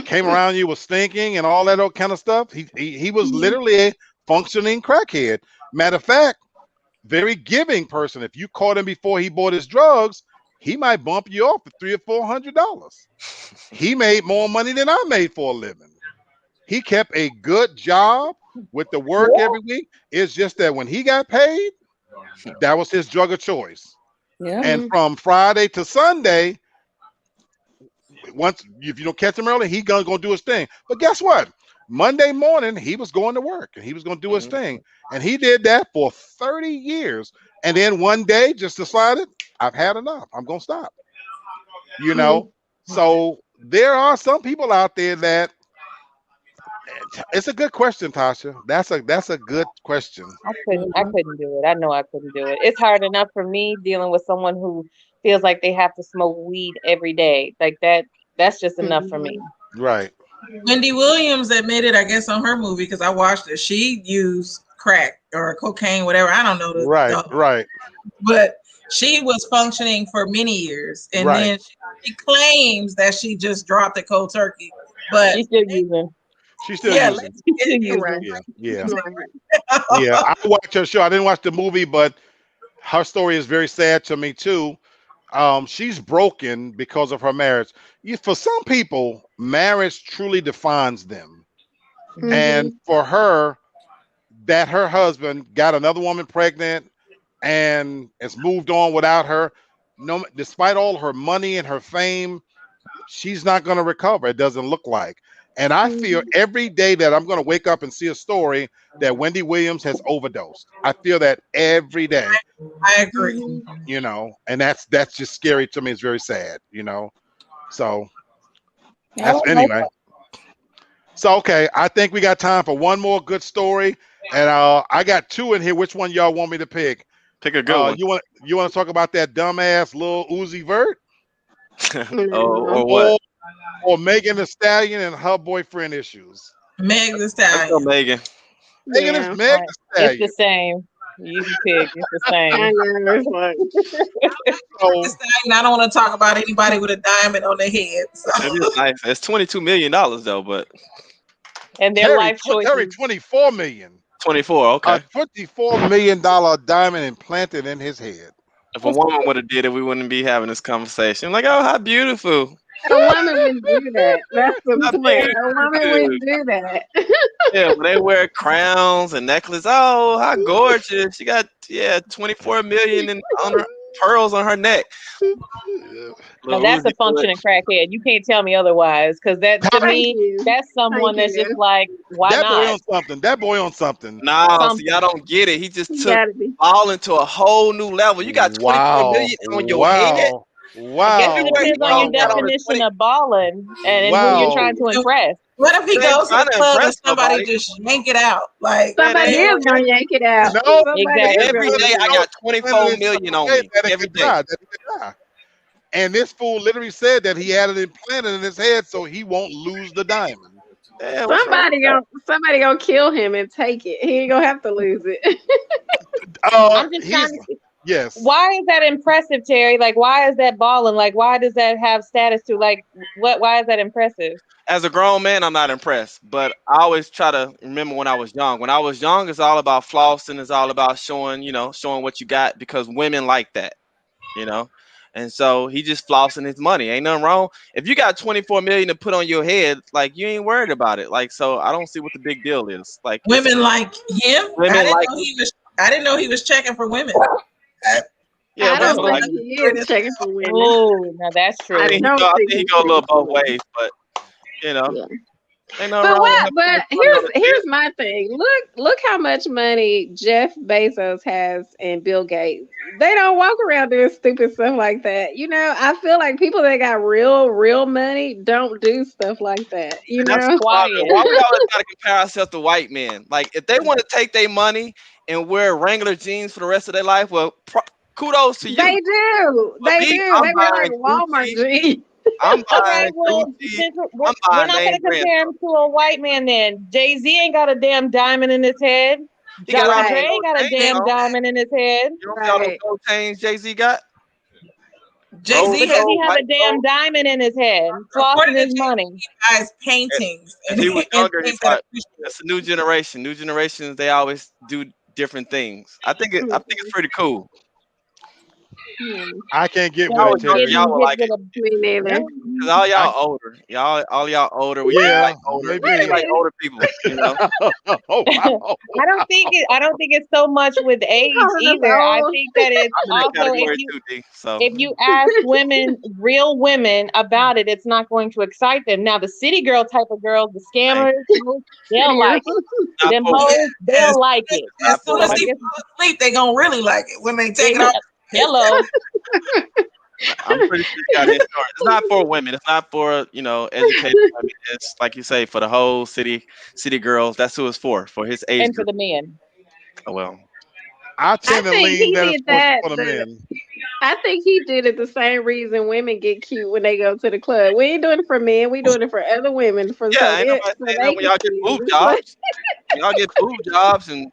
came around you with stinking and all that old kind of stuff. He was literally a functioning crackhead. Matter of fact, very giving person. If you caught him before he bought his drugs, he might bump you off for $300 or $400. He made more money than I made for a living. He kept a good job with the work every week. It's just that when he got paid, that was his drug of choice. Yeah. And from Friday to Sunday, if you don't catch him early, he's gonna do his thing. But guess what? Monday morning, he was going to work and he was gonna do his thing. And he did that for 30 years. And then one day just decided, I've had enough. I'm gonna stop. So there are some people out there that It's a good question, Tasha. That's a good question. I couldn't do it. I know I couldn't do it. It's hard enough for me dealing with someone who feels like they have to smoke weed every day. Like that's just enough for me. Right. Wendy Williams admitted, I guess, on her movie, because I watched it, she used crack or cocaine, whatever. I don't know. Right. But she was functioning for many years. And then she claims that she just dropped it cold turkey. But she's still using. She's still yeah, using. let's get it right. Yeah. Yeah. I watched her show. I didn't watch the movie, but her story is very sad to me too. She's broken because of her marriage. For some people, marriage truly defines them. And for her, that her husband got another woman pregnant and has moved on without her, no, despite all her money and her fame, she's not going to recover. It doesn't look like. And I feel every day that I'm going to wake up and see a story that Wendy Williams has overdosed. I feel that every day. I agree. You know, and that's just scary to me. It's very sad, you know. So anyway. So okay, I think we got time for one more good story. And I got two in here. Which one y'all want me to pick? Pick a good one. You want to talk about that dumbass Lil Uzi Vert? or what? Or Megan Thee Stallion and her boyfriend issues? Meg Thee Stallion. Let's go, Megan. Megan is Meg Thee Stallion. It's the same. You can pick. It's the same. I don't want to talk about anybody with a diamond on their head. So. It is nice. It's $22 million though, but and their life choices. Terry, $24 million. 24. Okay. A $24 million diamond implanted in his head. If a woman would have did it, we wouldn't be having this conversation. Like, oh, how beautiful. A woman wouldn't do that. That's the point. A woman wouldn't do that. Yeah, when they wear crowns and necklaces. Oh, how gorgeous! She got 24 million on her pearls on her neck. Now that's a functioning crackhead. You can't tell me otherwise, because that to me, that's someone that's just like, why that not? Boy on something. That boy on something. No, see, y'all don't get it. He just took all into a whole new level. You got 24 million on your head. Wow. I guess it depends on your definition of balling and who you're trying to impress. What if he goes to the club and somebody just yank it out? Like somebody is gonna yank it out. No, exactly. Every day I got 24 million on me. Every day. And this fool literally said that he had it implanted in his head so he won't lose the diamond. Yeah, somebody gonna kill him and take it. He ain't gonna have to lose it. I'm just trying to. Yes. Why is that impressive, Terry? Like, why is that balling? Like, why does that have status to? Like, what? Why is that impressive? As a grown man, I'm not impressed, but I always try to remember when I was young. When I was young, it's all about flossing. It's all about showing what you got, because women like that, And so he just flossing his money. Ain't nothing wrong. If you got 24 million to put on your head, like, you ain't worried about it. Like, so I don't see what the big deal is. Like, women like him. I didn't know he was checking for women. Yeah, I don't think he is checking for women. Oh, now that's true. I think he go a little both ways, but ain't no wrong. But here's my thing. Look how much money Jeff Bezos has and Bill Gates. They don't walk around doing stupid stuff like that. I feel like people that got real money don't do stuff like that. That's why we always gotta compare ourselves to white men. Like, if they want to take their money and wear Wrangler jeans for the rest of their life, well, kudos to you. They do. They wear like Walmart jeans. I'm buying we're not going to compare him to a white man then. Jay-Z ain't got a damn diamond in his head. Dr. Dre ain't got a damn diamond in his head. You don't got no gold chains Jay-Z got? Jay-Z doesn't have a damn diamond in his head. Flossing his money. He buys paintings. If he was younger, it's a new generation. New generations, they always do different things. I think it's pretty cool. I can't get with it. Y'all like it. Cause all y'all older. All y'all older. We like older. We like older people. Oh, wow. I don't think it's so much with age either. I think that it's also if you ask real women about it, it's not going to excite them. Now the city girl type of girls, the scammers, they'll like it. Them hoes, they'll like it. As soon as they fall asleep, they gonna really like it when they take it off. Hello. I'm pretty sure he got insurance. It's not for women. It's not for educated women. It's like you say for the whole city girls. That's who it's for his age And for group. the men. Oh well. I I tend to think lean he that it's did that. for the men. I think he did it the same reason women get cute when they go to the club. We ain't doing it for men. We doing it for other women Yeah, ain't nobody so saying they that when can y'all get boob cute. Like, jobs. When y'all get boob jobs and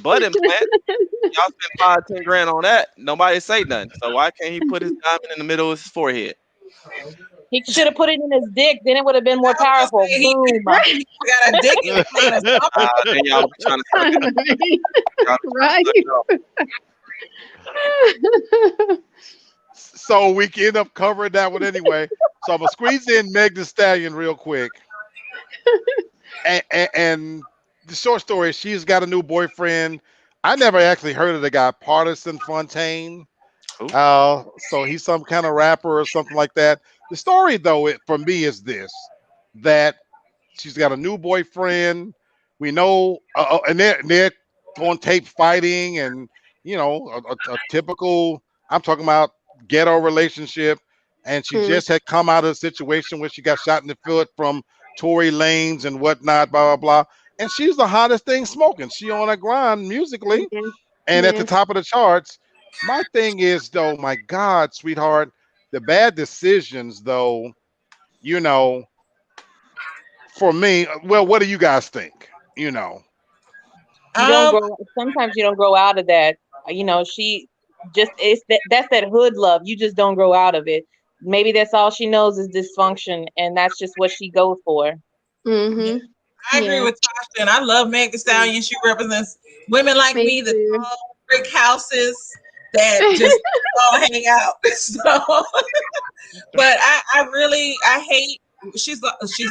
butt implant. Y'all spend 5-10 grand on that. Nobody say nothing. So why can't he put his diamond in the middle of his forehead? He should have put it in his dick. Then it would have been more I was powerful. gonna say Boom. he got a dick implant or something. Then y'all be trying to suck it up. Y'all be trying to suck it up. So we can end up covering that one anyway. So I'm gonna squeeze in Meg Thee Stallion real quick. And the short story is she's got a new boyfriend. I never actually heard of the guy, Partisan Fontaine. Who? So he's some kind of rapper or something like that. The story, though, for me is this: that she's got a new boyfriend. We know, and they're on tape fighting, and a typical. I'm talking about ghetto relationship, and she just had come out of a situation where she got shot in the foot from Tory Lanez and whatnot, blah blah blah. And she's the hottest thing smoking. She on a grind musically, and at the top of the charts. My thing is, though, my God, sweetheart, the bad decisions, though, for me, well, what do you guys think? You don't grow. Sometimes you don't grow out of that. She just that's that hood love. You just don't grow out of it. Maybe that's all she knows is dysfunction, and that's just what she goes for. Mm-hmm. I agree with Tasha, and I love Meg Thee Stallion. She represents women like me that own brick houses that just all hang out. So, but I hate she's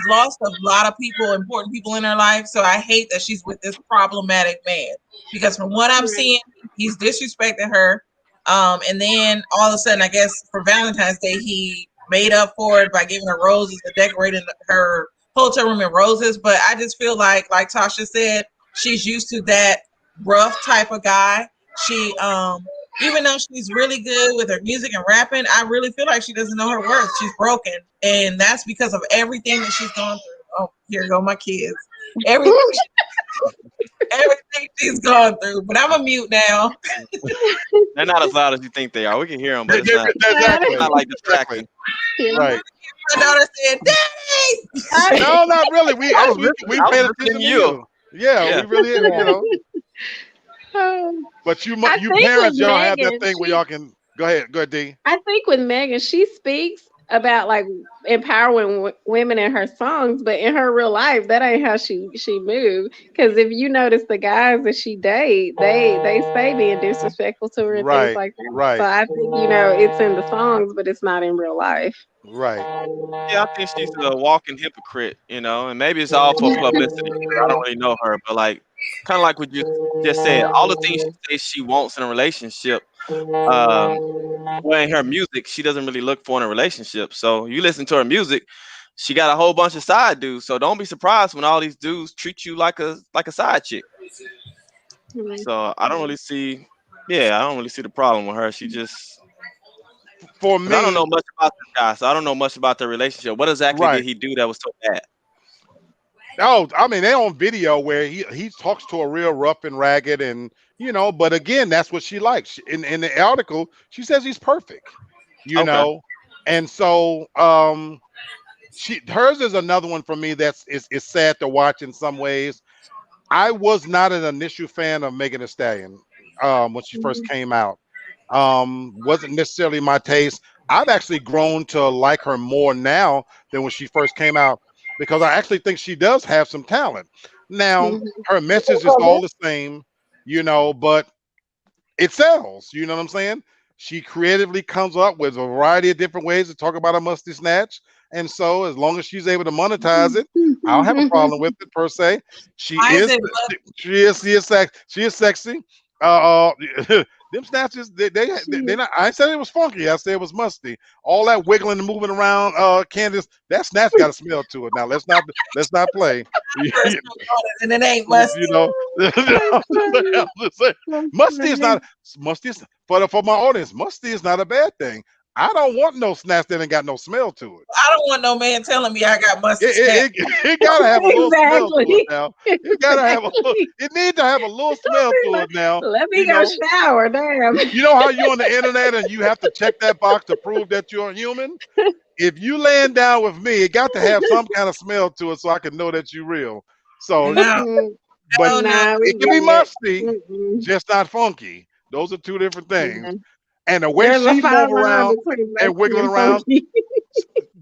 lost a lot of people, important people in her life. So I hate that she's with this problematic man because from what I'm seeing, he's disrespecting her. And then all of a sudden, I guess for Valentine's Day, he made up for it by giving her roses and decorating her hotel room in roses. But I just feel like Tasha said, she's used to that rough type of guy. She even though she's really good with her music and rapping, I really feel like she doesn't know her worth. She's broken, and that's because of everything that she's gone through. Oh, here go my kids. Everything she's gone through. But I'm a mute now. They're not as loud as you think they are. We can hear them, but it's not like distracting. Right. My daughter said, "Daddy." No, not really. We paid attention to you. you. Yeah, we really, But you parents, y'all have that thing where y'all can go ahead, D. I think with Megan, she speaks about like empowering women in her songs, but in her real life, that ain't how she moved. Because if you notice the guys that she date, they say being disrespectful to her and things like that. Right. So I think it's in the songs, but it's not in real life. Right. Yeah, I think she's a walking hypocrite, and maybe it's all for publicity. I don't really know her, but kind of like what you just said, all the things she says she wants in a relationship, in her music, she doesn't really look for in a relationship. So you listen to her music, she got a whole bunch of side dudes. So don't be surprised when all these dudes treat you like a side chick. So I don't really see the problem with her. She just, for me, I don't know much about this guy, so I don't know much about their relationship. What exactly did he do that was so bad? Oh, I mean, they're on video where he talks to her real rough and ragged, and but again, that's what she likes. In the article, she says he's perfect, know, and so hers is another one for me that's is sad to watch in some ways. I was not an initial fan of Megan Thee Stallion when she first came out. Wasn't necessarily my taste. I've actually grown to like her more now than when she first came out, because I actually think she does have some talent. Now, her message is all the same, but it sells. You know what I'm saying? She creatively comes up with a variety of different ways to talk about a musty snatch. And so as long as she's able to monetize it, I don't have a problem with it per se. She is sexy. Them snatches, they not. I said it was funky. I said it was musty. All that wiggling and moving around, Candace, that snatch got a smell to it. Now let's not play. And it ain't musty. Musty is not musty. For my audience, musty is not a bad thing. I don't want no snatch that ain't got no smell to it. I don't want no man telling me I got musty snatch. It gotta have a little smell to Exactly. it now. It gotta have a little. It needs to have a little smell to it now. Let me You go know, shower. Damn. you know how you on the internet and you have to check that box to prove that you're a human. If you laying down with me, it got to have some kind of smell to it so I can know that you're real. So, No, but Nah, we it can be get it. musty, Mm-mm. just not funky. Those are two different things. Yeah. And the way There's a she fine move line around between and musty wiggling and around, funky.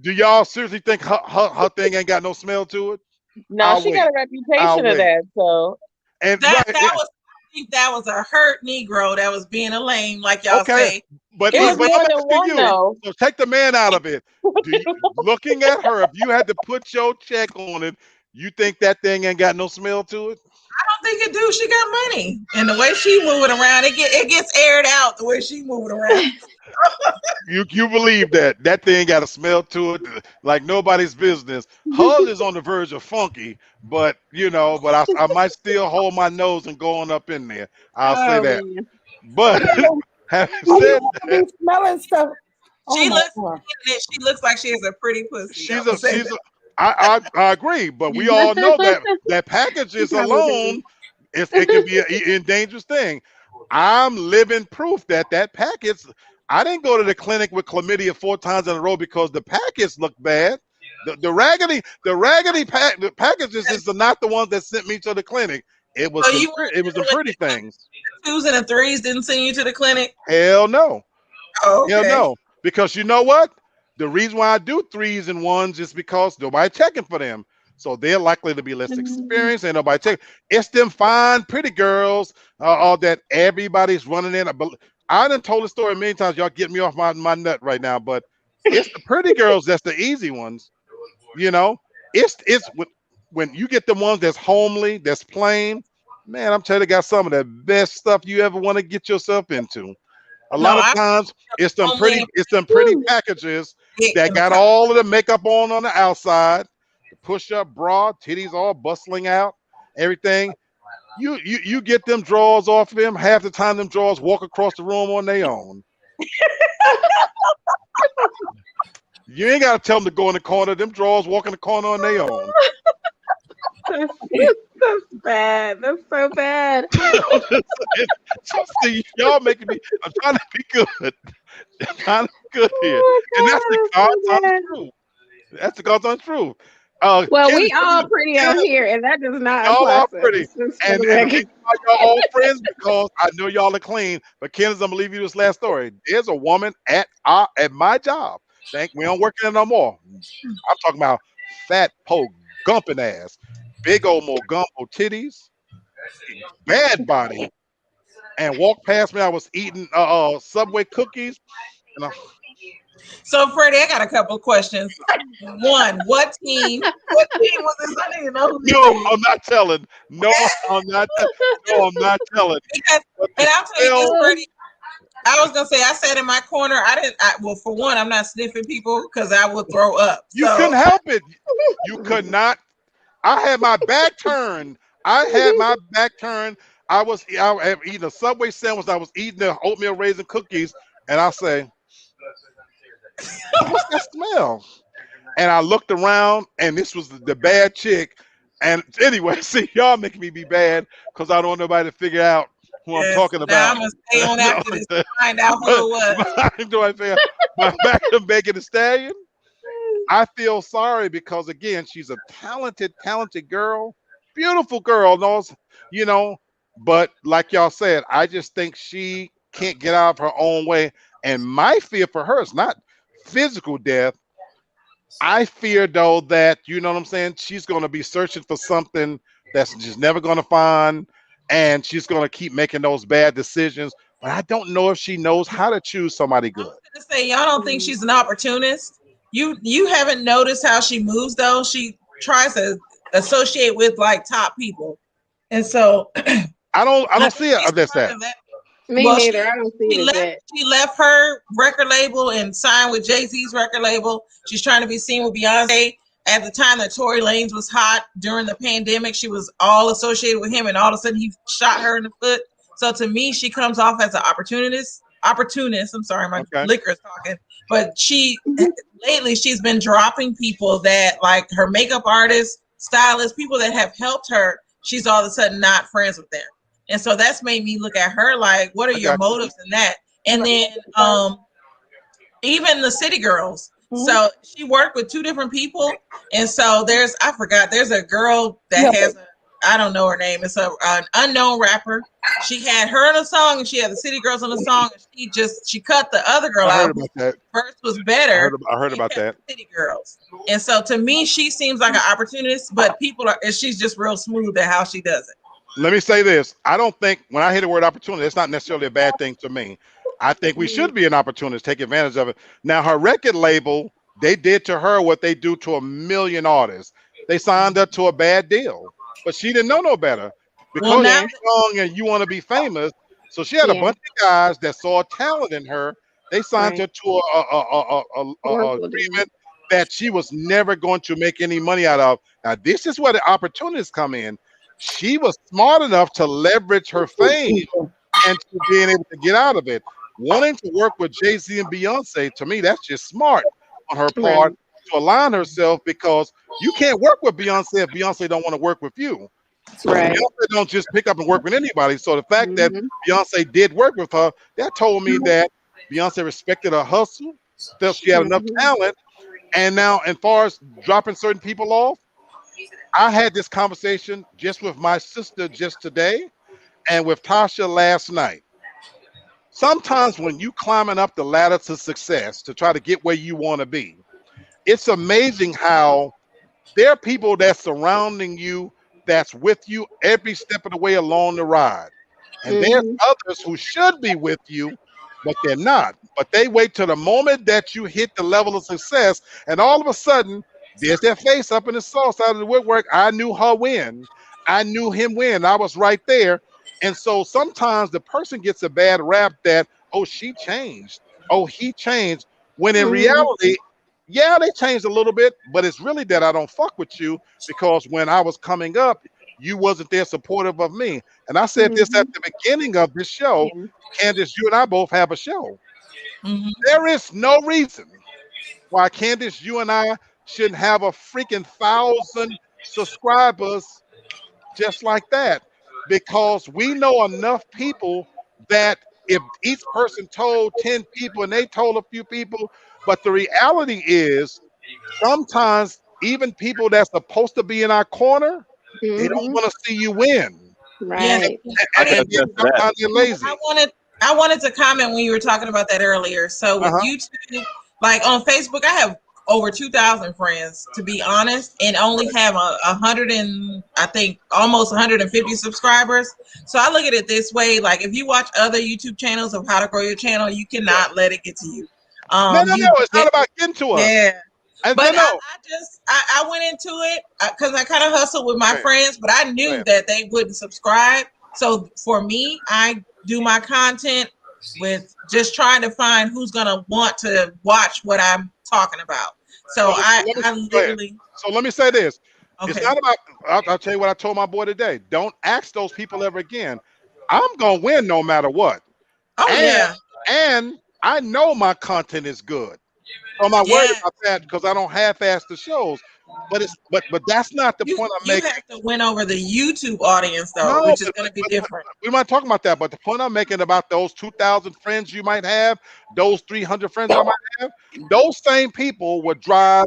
do y'all seriously think her thing ain't got no smell to it? No, I'll she wait. got a I'll reputation of wait. that. So And that right, was I think that was a hurt Negro that was being a lame, like y'all okay. say. But it was but more I'm than asking one you. though. So take the man out of it. Looking at her, if you had to put your check on it, you think that thing ain't got no smell to it? I don't think it do. She got money, and the way she moving around, it gets aired out. The way she moving around. You believe that thing got a smell to it like nobody's business. Hers is on the verge of funky, but I might still hold my nose and go on up in there. I'll say Oh that. man. But having Oh, you said have to that, be smelling stuff. Oh She my looks. God. She looks like she has a pretty pussy. she's I'ma a say she's that. I agree, but we all know that She packages probably alone, it can be an dangerous thing. I'm living proof that package. I didn't go to the clinic with chlamydia 4 times in a row because the package looked bad. The raggedy the packages is not the ones that sent me to the clinic. It was So them, you were it was them pretty things. 2s and 3s didn't send you to the clinic. Hell no. Oh, Hell okay. no. Because you know what? The reason why I do 3s and 1s is because nobody checking for them. So they're likely to be less experienced. Ain't nobody checking. It's them fine, pretty girls that everybody's running in. I done told the story many times. Y'all get me off my nut right now. But it's the pretty girls that's the easy ones. It's when you get the ones that's homely, that's plain. Man, I'm telling you, got some of the best stuff you ever want to get yourself into. A No, lot of I times it's them only pretty packages that in the got all of the makeup on the outside, the push-up bra, titties all bustling out, everything. You get them drawers off of them. Half the time them drawers walk across the room on their own. You ain't gotta tell them to go in the corner. Them drawers walk in the corner on their own. That's bad. That's so bad. So see, y'all making me. I'm trying to be good. I'm trying to be good here, Oh and that's the God, God's that's so bad. honest truth. That's the God's honest truth. Well, Kenny, we all pretty on here, and that does not y'all apply are to pretty, us. Just for and the the record. reason why y'all all friends because I know y'all are clean. But Kenneth, I'm gonna leave you this last story. There's a woman at my job. We don't work there no more. I'm talking about fat poke gumping ass, big old mogumbo titties, bad body, and walked past me. I was eating Subway cookies, and So, Freddie, I got a couple of questions. One, what team? What team was this? I don't even know who this no, is. I'm not telling. No, I'm not. No, I'm not telling. Because, But and I'll tell you this, still, Freddie. I was gonna say I sat in my corner. Well, for one, I'm not sniffing people because I will throw up. you So couldn't help it. You could not. I had my back turned. I was eating a Subway sandwich. I was eating the oatmeal raisin cookies, and I say, "What's that smell?" And I looked around, and this was the bad chick. And anyway, see, y'all making me be bad because I don't want nobody to figure out who I'm talking now about. I'm gonna stay on after this to find out who it was. Do I say back to Megan Thee Stallion? I feel sorry because again, she's a talented girl, beautiful girl, knows, but like y'all said, I just think she can't get out of her own way. And my fear for her is not physical death. I fear though that, you know what I'm saying, she's gonna be searching for something that's just never gonna find, and she's gonna keep making those bad decisions. But I don't know if she knows how to choose somebody good. I was gonna say y'all don't think she's an opportunist. You haven't noticed how she moves though. She tries to associate with like top people, and so I don't see it as that. Me Well, neither. I don't see it as that. She left her record label and signed with Jay-Z's record label. She's trying to be seen with Beyonce. At the time that Tory Lanez was hot during the pandemic, she was all associated with him, and all of a sudden he shot her in the foot. So to me, she comes off as an opportunist. opportunist. I'm sorry, my Okay. liquor is talking. But lately she's been dropping people that like her makeup artists, stylists, people that have helped her. She's all of a sudden not friends with them. And so that's made me look at her like, what are your motives in that? And then even the City Girls. So she worked with 2 different people. And so there's a girl that has I don't know her name. It's an unknown rapper. She had her in a song and she had the City Girls on the song. And she cut the other girl I heard out. about that. First was better. I heard about that. City Girls. And so to me, she seems like an opportunist, but she's just real smooth at how she does it. Let me say this. I don't think when I hear the word opportunity, it's not necessarily a bad thing to me. I think we should be an opportunist, take advantage of it. Now, her record label, they did to her what they do to a million artists. They signed her to a bad deal, but she didn't know no better. Because you're young and you want to be famous, so she had a bunch of guys that saw talent in her. They signed her to a agreement that she was never going to make any money out of. Now, this is where the opportunities come in. She was smart enough to leverage her fame and to being able to get out of it. Wanting to work with Jay-Z and Beyonce, to me, that's just smart on her part to align herself, because you can't work with Beyonce if Beyonce don't want to work with you. Beyonce don't just pick up and work with anybody. So the fact that Beyonce did work with her, that told me that Beyonce respected her hustle, felt she had enough talent. And now, as far as dropping certain people off, I had this conversation just with my sister just today and with Tasha last night. Sometimes when you climbing up the ladder to success to try to get where you want to be, it's amazing how there are people that's surrounding you, that's with you every step of the way along the ride. And there's others who should be with you, but they're not. But they wait till the moment that you hit the level of success, and all of a sudden, there's that face up in the sauce out of the woodwork. I knew her win. I knew him win. I was right there. And so sometimes the person gets a bad rap that, oh, she changed. Oh, he changed. When in reality, yeah, they changed a little bit, but it's really that I don't fuck with you, because when I was coming up, you wasn't there supportive of me. And I said this at the beginning of this show. Candace, you and I both have a show. There is no reason why, Candace, you and I shouldn't have a freaking 1,000 subscribers just like that, because we know enough people that if each person told 10 people and they told a few people, but the reality is sometimes even people that's supposed to be in our corner, they don't want to see you win. Right. And sometimes they're lazy. I wanted to comment when you were talking about that earlier. So with YouTube, like on Facebook, I have over 2,000 friends, to be honest, and only have 100 and I think almost 150 subscribers. So I look at it this way: like if you watch other YouTube channels of how to grow your channel, you cannot let it get to you. No, it's not about getting to us. Yeah. But I went into it because I kind of hustled with my friends, but I knew that they wouldn't subscribe. So for me, I do my content with just trying to find who's gonna want to watch what I'm talking about. So I literally. So let me say this. Okay. It's not about. I'll tell you what I told my boy today. Don't ask those people ever again. I'm gonna win no matter what. And I know my content is good. So I'm not worried about that because I don't half-ass the shows. But that's not the point I'm making. You have to win over the YouTube audience though, which is going to be different. We're not talking about that, but the point I'm making about those 2,000 friends you might have, those 300 friends I might have, those same people would drive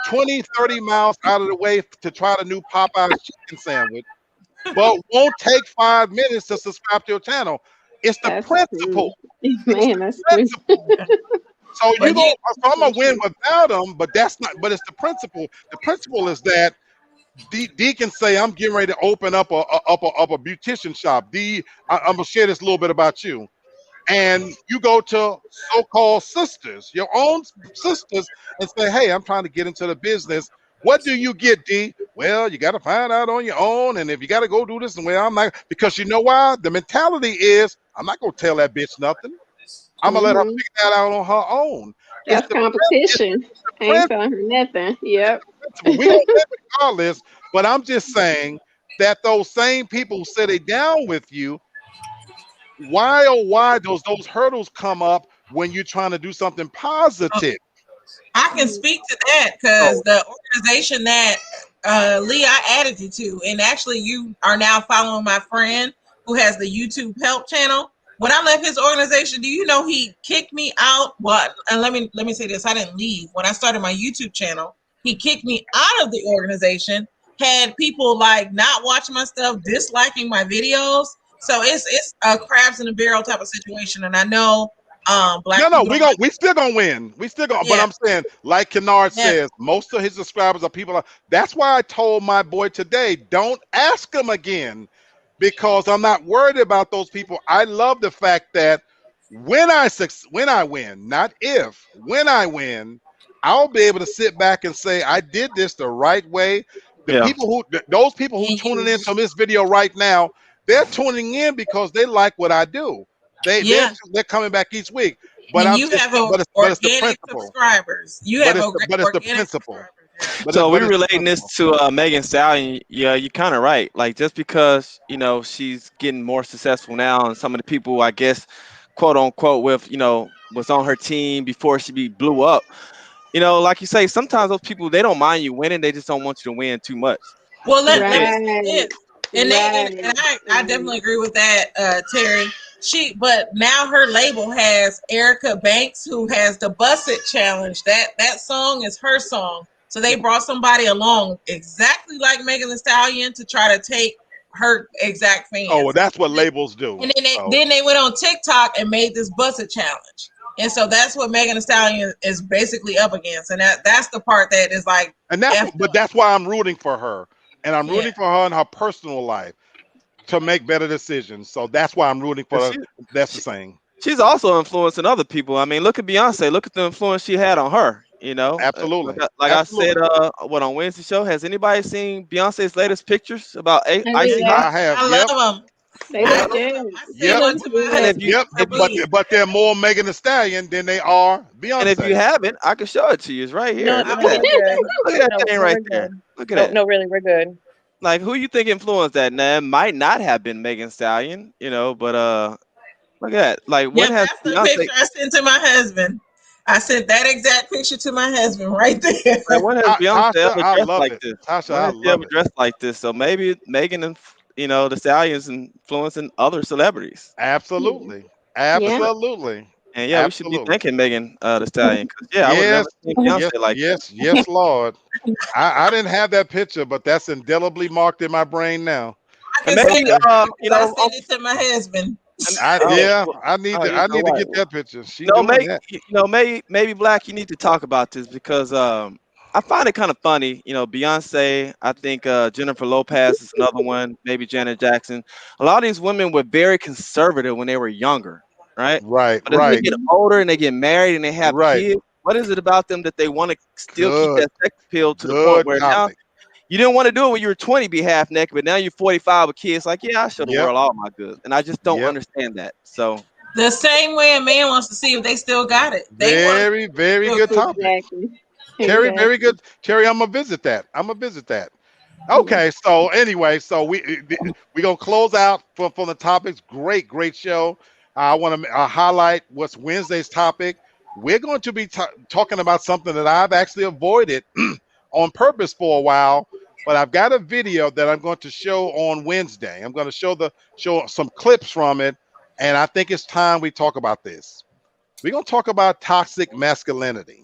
20, 30 miles out of the way to try the new Popeye's chicken sandwich, but won't take 5 minutes to subscribe to your channel. It's the principle. Man, that's principle. So I'm gonna win without them, but that's not. But it's the principle. The principle is that D can say, "I'm getting ready to open up a beautician shop." I'm gonna share this a little bit about you, and you go to so-called sisters, your own sisters, and say, "Hey, I'm trying to get into the business." What do you get, D? Well, you got to find out on your own, and if you got to go do this, and well, I'm not, because you know why? The mentality is, I'm not gonna tell that bitch nothing. I'm gonna let her figure that out on her own. That's competition. Ain't telling her nothing. Yep. We don't live regardless, but I'm just saying that those same people who sit it down with you, why oh why those hurdles come up when you're trying to do something positive? I can speak to that because the organization that Lee, I added you to, and actually you are now following my friend who has the YouTube help channel. When I left his organization, do you know he kicked me out? What? And let me say this: I didn't leave. When I started my YouTube channel, he kicked me out of the organization. Had people like not watching my stuff, disliking my videos. So it's a crabs in a barrel type of situation. And I know black No, people we still gonna win. We still gonna. But Yeah. I'm saying, like Kennard Yeah. says, most of his subscribers are people. That's why I told my boy today, don't ask him again, because I'm not worried about those people. I love the fact that when I win, not if, when I win, I'll be able to sit back and say I did this the right way. Yeah. Those people who tuning into this video right now, they're tuning in because they like what I do. Yeah. They're coming back each week. But And you have but it's the organic principle. subscribers. You But have it's the organic principle. subscribers. But So but we're it's the relating this principle. to Megan Stallion. Yeah, you're kind of right. Like just because she's getting more successful now, and some of the people I guess, quote unquote, with was on her team before she blew up. Like you say, sometimes those people they don't mind you winning, they just don't want you to win too much. Well, let me Yeah. say Right. this. And I definitely agree with that, Terry. But now her label has Erica Banks, who has the Bust It Challenge. That song is her song. So they brought somebody along exactly like Megan Thee Stallion to try to take her exact fans. Oh, well, that's what labels do. And then So, they went on TikTok and made this Bust It Challenge. And so that's what Megan Thee Stallion is basically up against. And that's the part that is like, and that's why I'm rooting for her. And I'm rooting Yeah. for her in her personal life to make better decisions. So that's why I'm rooting for her. That's the saying. She's also influencing other people. I mean, look at Beyonce. Look at the influence she had on her. Absolutely. Like I Absolutely. said, on Wednesday show, has anybody seen Beyonce's latest pictures about Icy Yeah. Hot? I have. I Yep. love them. They I look good. sent Yep. one to my And husband. Yep. I believe. But they're more Megan Thee Stallion than they are And if you Beyonce. haven't, I can show it to you. It's right here. No, Look no, at we're that. good. Look at that No, thing no, right we're there. good. Look at No, that. no, really, we're good. Like who you think influenced that? Now, it might not have been Megan Stallion, but look at that. Like when Yep, has that's the Beyonce? picture I sent to my husband. I sent that exact picture to my husband right there. Like when has Beyonce Tasha, ever I dressed love like it. this? Tasha, When I has she love ever it. dressed like this? So maybe Megan and the Stallions influencing other celebrities. Absolutely. Yeah. Absolutely. And yeah, we should be Absolutely. thanking Megan the Stallion because I would have never Yes. seen Yes. Beyonce like that. Yes, Lord. I didn't have that picture, but that's indelibly marked in my brain now. I And can maybe send it to you because I sent it to my husband. and, I need to you know what? get that picture. She No, doing that. maybe Black, you need to talk about this because I find it kind of funny. Beyonce, I think Jennifer Lopez is another one, maybe Janet Jackson. A lot of these women were very conservative when they were younger, right? Right, But as they right, get older and they get married and they have right. kids, what is it about them that they want to still keep Good, that sex appeal to the point good where now topic. you didn't want to do it when you were 20, be half naked, but now you're 45 with kids. Like, yeah, I show the Yep, world all my goods, and I just don't yep. understand that. So The same way a man wants to see if they still got it. They want Very, very good topic. Exactly. Terry, very Exactly. good. Terry, I'm gonna visit that. Okay, so anyway, so we gonna close out from the topics. Great show. I want to highlight what's Wednesday's topic. We're going to be talking about something that I've actually avoided on purpose for a while, but I've got a video that I'm going to show on Wednesday. I'm going to show some clips from it, and I think it's time we talk about this. We're going to talk about toxic masculinity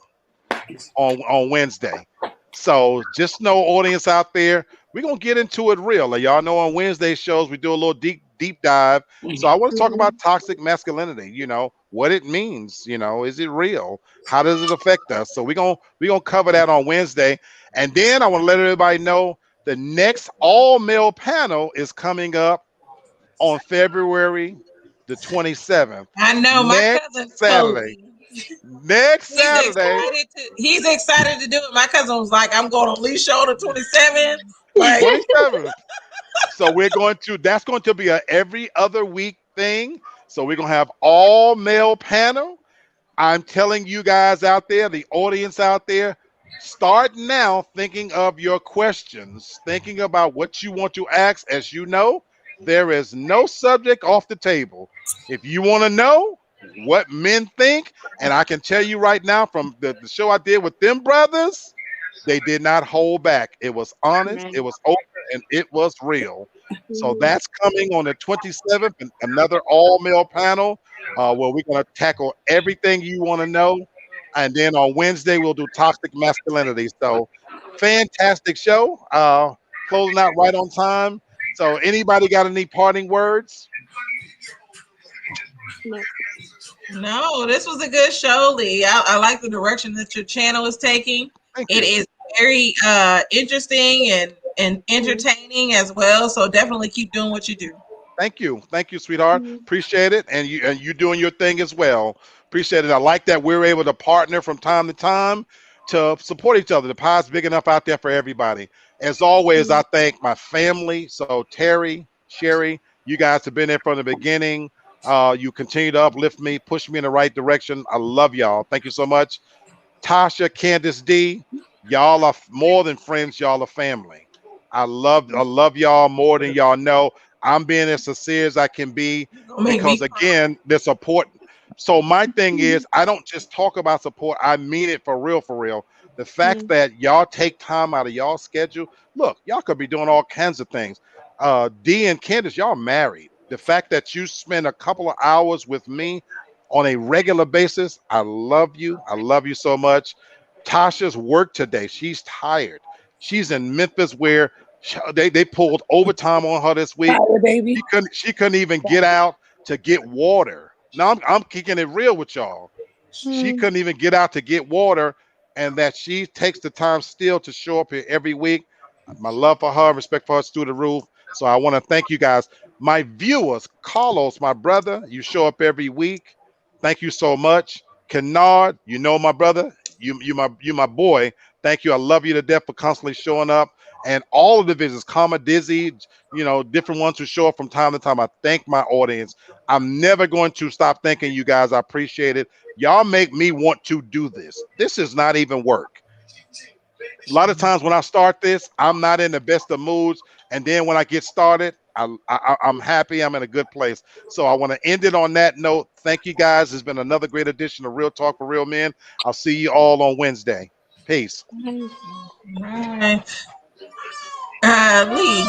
on Wednesday. So just know, audience out there, we're gonna get into it real. Like y'all know, on Wednesday shows we do a little deep dive. So I want to talk about toxic masculinity. What it means. Is it real? How does it affect us? So we're gonna cover that on Wednesday, and then I want to let everybody know the next all male panel is coming up on February the 27th. I know my Next cousin told Saturday. me. Next Saturday. He's excited to do it. My cousin was like, I'm going on Lee show the 27th. Like, 27th. So that's going to be a every other week thing. So we're going to have all male panel. I'm telling you guys out there, the audience out there, start now thinking of your questions, thinking about what you want to ask. As you know, There is no subject off the table. If you want to know what men think, and I can tell you right now from the show I did with them brothers, they did not hold back. It was honest, Right. it was open, and it was real. So that's coming on the 27th, and another all-male panel where we're going to tackle everything you want to know. And then on Wednesday, we'll do toxic masculinity. So fantastic show. Closing out right on time. So anybody got any parting words? No, this was a good show, Lee. I like the direction that your channel is taking. Thank It you. is very interesting and entertaining as well. So definitely keep doing what you do. Thank you, sweetheart. Appreciate it, and you doing your thing as well. Appreciate it. I like that we're able to partner from time to time to support each other. The pie's big enough out there for everybody. As always, I thank my family. So Terry, Sherry, you guys have been there from the beginning. You continue to uplift me, push me in the right direction. I love y'all. Thank you so much. Tasha, Candace D, y'all are more than friends. Y'all are family. I love y'all more than y'all know. I'm being as sincere as I can be Don't make me because again, the support. So my thing is, I don't just talk about support. I mean it for real, for real. The fact that y'all take time out of y'all schedule. Look, y'all could be doing all kinds of things. D and Candace, y'all married. The fact that you spend a couple of hours with me on a regular basis, I love you. I love you so much. Tasha's work today. She's tired. She's in Memphis where they pulled overtime on her this week. Fire, baby. She couldn't even get out to get water. Now I'm kicking it real with y'all. She couldn't even get out to get water, and that she takes the time still to show up here every week. My love for her, respect for her is through the roof. So I want to thank you guys. My viewers, Carlos, my brother, you show up every week. Thank you so much. Kennard, you know my brother. You my boy. Thank you. I love you to death for constantly showing up. And all of the visitors, Karma, Dizzy, different ones who show up from time to time. I thank my audience. I'm never going to stop thanking you guys. I appreciate it. Y'all make me want to do this. This is not even work. A lot of times when I start this, I'm not in the best of moods. And then when I get started, I'm happy. I'm in a good place. So I want to end it on that note. Thank you guys. It's been another great edition of Real Talk for Real Men. I'll see you all on Wednesday. Peace. Right. Lee.